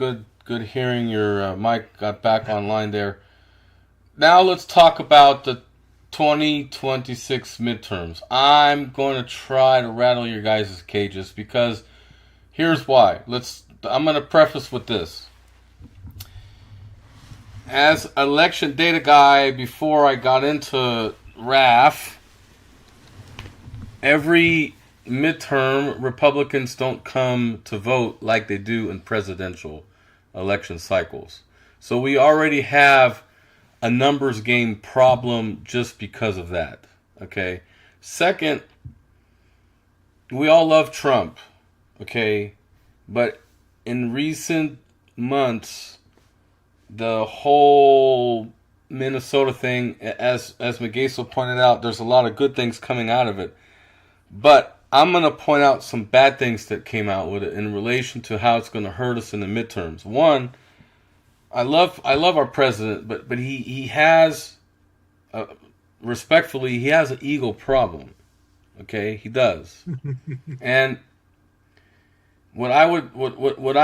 hearing your mic got back online there. Now let's talk about the 2026 midterms. I'm going to try to rattle your guys' cages because here's why. I'm going to preface with this. As election data guy, before I got into RAF, every midterm, Republicans don't come to vote like they do in presidential election cycles. So we already have a numbers game problem just because of that. Okay. Second, we all love Trump. Okay. But in recent months, the whole Minnesota thing, as McGaysel pointed out, there's a lot of good things coming out of it. But I'm going to point out some bad things that came out with it in relation to how it's going to hurt us in the midterms. One, I love our president, but he has respectfully, he has an ego problem. Okay, he does. And what I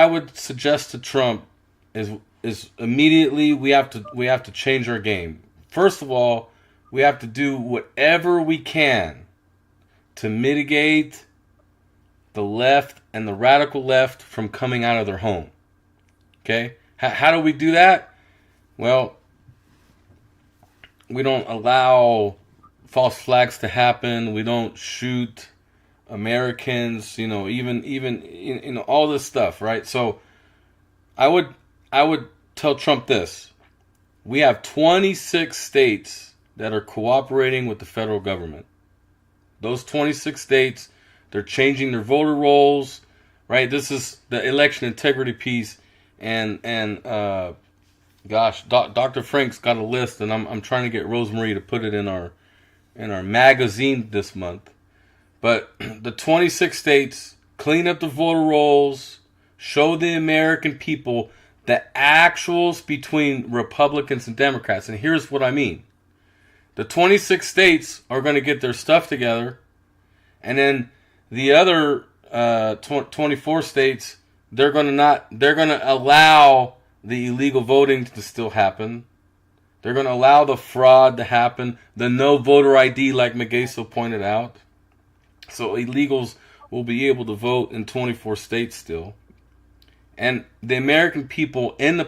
would suggest to Trump is immediately we have to change our game. First of all, we have to do whatever we can to mitigate the left and the radical left from coming out of their home. Okay? How do we do that? Well, we don't allow false flags to happen. We don't shoot Americans, even all this stuff, right? So I would tell Trump this. We have 26 states that are cooperating with the federal government. Those 26 states, they're changing their voter rolls, right? This is the election integrity piece, and Dr. Frank's got a list, and I'm trying to get Rosemary to put it in our magazine this month. But the 26 states clean up the voter rolls, show the American people the actuals between Republicans and Democrats. And here's what I mean. The 26 states are going to get their stuff together, and then the other 24 states, they're going to allow the illegal voting to still happen. They're going to allow the fraud to happen, the no voter ID, like Megeso pointed out. So illegals will be able to vote in 24 states still. And the American people in the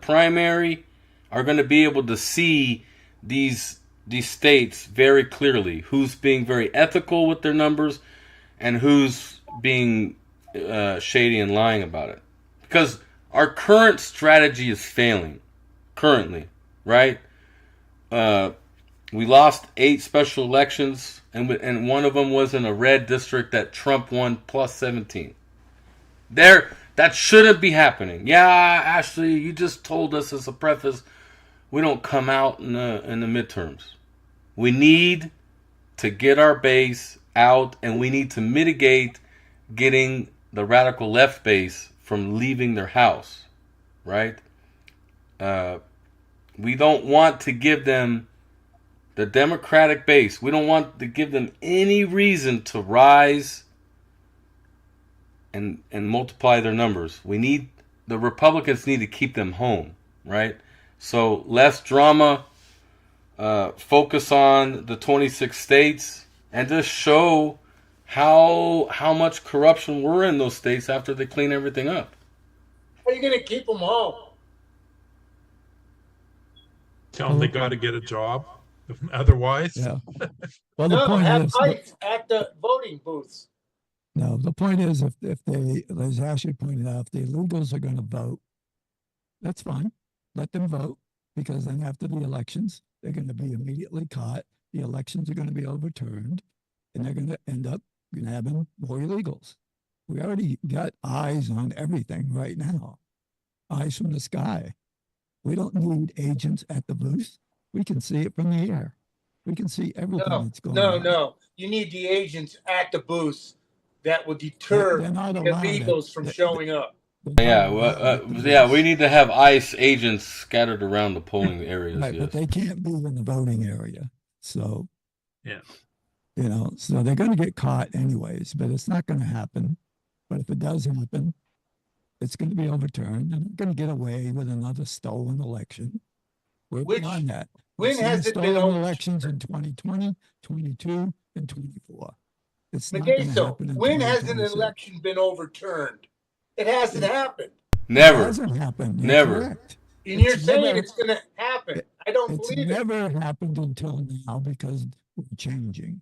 primary are going to be able to see these states very clearly. Who's being very ethical with their numbers and who's being shady and lying about it. Because our current strategy is failing. Currently, right? We lost 8 special elections, and one of them was in a red district that Trump won plus 17. That shouldn't be happening. Yeah, Ashley, you just told us as a preface, we don't come out in the midterms. We need to get our base out, and we need to mitigate getting the radical left base from leaving their house, right? We don't want to give them the Democratic base. We don't want to give them any reason to rise and multiply their numbers. The Republicans need to keep them home, right? So less drama, focus on the 26 states, and just show how much corruption were in those states after they clean everything up. How are you going to keep them home? Tell them they got to get a job. Otherwise, yeah. Well, the point is, ICE at the voting booths. No, the point is, if they, as Ashley pointed out, if the illegals are going to vote, that's fine. Let them vote, because then after the elections, they're going to be immediately caught. The elections are going to be overturned, and they're going to end up having more illegals. We already got eyes on everything right now. Eyes from the sky. We don't need agents at the booth. We can see it from the air. We can see everything that's going on. No. You need the agents at the booth that will deter the illegals from showing up. Yeah, we need to have ICE agents scattered around the polling areas. Right, yes. But they can't be in the voting area. So, yeah, so they're going to get caught anyways, but it's not going to happen. But if it does happen, it's going to be overturned, and they're going to get away with another stolen election. We're beyond that. When has it been stolen elections in 2020, 22, and 24? It's not going to happen in when has an election been overturned? It hasn't happened. Never. It hasn't happened. Never. Correct. And you're saying it's going to happen. I don't believe it. It's never happened until now because we're changing.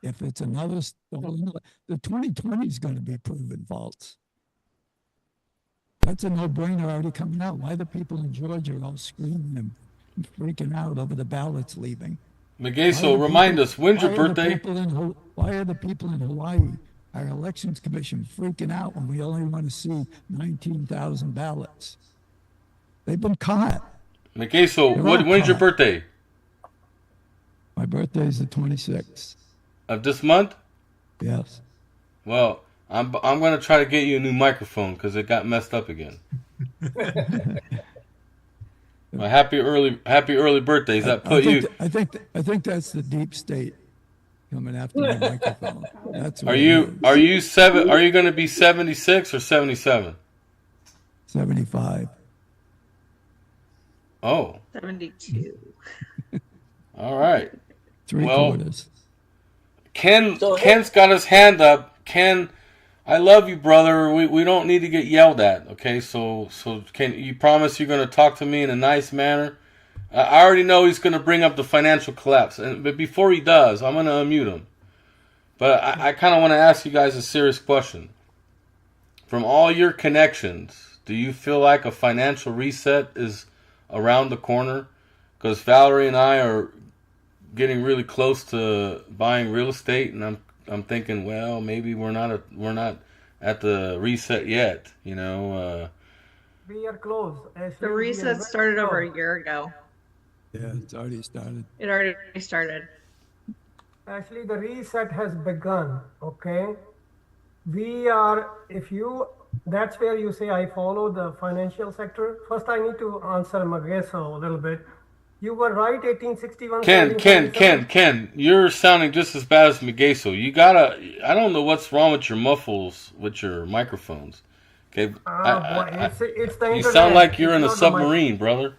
If it's another stolen, the 2020 is going to be proven false. That's a no-brainer already coming out. Why the people in Georgia are all screaming and freaking out over the ballots leaving? Megeso, remind us, when's your birthday? Why are the people in Hawaii, our elections commission, freaking out when we only want to see 19,000 ballots? They've been caught. Megeso, when's your birthday? My birthday is the 26th. Of this month? Yes. Well, I'm going to try to get you a new microphone because it got messed up again. Well, happy early birthday. Does that put you? I think that's the deep state coming after my microphone. That's what Are it you is. Are you going to be 76 or 77? 75. Oh, 72. all right. Three Well, quarters. Ken's got his hand up. Ken, I love you, brother. We don't need to get yelled at, okay? So Ken, you promise you're going to talk to me in a nice manner? I already know he's going to bring up the financial collapse, but before he does, I'm going to unmute him. But I kind of want to ask you guys a serious question. From all your connections, do you feel like a financial reset is around the corner? Because Valerie and I are getting really close to buying real estate, and I'm thinking, well, maybe we're not at the reset yet. You know. We are close. The reset started over a year ago. Yeah, it's already started. It already started. Actually, the reset has begun. Okay, we are. That's where you say I follow the financial sector. First, I need to answer Mageso a little bit. You were right, 1861. Ken, you're sounding just as bad as Mageso. You gotta. I don't know what's wrong with your muffles, with your microphones. Okay, it's the you internet. sound like you're It's in a not the submarine, brother.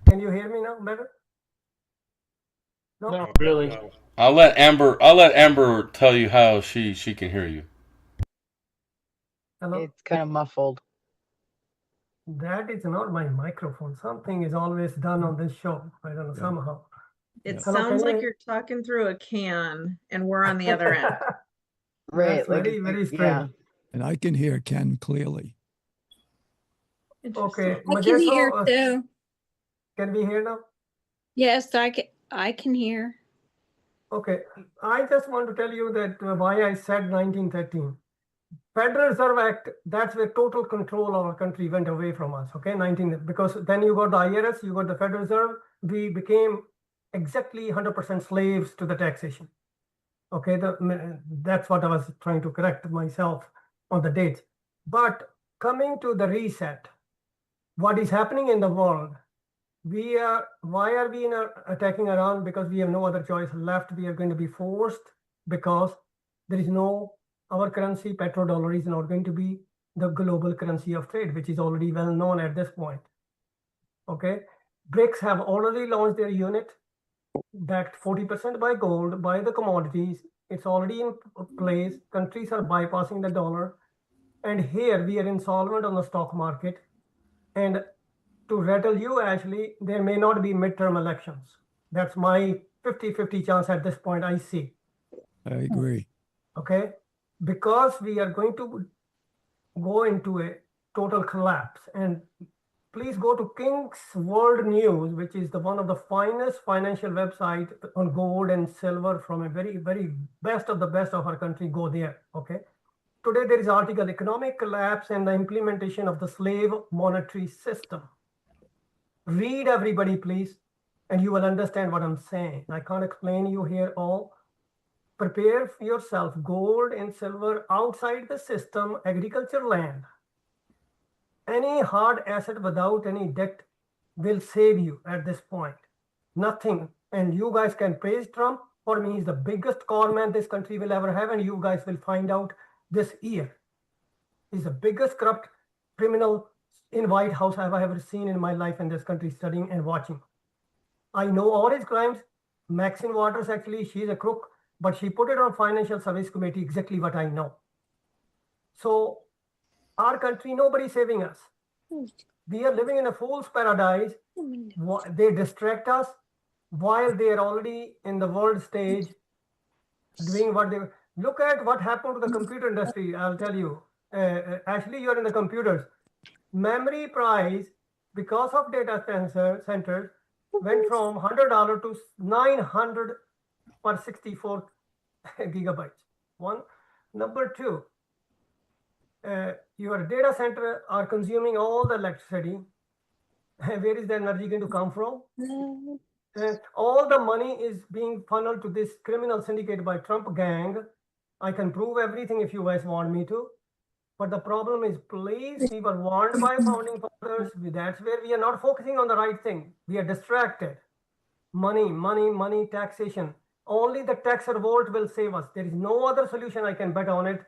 Can you hear me now better? No, Not really. I'll let Amber tell you how she can hear you. Hello? It's kind of muffled. That is not my microphone. Something is always done on this show. I don't know, somehow. It Hello, sounds can like you- you're talking through a can and we're on the other end. Right. That's Like very strange. yeah. And I can hear Ken clearly. Okay, I can hear Mageso, too. can we hear now? Yes, I can hear. Okay, I just want to tell you that why I said 1913. Federal Reserve Act, that's where total control of our country went away from us, okay, because then you got the IRS, you got the Federal Reserve, we became exactly 100% slaves to the taxation. Okay, that's what I was trying to correct myself on the dates. But coming to the reset, what is happening in the world, why are we attacking Iran? Because we have no other choice left. We are going to be forced because there is our currency, petrodollar, is not going to be the global currency of trade, which is already well known at this point. Okay, BRICS have already launched their unit, backed 40% by gold, by the commodities. It's already in place. Countries are bypassing the dollar. And here we are insolvent on the stock market. And to rattle you, Ashley, there may not be midterm elections. That's my 50-50 chance at this point, I see. I agree. Okay, because we are going to go into a total collapse. And please go to King's World News, which is one of the finest financial website on gold and silver from a very, very best of the best of our country. Go there, okay? Today there is article, Economic Collapse and the Implementation of the Slave Monetary System. Read, everybody, please, and you will understand what I'm saying. I can't explain you here all. Prepare yourself, gold and silver outside the system, agriculture land. Any hard asset without any debt will save you at this point. Nothing. And you guys can praise Trump. For me, he's the biggest con man this country will ever have, and you guys will find out this year. He's the biggest corrupt criminal in White House I've ever seen in my life in this country, studying and watching. I know all his crimes. Maxine Waters, actually, she's a crook, but she put it on Financial Service Committee, exactly what I know. So our country, nobody's saving us. We are living in a fool's paradise. They distract us while they are already in the world stage doing what they... Look at what happened to the computer industry, I'll tell you. Actually, you're in the computers. Memory price, because of data centers, went from $100 to $900 per 64 gigabytes. One. Number two, your data center are consuming all the electricity. Where is the energy going to come from? All the money is being funneled to this criminal syndicate by Trump gang. I can prove everything if you guys want me to. But the problem is, please, we were warned by founding fathers. That's where we are not focusing on the right thing. We are distracted. Money, money, money, taxation. Only the tax revolt will save us. There is no other solution. I can bet on it.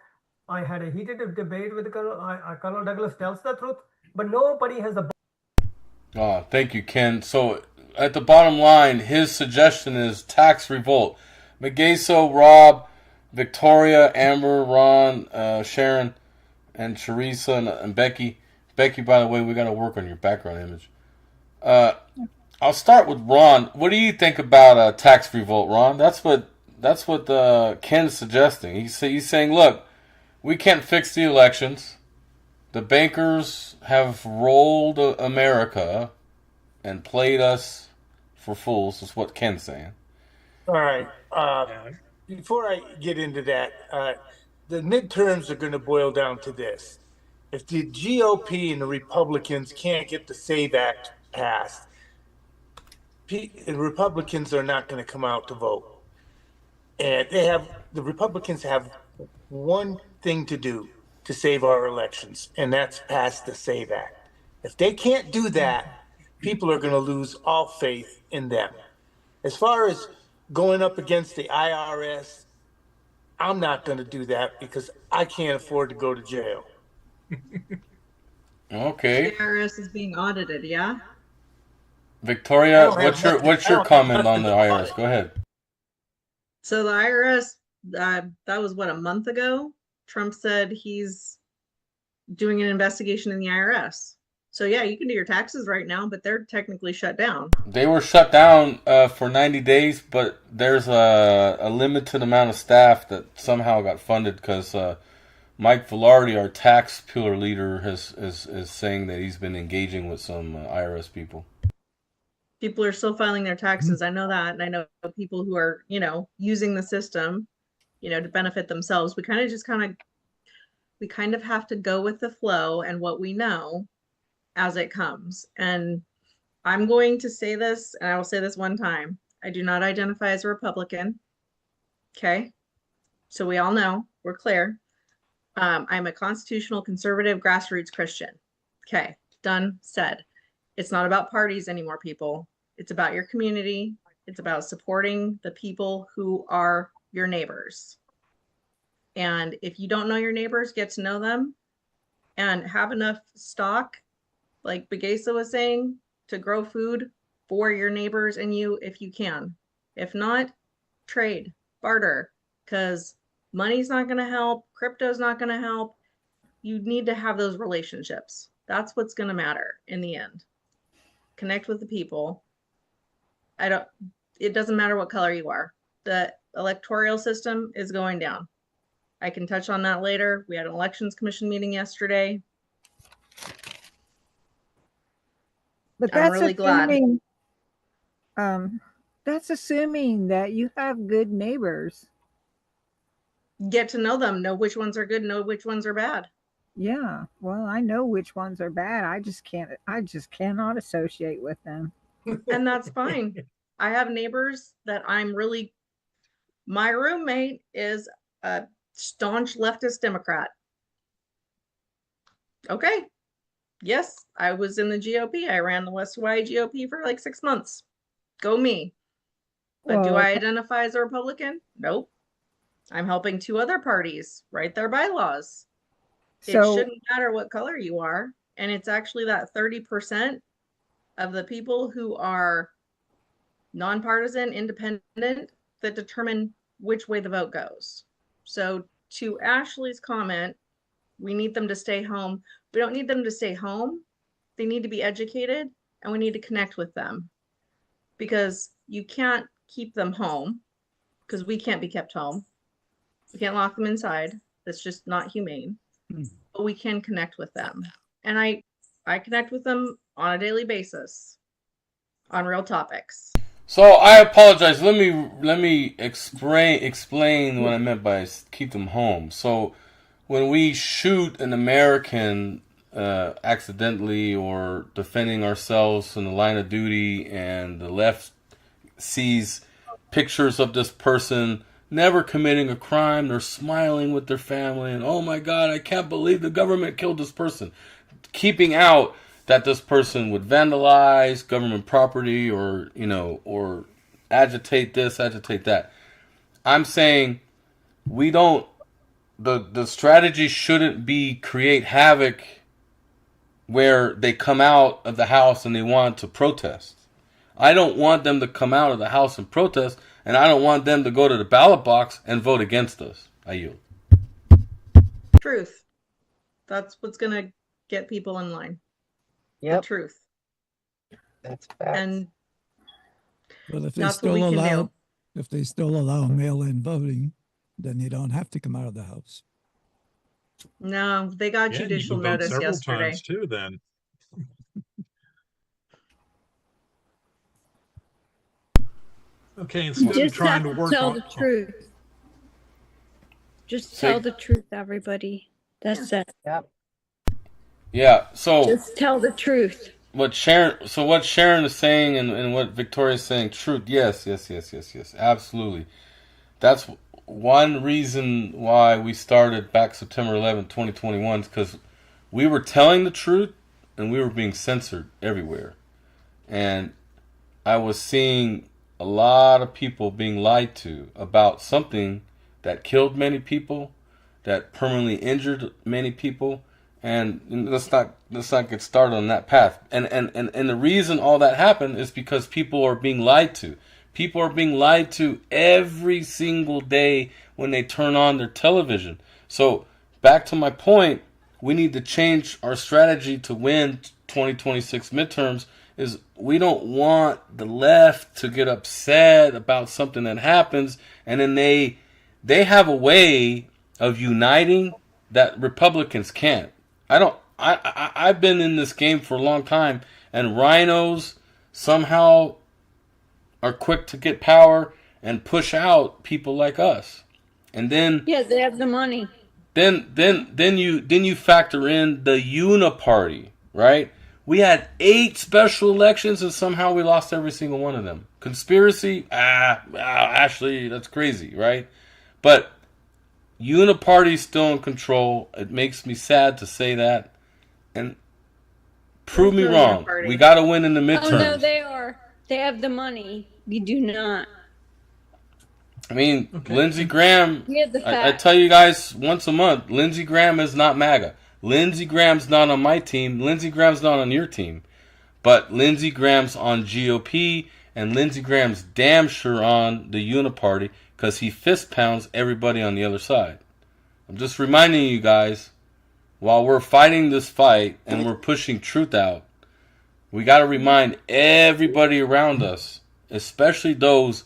I had a heated debate with Colonel Douglas tells the truth, but nobody has the. Oh, thank you, Ken. So at the bottom line, his suggestion is tax revolt. Megeso, Rob, Victoria, Amber, Ron, Sharon, and Teresa and Becky. Becky, by the way, we got to work on your background image. I'll start with Ron. What do you think about tax revolt, Ron? That's what Ken's suggesting. He's saying, look, we can't fix the elections. The bankers have rolled America and played us for fools, is what Ken's saying. All right. Before I get into that, the midterms are going to boil down to this. If the GOP and the Republicans can't get the SAVE Act passed, the Republicans are not going to come out to vote. And the Republicans have one thing to do to save our elections, and that's pass the SAVE Act. If they can't do that, people are going to lose all faith in them. As far as going up against the IRS, I'm not going to do that because I can't afford to go to jail. Okay. The IRS is being audited, yeah? Victoria, what's your comment on the IRS? Go ahead. So the IRS, that was what, a month ago? Trump said he's doing an investigation in the IRS. So yeah, you can do your taxes right now, but they're technically shut down. They were shut down for 90 days, but there's a limited amount of staff that somehow got funded because Mike Velarde, our tax pillar leader, is saying that he's been engaging with some IRS people. People are still filing their taxes. I know that. And I know people who are, using the system, to benefit themselves. We kind of have to go with the flow and what we know as it comes. And I'm going to say this, and I will say this one time. I do not identify as a Republican. Okay. So we all know, we're clear. I'm a constitutional conservative grassroots Christian. Okay. Done, said. It's not about parties anymore, people. It's about your community. It's about supporting the people who are your neighbors. And if you don't know your neighbors, get to know them and have enough stock, like Begesa was saying, to grow food for your neighbors and you if you can. If not, trade, barter, because money's not going to help. Crypto's not going to help. You need to have those relationships. That's what's going to matter in the end. Connect with the people. It doesn't matter what color you are. The electoral system is going down. I can touch on that later. We had an elections commission meeting yesterday. But I'm really glad. That's assuming that you have good neighbors. Get to know them, know which ones are good, know which ones are bad. Yeah, well, I know which ones are bad. I just cannot associate with them. And that's fine. I have neighbors that my roommate is a staunch leftist Democrat. Okay. Yes, I was in the GOP. I ran the West Hawaii GOP for like 6 months. Go me. But do I identify as a Republican? Nope. I'm helping 2 other parties write their bylaws. It shouldn't matter what color you are. And it's actually that 30% of the people who are nonpartisan, independent, that determine which way the vote goes. So to Ashley's comment, we need them to stay home. We don't need them to stay home. They need to be educated, and we need to connect with them, because you can't keep them home, because we can't be kept home. We can't lock them inside. That's just not humane. But we can connect with them. And I connect with them on a daily basis on real topics. So I apologize. Let me explain what I meant by keep them home. So when we shoot an American accidentally or defending ourselves in the line of duty, and the left sees pictures of this person never committing a crime. They're smiling with their family and, oh my God, I can't believe the government killed this person. Keeping out that this person would vandalize government property or, or agitate this, agitate that. I'm saying the strategy shouldn't be create havoc where they come out of the house and they want to protest. I don't want them to come out of the house and protest, and I don't want them to go to the ballot box and vote against us. I yield. Truth. That's what's going to get people in line. Yep. The truth. That's facts. And Well, if they that's what still we can allow, do. if they still allow mail-in voting, then they don't have to come out of the house. No, they got Yeah, and you judicial can vote notice several yesterday. times too. Then. Okay, instead of Just trying to have to work tell on the truth. Just tell the truth, everybody. That's it. Yep. Yeah. So Just tell the truth. what Sharon is saying and what Victoria is saying, truth. Yes, absolutely. That's one reason why we started back September 11th, 2021, because we were telling the truth and we were being censored everywhere. And I was seeing a lot of people being lied to about something that killed many people, that permanently injured many people. And let's not get started on that path. And the reason all that happened is because people are being lied to. People are being lied to every single day when they turn on their television. So back to my point, we need to change our strategy to win 2026 midterms. Is we don't want the left to get upset about something that happens, and then they have a way of uniting that Republicans can't. I've been in this game for a long time, and rhinos somehow are quick to get power and push out people like us. And then Yeah, they have the money. then you factor in the uniparty, right? We had 8 special elections and somehow we lost every single one of them. Conspiracy? Ashley, that's crazy, right? But uniparty's still in control. It makes me sad to say that. And prove me wrong. We got to win in the midterms. Oh, no, they are. They have the money. We do not. I mean, Lindsey Graham, We have the I facts. tell you guys once a month, Lindsey Graham is not MAGA. Lindsey Graham's not on my team. Lindsey Graham's not on your team. But Lindsey Graham's on GOP, and Lindsey Graham's damn sure on the uniparty because he fist pounds everybody on the other side. I'm just reminding you guys, while we're fighting this fight and we're pushing truth out, we got to remind everybody around us, especially those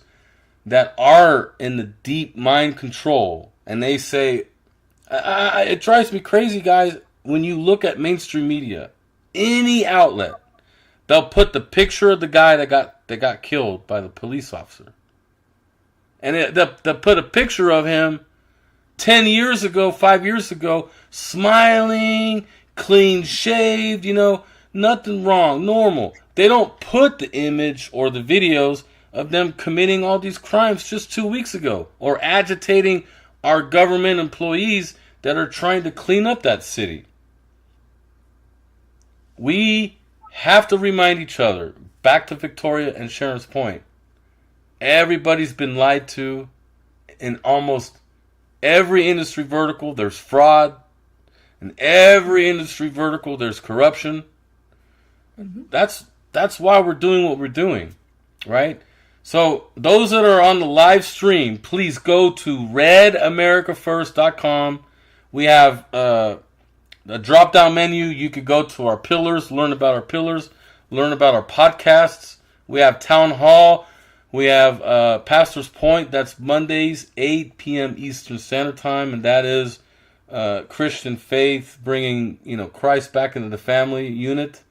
that are in the deep mind control, and they say, it drives me crazy, guys, when you look at mainstream media, any outlet, they'll put the picture of the guy that got killed by the police officer. And they'll put a picture of him 10 years ago, 5 years ago, smiling, clean shaved, nothing wrong, normal. They don't put the image or the videos of them committing all these crimes just 2 weeks ago, or agitating our government employees that are trying to clean up that city. We have to remind each other, back to Victoria and Sharon's point, everybody's been lied to in almost every industry vertical. There's fraud. In every industry vertical, there's corruption. That's why we're doing what we're doing, right? So those that are on the live stream, please go to redamericafirst.com. We have a drop-down menu. You could go to our pillars, learn about our pillars, learn about our podcasts. We have Town Hall. We have Pastor's Point. That's Mondays, 8 p.m. Eastern Standard Time, and that is Christian faith, bringing Christ back into the family unit.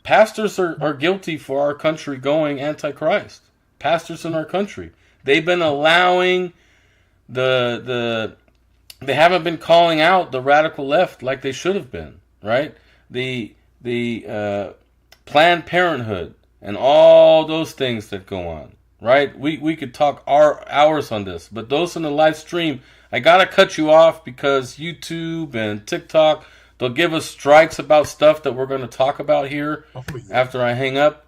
Pastors are guilty for our country going anti-Christ. Pastors in our country, they've been allowing they haven't been calling out the radical left like they should have been, right? The Planned Parenthood and all those things that go on, right? We could talk hours on this, but those in the live stream, I gotta cut you off because YouTube and TikTok, they'll give us strikes about stuff that we're going to talk about here after I hang up.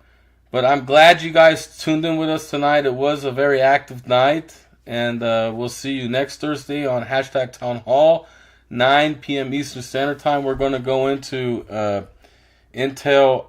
But I'm glad you guys tuned in with us tonight. It was a very active night, and we'll see you next Thursday on #TownHall, 9 p.m. Eastern Standard Time. We're going to go into Intel